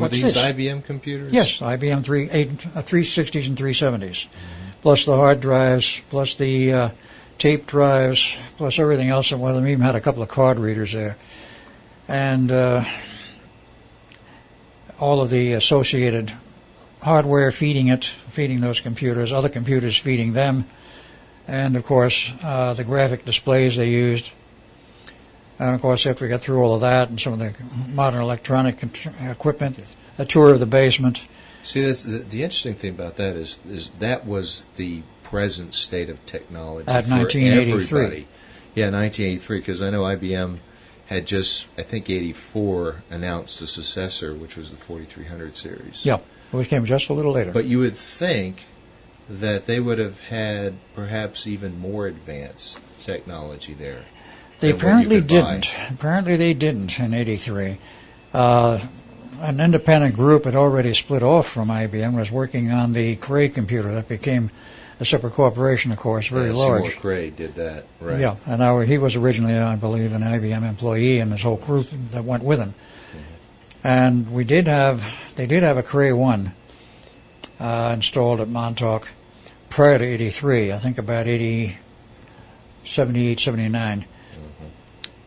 these this? IBM computers? Yes, IBM 360s and 370s, plus the hard drives, plus the tape drives, plus everything else. And one of them even had a couple of card readers there. And all of the associated hardware feeding those computers, other computers feeding them, and of course the graphic displays they used. And of course, after we got through all of that and some of the modern electronic equipment, a tour of the basement. See, that's the interesting thing about that is that was the present state of technology At for 1983. everybody. Yeah, 1983, because I know IBM had just, I think, 84 announced the successor, which was the 4300 series. Yeah, it came just a little later. But you would think that they would have had perhaps even more advanced technology there. They than what you apparently could buy. didn't. Apparently they didn't in 83. An independent group had already split off from IBM, was working on the Cray computer that became a separate corporation, of course, very large. Seymour Cray did that, right? Yeah, and he was originally, I believe, an IBM employee, and his whole group that went with him. And they did have a Cray 1 installed at Montauk prior to 83, I think about 78, 79.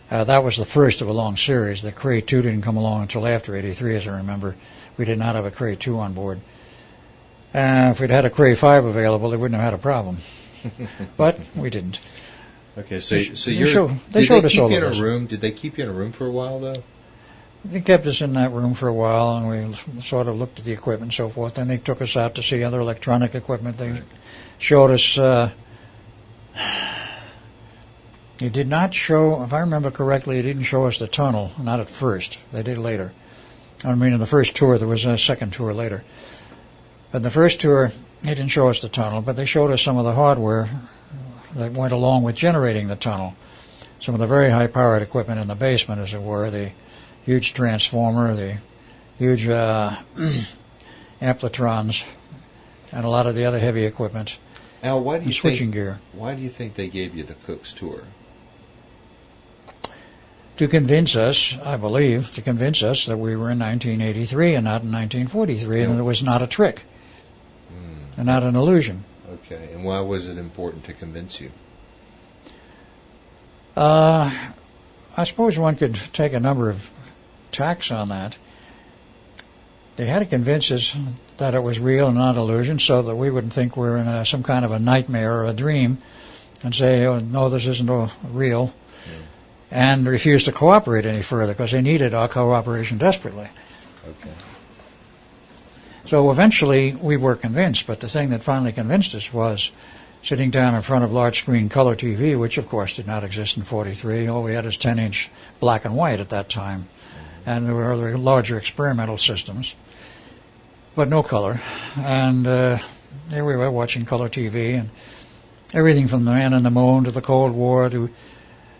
That was the first of a long series. The Cray 2 didn't come along until after 83, as I remember. We did not have a Cray 2 on board. If we'd had a Cray 5 available, they wouldn't have had a problem. But we didn't. Okay, They did showed they us keep all you of in a this. room? Did they keep you in a room for a while, though? They kept us in that room for a while, and we sort of looked at the equipment and so forth. Then they took us out to see other electronic equipment. They showed us... It did not show, if I remember correctly, it didn't show us the tunnel, not at first. They did later. I mean, in the first tour, there was a second tour later. But in the first tour, they didn't show us the tunnel, but they showed us some of the hardware that went along with generating the tunnel. Some of the very high-powered equipment in the basement, as it were, the huge transformer, the huge ampletrons, and a lot of the other heavy equipment, Al, why do you and switching think? gear. Why do you think they gave you the Cook's tour? To convince us, I believe, that we were in 1983 and not in 1943, and it was not a trick, and not an illusion. Okay, and why was it important to convince you? I suppose one could take a number of tacks on that. They had to convince us that it was real and not illusion, so that we wouldn't think we're in some kind of a nightmare or a dream, and say, "Oh no, this isn't real." And refused to cooperate any further because they needed our cooperation desperately. Okay. So eventually we were convinced, but the thing that finally convinced us was sitting down in front of large screen color TV, which of course did not exist in 43. All we had is 10-inch black and white at that time. And there were other larger experimental systems, but no color. And there we were watching color TV, and everything from the Man in the Moon to the Cold War to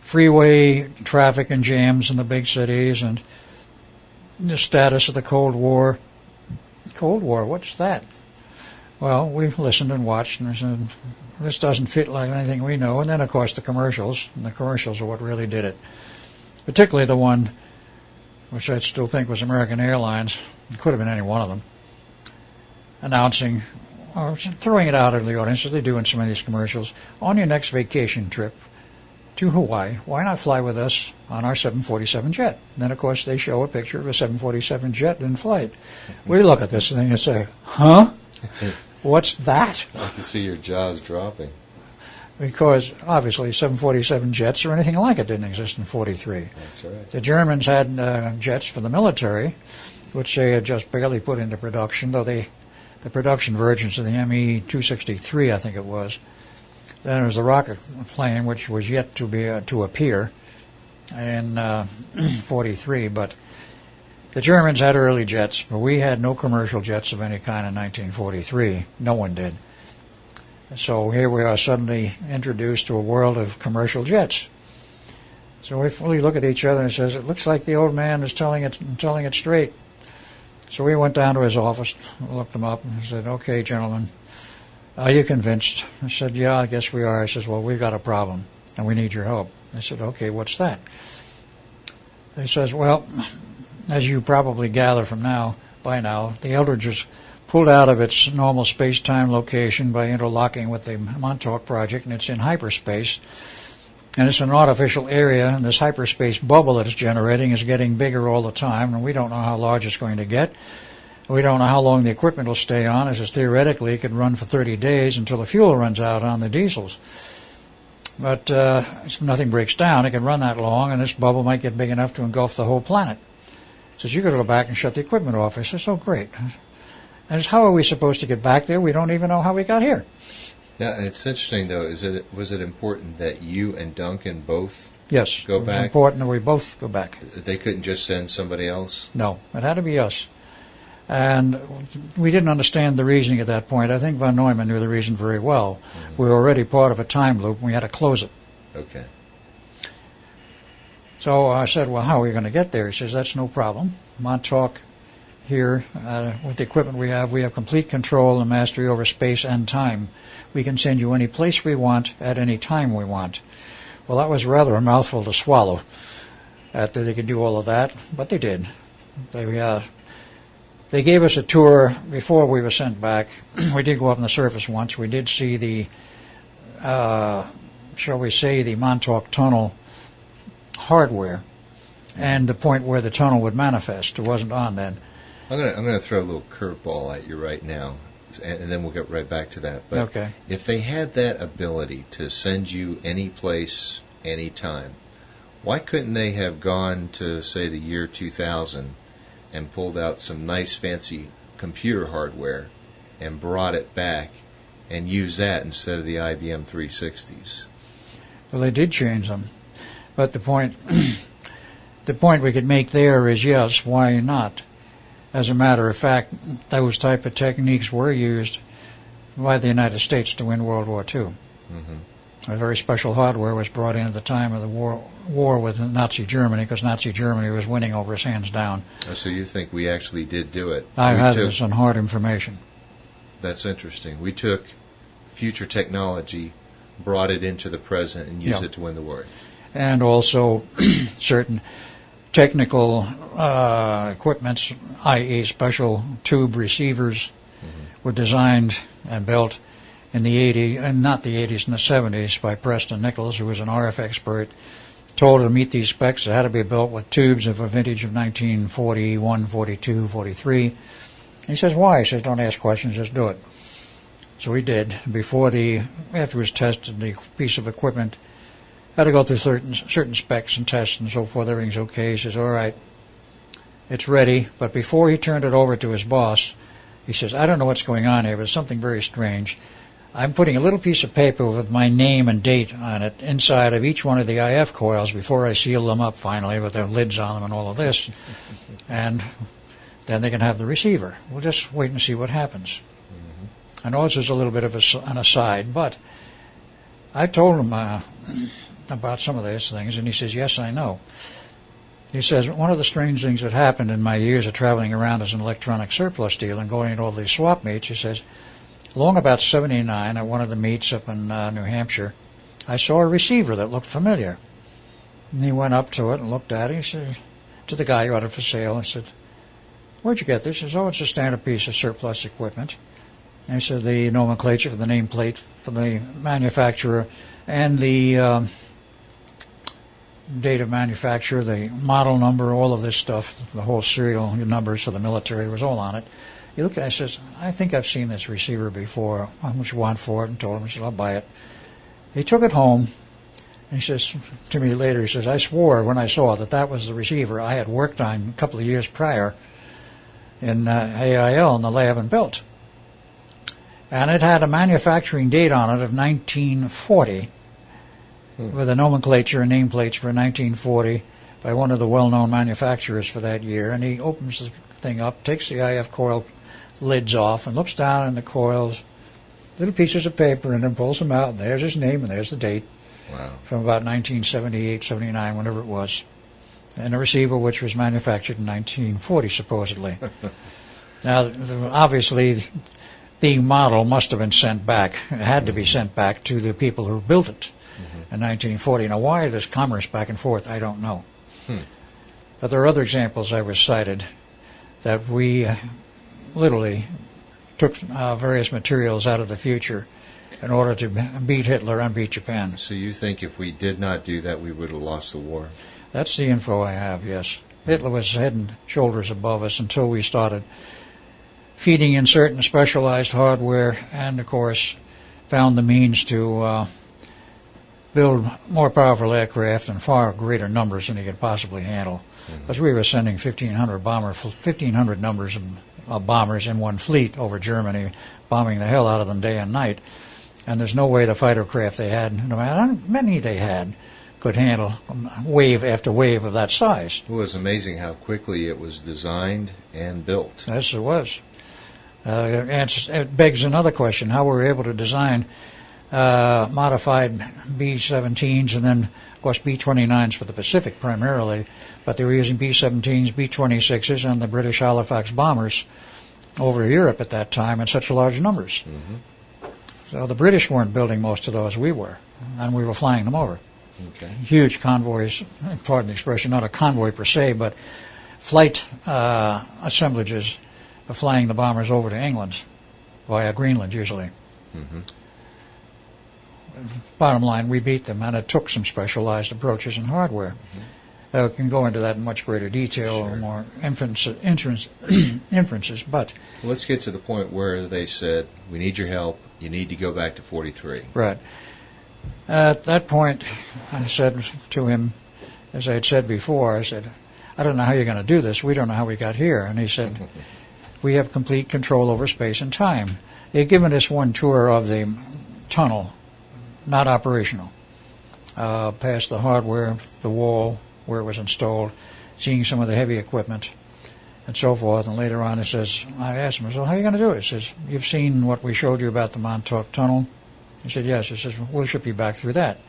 freeway traffic and jams in the big cities, and the status of the Cold War. Cold War, what's that? Well, we listened and watched, and said, this doesn't fit like anything we know. And then, of course, the commercials. And the commercials are what really did it. Particularly the one, which I still think was American Airlines. It could have been any one of them. Announcing, or throwing it out into the audience, as they do in some of these commercials, on your next vacation trip to Hawaii, why not fly with us on our 747 jet? And then, of course, they show a picture of a 747 jet in flight. We look at this thing and say, huh? What's that? I can see your jaws dropping. Because, obviously, 747 jets or anything like it didn't exist in 43. That's right. The Germans had jets for the military, which they had just barely put into production, though the production versions of the ME-263, I think it was. Then there was the rocket plane, which was yet to appear in 43. But the Germans had early jets, but we had no commercial jets of any kind in 1943. No one did. So here we are suddenly introduced to a world of commercial jets. So we look at each other and says, it looks like the old man is telling it straight. So we went down to his office, looked him up, and said, okay, gentlemen, are you convinced? I said, yeah, I guess we are. He says, well, we've got a problem, and we need your help. I said, okay, what's that? He says, well, as you probably gather by now, the Eldridge is pulled out of its normal space-time location by interlocking with the Montauk project, and it's in hyperspace. And it's an artificial area, and this hyperspace bubble that it's generating is getting bigger all the time, and we don't know how large it's going to get. We don't know how long the equipment will stay on. It says theoretically it could run for 30 days until the fuel runs out on the diesels. But if nothing breaks down, it can run that long, and this bubble might get big enough to engulf the whole planet. He says, you got to go back and shut the equipment off. I says, oh, great. And how are we supposed to get back there? We don't even know how we got here. Yeah, it's interesting, though. Was it important that you and Duncan both Yes, go back? It's important that we both go back. They couldn't just send somebody else? No, it had to be us. And we didn't understand the reasoning at that point. I think von Neumann knew the reason very well. Mm-hmm. We were already part of a time loop, and we had to close it. Okay. So I said, well, how are we going to get there? He says, that's no problem. Montauk here, with the equipment we have complete control and mastery over space and time. We can send you any place we want at any time we want. Well, that was rather a mouthful to swallow, that they could do all of that, but they did. They gave us a tour before we were sent back. We did go up on the surface once. We did see the, shall we say, the Montauk Tunnel hardware and the point where the tunnel would manifest. It wasn't on then. I'm gonna throw a little curveball at you right now, and then we'll get right back to that. But okay. If they had that ability to send you any place, any time, why couldn't they have gone to, say, the year 2000 and pulled out some nice fancy computer hardware and brought it back and used that instead of the IBM 360s? Well, they did change them, but the point we could make there is, yes, why not? As a matter of fact, those type of techniques were used by the United States to win World War II. Mm-hmm. A very special hardware was brought in at the time of the war with Nazi Germany, because Nazi Germany was winning over us hands down. Oh, so you think we actually did do it? I have this on hard information. That's interesting. We took future technology, brought it into the present, and used it to win the war. And also certain technical equipments, i.e. special tube receivers, were designed and built in the 80s, and not the 80s, in the 70s, by Preston Nichols, who was an RF expert. Told to meet these specs, it had to be built with tubes of a vintage of 1941, 42, 43. He says, why? He says, don't ask questions, just do it. So we did. After it was tested, the piece of equipment had to go through certain specs and tests and so forth. Everything's okay. He says, all right, it's ready. But before he turned it over to his boss, he says, I don't know what's going on here, but it's something very strange. I'm putting a little piece of paper with my name and date on it inside of each one of the IF coils before I seal them up finally with their lids on them and all of this. And then they can have the receiver. We'll just wait and see what happens. Mm-hmm. I know this is a little bit of an aside, but I told him about some of these things, and he says, yes, I know. He says, one of the strange things that happened in my years of traveling around as an electronic surplus dealer and going to all these swap meets, he says, along about 79, at one of the meets up in New Hampshire, I saw a receiver that looked familiar. And he went up to it and looked at it. He said, to the guy who had it for sale, and said, where'd you get this? He says, oh, it's a standard piece of surplus equipment. And he said, the nomenclature for the nameplate for the manufacturer and the date of manufacture, the model number, all of this stuff, the whole serial numbers for the military was all on it. He looked at it and says, I think I've seen this receiver before. How much you want for it? And told him, he said, I'll buy it. He took it home, and he says to me later, he says, I swore when I saw that was the receiver I had worked on a couple of years prior in AIL in the lab and built. And it had a manufacturing date on it of 1940, with a nomenclature and nameplates for 1940 by one of the well-known manufacturers for that year. And he opens the thing up, takes the IF coil lids off, and looks down in the coils. little pieces of paper in them, pulls them out, and there's his name and there's the date. Wow. From about 1978, 79, whenever it was. And a receiver which was manufactured in 1940, supposedly. Now, obviously, the model must have been sent back. It had to be sent back to the people who built it in 1940. Now, why this commerce back and forth, I don't know. But there are other examples I was cited that we literally took various materials out of the future in order to beat Hitler and beat Japan. So you think if we did not do that, we would have lost the war? That's the info I have, yes. Hitler was head and shoulders above us until we started feeding in certain specialized hardware and, of course, found the means to build more powerful aircraft in far greater numbers than he could possibly handle. Because we were sending 1,500 numbers of bombers in one fleet over Germany, bombing the hell out of them day and night. And there's no way the fighter craft they had, no matter how many they had, could handle wave after wave of that size. It was amazing how quickly it was designed and built. Yes, it was. It begs another question: how were we able to design modified B-17s and then, of course, B-29s for the Pacific primarily, but they were using B-17s, B-26s, and the British Halifax bombers over Europe at that time in such large numbers. So the British weren't building most of those, we were, and we were flying them over. Okay. Huge convoys, pardon the expression, not a convoy per se, but flight assemblages of flying the bombers over to England via Greenland usually. Bottom line, we beat them, and it took some specialized approaches and hardware. We can go into that in much greater detail or more inferences, but... Let's get to the point where they said, we need your help, you need to go back to 43. Right. At that point, I said to him, as I had said before, I said, I don't know how you're going to do this. We don't know how we got here. And he said, we have complete control over space and time. They had given us one tour of the tunnel, not operational, past the hardware, the wall where it was installed, seeing some of the heavy equipment, and so forth. And later on, I asked him, how are you going to do it? He says, you've seen what we showed you about the Montauk Tunnel? He said, yes. He says, we'll ship you back through that.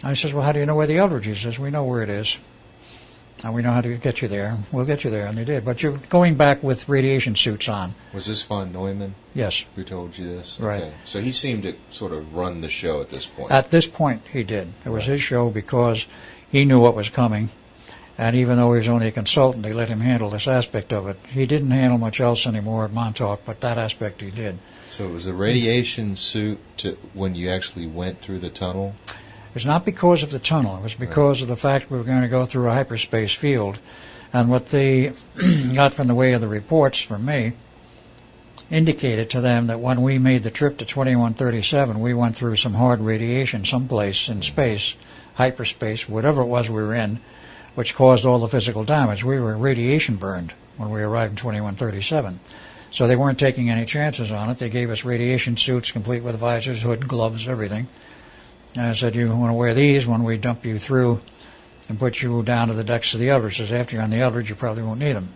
I says, well, how do you know where the Eldridge is? He says, we know where it is, and we know how to get you there. We'll get you there, and they did. But you're going back with radiation suits on. Was this von Neumann? Yes. Who told you this? Right. Okay. So he seemed to sort of run the show at this point. At this point, he did. It was his show because he knew what was coming. And even though he was only a consultant, they let him handle this aspect of it. He didn't handle much else anymore at Montauk, but that aspect he did. So it was the radiation suit when you actually went through the tunnel? It was not because of the tunnel. It was because of the fact we were going to go through a hyperspace field. And what they got from the way of the reports from me indicated to them that when we made the trip to 2137, we went through some hard radiation someplace in space, hyperspace, whatever it was we were in, which caused all the physical damage. We were radiation burned when we arrived in 2137. So they weren't taking any chances on it. They gave us radiation suits complete with visors, hood, gloves, everything. And I said, you want to wear these when we dump you through and put you down to the decks of the Eldridge. Says, after you're on the Eldridge, you probably won't need them.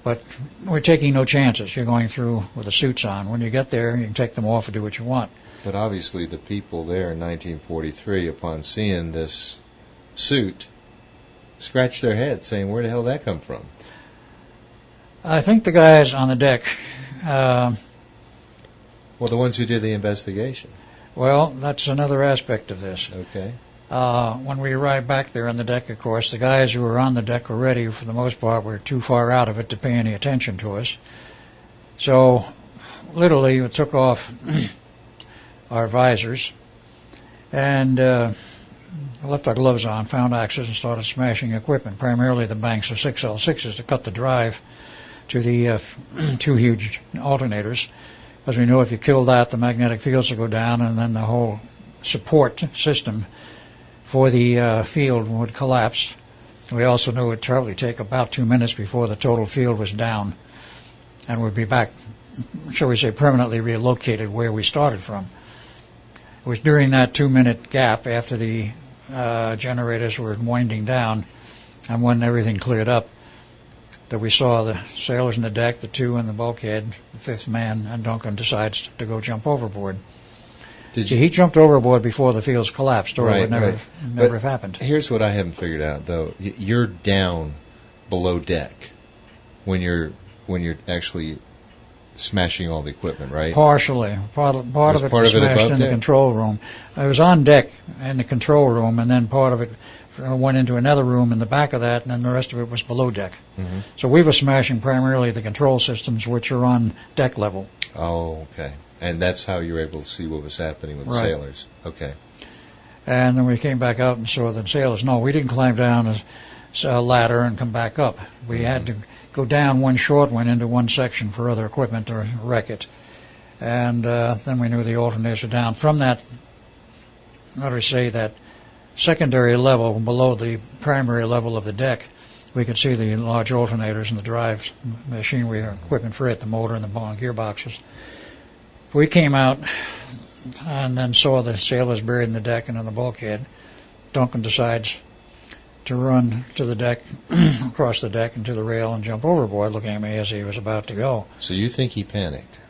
But we're taking no chances. You're going through with the suits on. When you get there, you can take them off and do what you want. But obviously the people there in 1943, upon seeing this suit, scratched their heads saying, where the hell did that come from? I think the guys on the deck... well, the ones who did the investigation. Well, that's another aspect of this. Okay. When we arrived back there on the deck, of course, the guys who were on the deck already, for the most part, were too far out of it to pay any attention to us. So, literally, we took off our visors and left our gloves on, found axes, and started smashing equipment, primarily the banks of 6L6s to cut the drive to the two huge alternators, because we knew if you killed that, the magnetic fields would go down, and then the whole support system for the field would collapse. We also knew it would probably take about 2 minutes before the total field was down, and we'd be back, shall we say, permanently relocated where we started from. It was during that 2-minute gap after the generators were winding down, and when everything cleared up, that we saw the sailors in the deck, the two in the bulkhead, the fifth man, and Duncan decides to go jump overboard. He jumped overboard before the fields collapsed, or it would never have happened. Here's what I haven't figured out, though. You're down below deck when you're actually smashing all the equipment, right? Partially. Part of it was smashed in the control room. I was on deck in the control room, and then part of it went into another room in the back of that, and then the rest of it was below deck. Mm-hmm. So we were smashing primarily the control systems, which are on deck level. Oh, okay. And that's how you were able to see what was happening with the sailors. Okay. And then we came back out and saw the sailors. No, we didn't climb down a ladder and come back up. We had to go down one short one into one section for other equipment to wreck it. And then we knew the alternators were down. From that, how do I say, that secondary level below the primary level of the deck, we could see the large alternators and the drives, machinery, equipment for it, the motor and the gearboxes. We came out and then saw the sailors buried in the deck and in the bulkhead. Duncan decides to run to the deck, across the deck and to the rail and jump overboard, looking at me as he was about to go. So you think he panicked?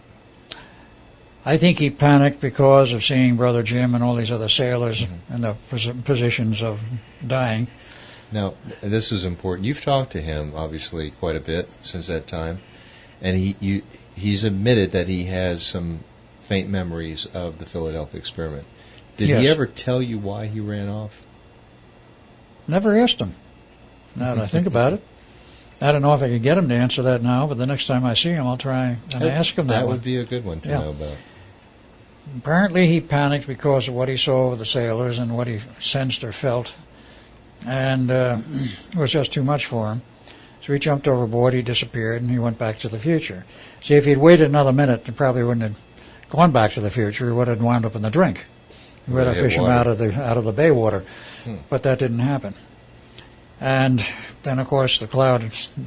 I think he panicked because of seeing Brother Jim and all these other sailors in the positions of dying. Now, this is important. You've talked to him, obviously, quite a bit since that time, and he's admitted that he has some faint memories of the Philadelphia experiment. Did he ever tell you why he ran off? Never asked him. Now that I think about it. I don't know if I could get him to answer that now, but the next time I see him, I'll try and ask him that. That would be a good one to know about. Apparently he panicked because of what he saw with the sailors and what he sensed or felt, and it was just too much for him. So he jumped overboard, he disappeared, and he went back to the future. See, if he'd waited another minute, he probably wouldn't have gone back to the future. He would have wound up in the drink. He would have fished him out of the bay water. But that didn't happen. And then, of course, the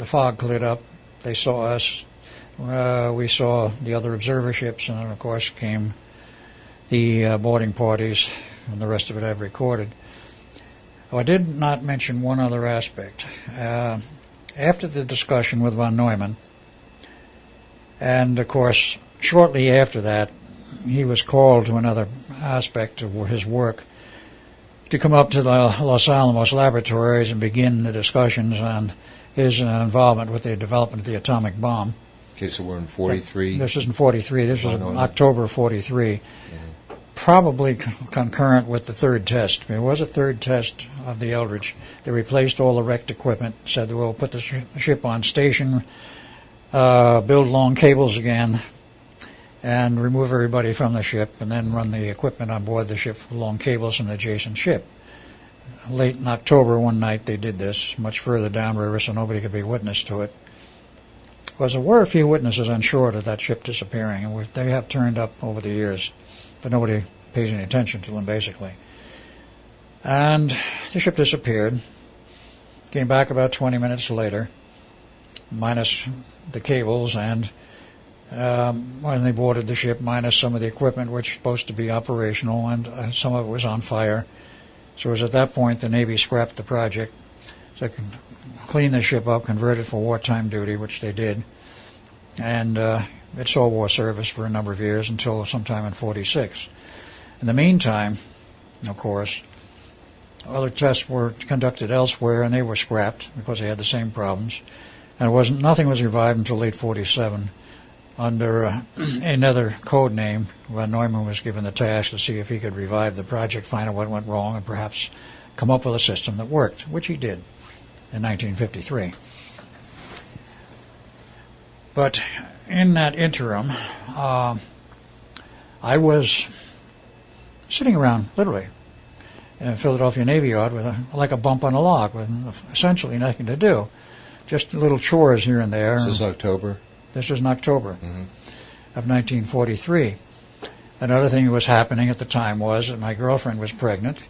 fog cleared up. They saw us. We saw the other observer ships, and then, of course, came the boarding parties, and the rest of it I've recorded. Oh, I did not mention one other aspect. After the discussion with von Neumann, and, of course, shortly after that, he was called to another aspect of his work to come up to the Los Alamos laboratories and begin the discussions on his involvement with the development of the atomic bomb. Okay, so we're in 43? This is in 43. This was October 43. Probably concurrent with the third test. There was a third test of the Eldridge. They replaced all the wrecked equipment, said we'll put the ship on station, build long cables again, and remove everybody from the ship, and then run the equipment on board the ship for long cables from the adjacent ship. Late in October, one night, they did this, much further downriver, so nobody could be witness to it. There were a few witnesses on shore to that ship disappearing, and they have turned up over the years, but nobody pays any attention to them, basically. And the ship disappeared, came back about 20 minutes later, minus the cables, and when they boarded the ship, minus some of the equipment which was supposed to be operational, and some of it was on fire. So it was at that point the Navy scrapped the project. So they could clean the ship up, convert it for wartime duty, which they did. And it saw war service for a number of years until sometime in 46. In the meantime, of course, other tests were conducted elsewhere, and they were scrapped because they had the same problems. And nothing was revived until late 47. Under another code name, von Neumann was given the task to see if he could revive the project, find out what went wrong, and perhaps come up with a system that worked, which he did in 1953. But in that interim, I was sitting around, literally, in Philadelphia Navy Yard with like a bump on a log, with essentially nothing to do, just little chores here and there. This is October? This was in October of 1943. Another thing that was happening at the time was that my girlfriend was pregnant.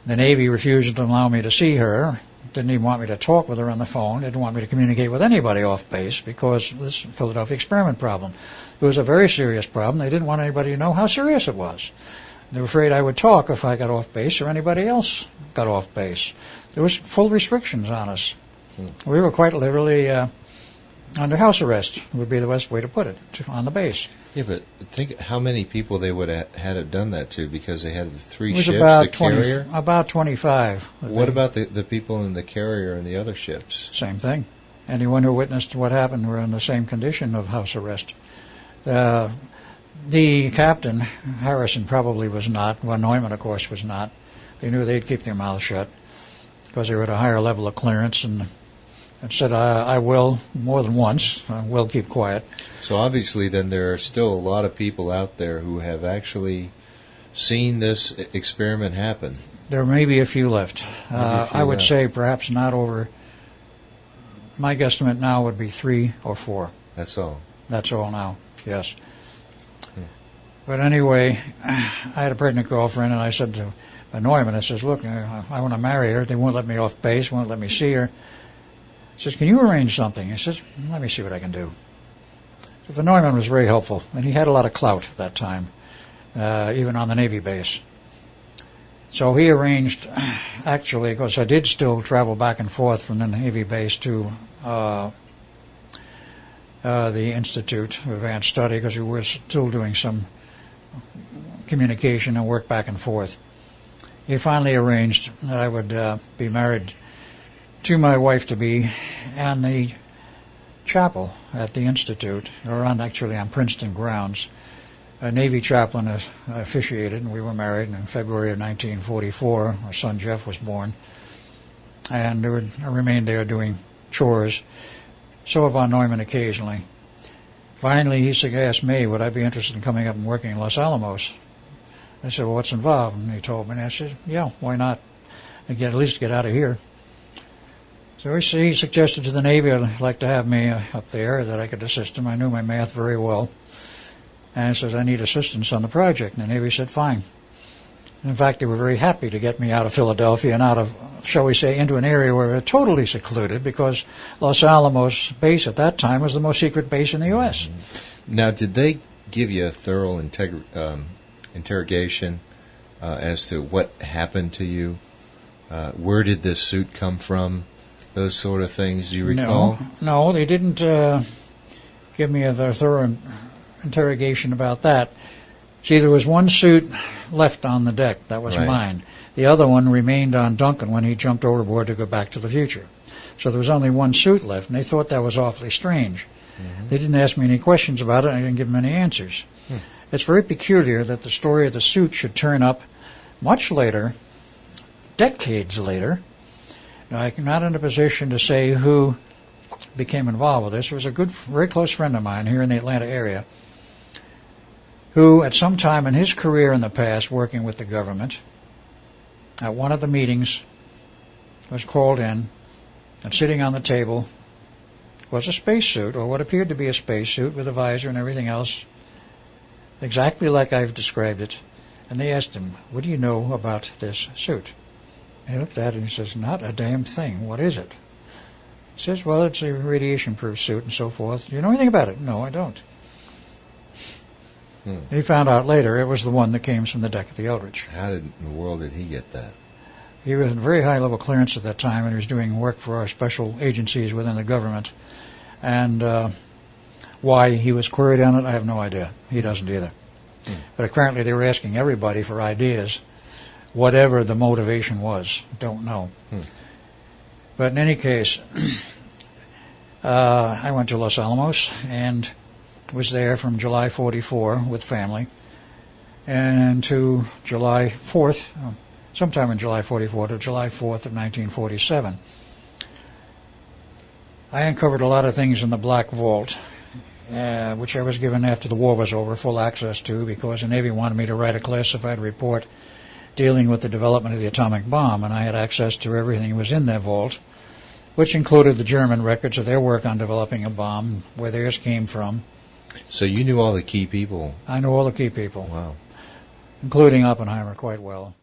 The Navy refused to allow me to see her, didn't even want me to talk with her on the phone, didn't want me to communicate with anybody off base because of this Philadelphia experiment problem. It was a very serious problem. They didn't want anybody to know how serious it was. They were afraid I would talk if I got off base or anybody else got off base. There was full restrictions on us. We were quite literally under house arrest would be the best way to put it, on the base. Yeah, but think how many people they would have had it done that to, because they had the three It was ships, about the carrier. about 25. What about the people in the carrier and the other ships? Same thing. Anyone who witnessed what happened were in the same condition of house arrest. The captain, Harrison, probably was not. Von Neumann, of course, was not. They knew they'd keep their mouths shut because they were at a higher level of clearance, and said, I will, more than once, I will keep quiet. So obviously then there are still a lot of people out there who have actually seen this experiment happen. There may be a few left. I would say perhaps not over, my guesstimate now would be 3 or 4. That's all. That's all now, yes. But anyway, I had a pregnant girlfriend, and I said to Neumann, I says, look, I want to marry her. They won't let me off base, won't let me see her. He says, can you arrange something? He says, let me see what I can do. So Von Neumann was very helpful, and he had a lot of clout at that time, even on the Navy base. So he arranged, actually, because I did still travel back and forth from the Navy base to the Institute of Advanced Study, because we were still doing some communication and work back and forth. He finally arranged that I would be married to my wife-to-be and the chapel at the Institute, or on Princeton grounds. A Navy chaplain officiated, and we were married in February of 1944. Our son Jeff was born, and I remained there doing chores. So von Neumann occasionally. Finally, he asked me, would I be interested in coming up and working in Los Alamos? I said, well, what's involved? And he told me, and I said, yeah, why not? At least get out of here. So he suggested to the Navy I'd like to have me up there, that I could assist him. I knew my math very well. And he says, I need assistance on the project. And the Navy said, fine. In fact, they were very happy to get me out of Philadelphia and out of, shall we say, into an area where we were totally secluded, because Los Alamos base at that time was the most secret base in the U.S. Now, did they give you a thorough interrogation as to what happened to you? Where did this suit come from? Those sort of things, do you recall? No, they didn't give me a thorough interrogation about that. See, there was one suit left on the deck. That was mine. The other one remained on Duncan when he jumped overboard to go back to the future. So there was only one suit left, and they thought that was awfully strange. Mm-hmm. They didn't ask me any questions about it, and I didn't give them any answers. It's very peculiar that the story of the suit should turn up much later, decades later. I'm not in a position to say who became involved with this. It was a very close friend of mine here in the Atlanta area, who at some time in his career in the past, working with the government, at one of the meetings was called in, and sitting on the table was a spacesuit, or what appeared to be a spacesuit with a visor and everything else, exactly like I've described it. And they asked him, what do you know about this suit? And he looked at it and he says, not a damn thing. What is it? He says, well, it's a radiation-proof suit and so forth. Do you know anything about it? No, I don't. He found out later it was the one that came from the deck of the Eldridge. How in the world did he get that? He was in very high-level clearance at that time, and he was doing work for our special agencies within the government. And why he was queried on it, I have no idea. He doesn't either. But apparently they were asking everybody for ideas, whatever the motivation was. Don't know. But in any case, I went to Los Alamos and was there from July 44 with family, and to July 4th, sometime in July 44 to July 4th of 1947. I uncovered a lot of things in the Black Vault, which I was given after the war was over, full access to, because the Navy wanted me to write a classified report dealing with the development of the atomic bomb, and I had access to everything that was in that vault, which included the German records of their work on developing a bomb, where theirs came from. So you knew all the key people? I knew all the key people. Wow. Including Oppenheimer quite well.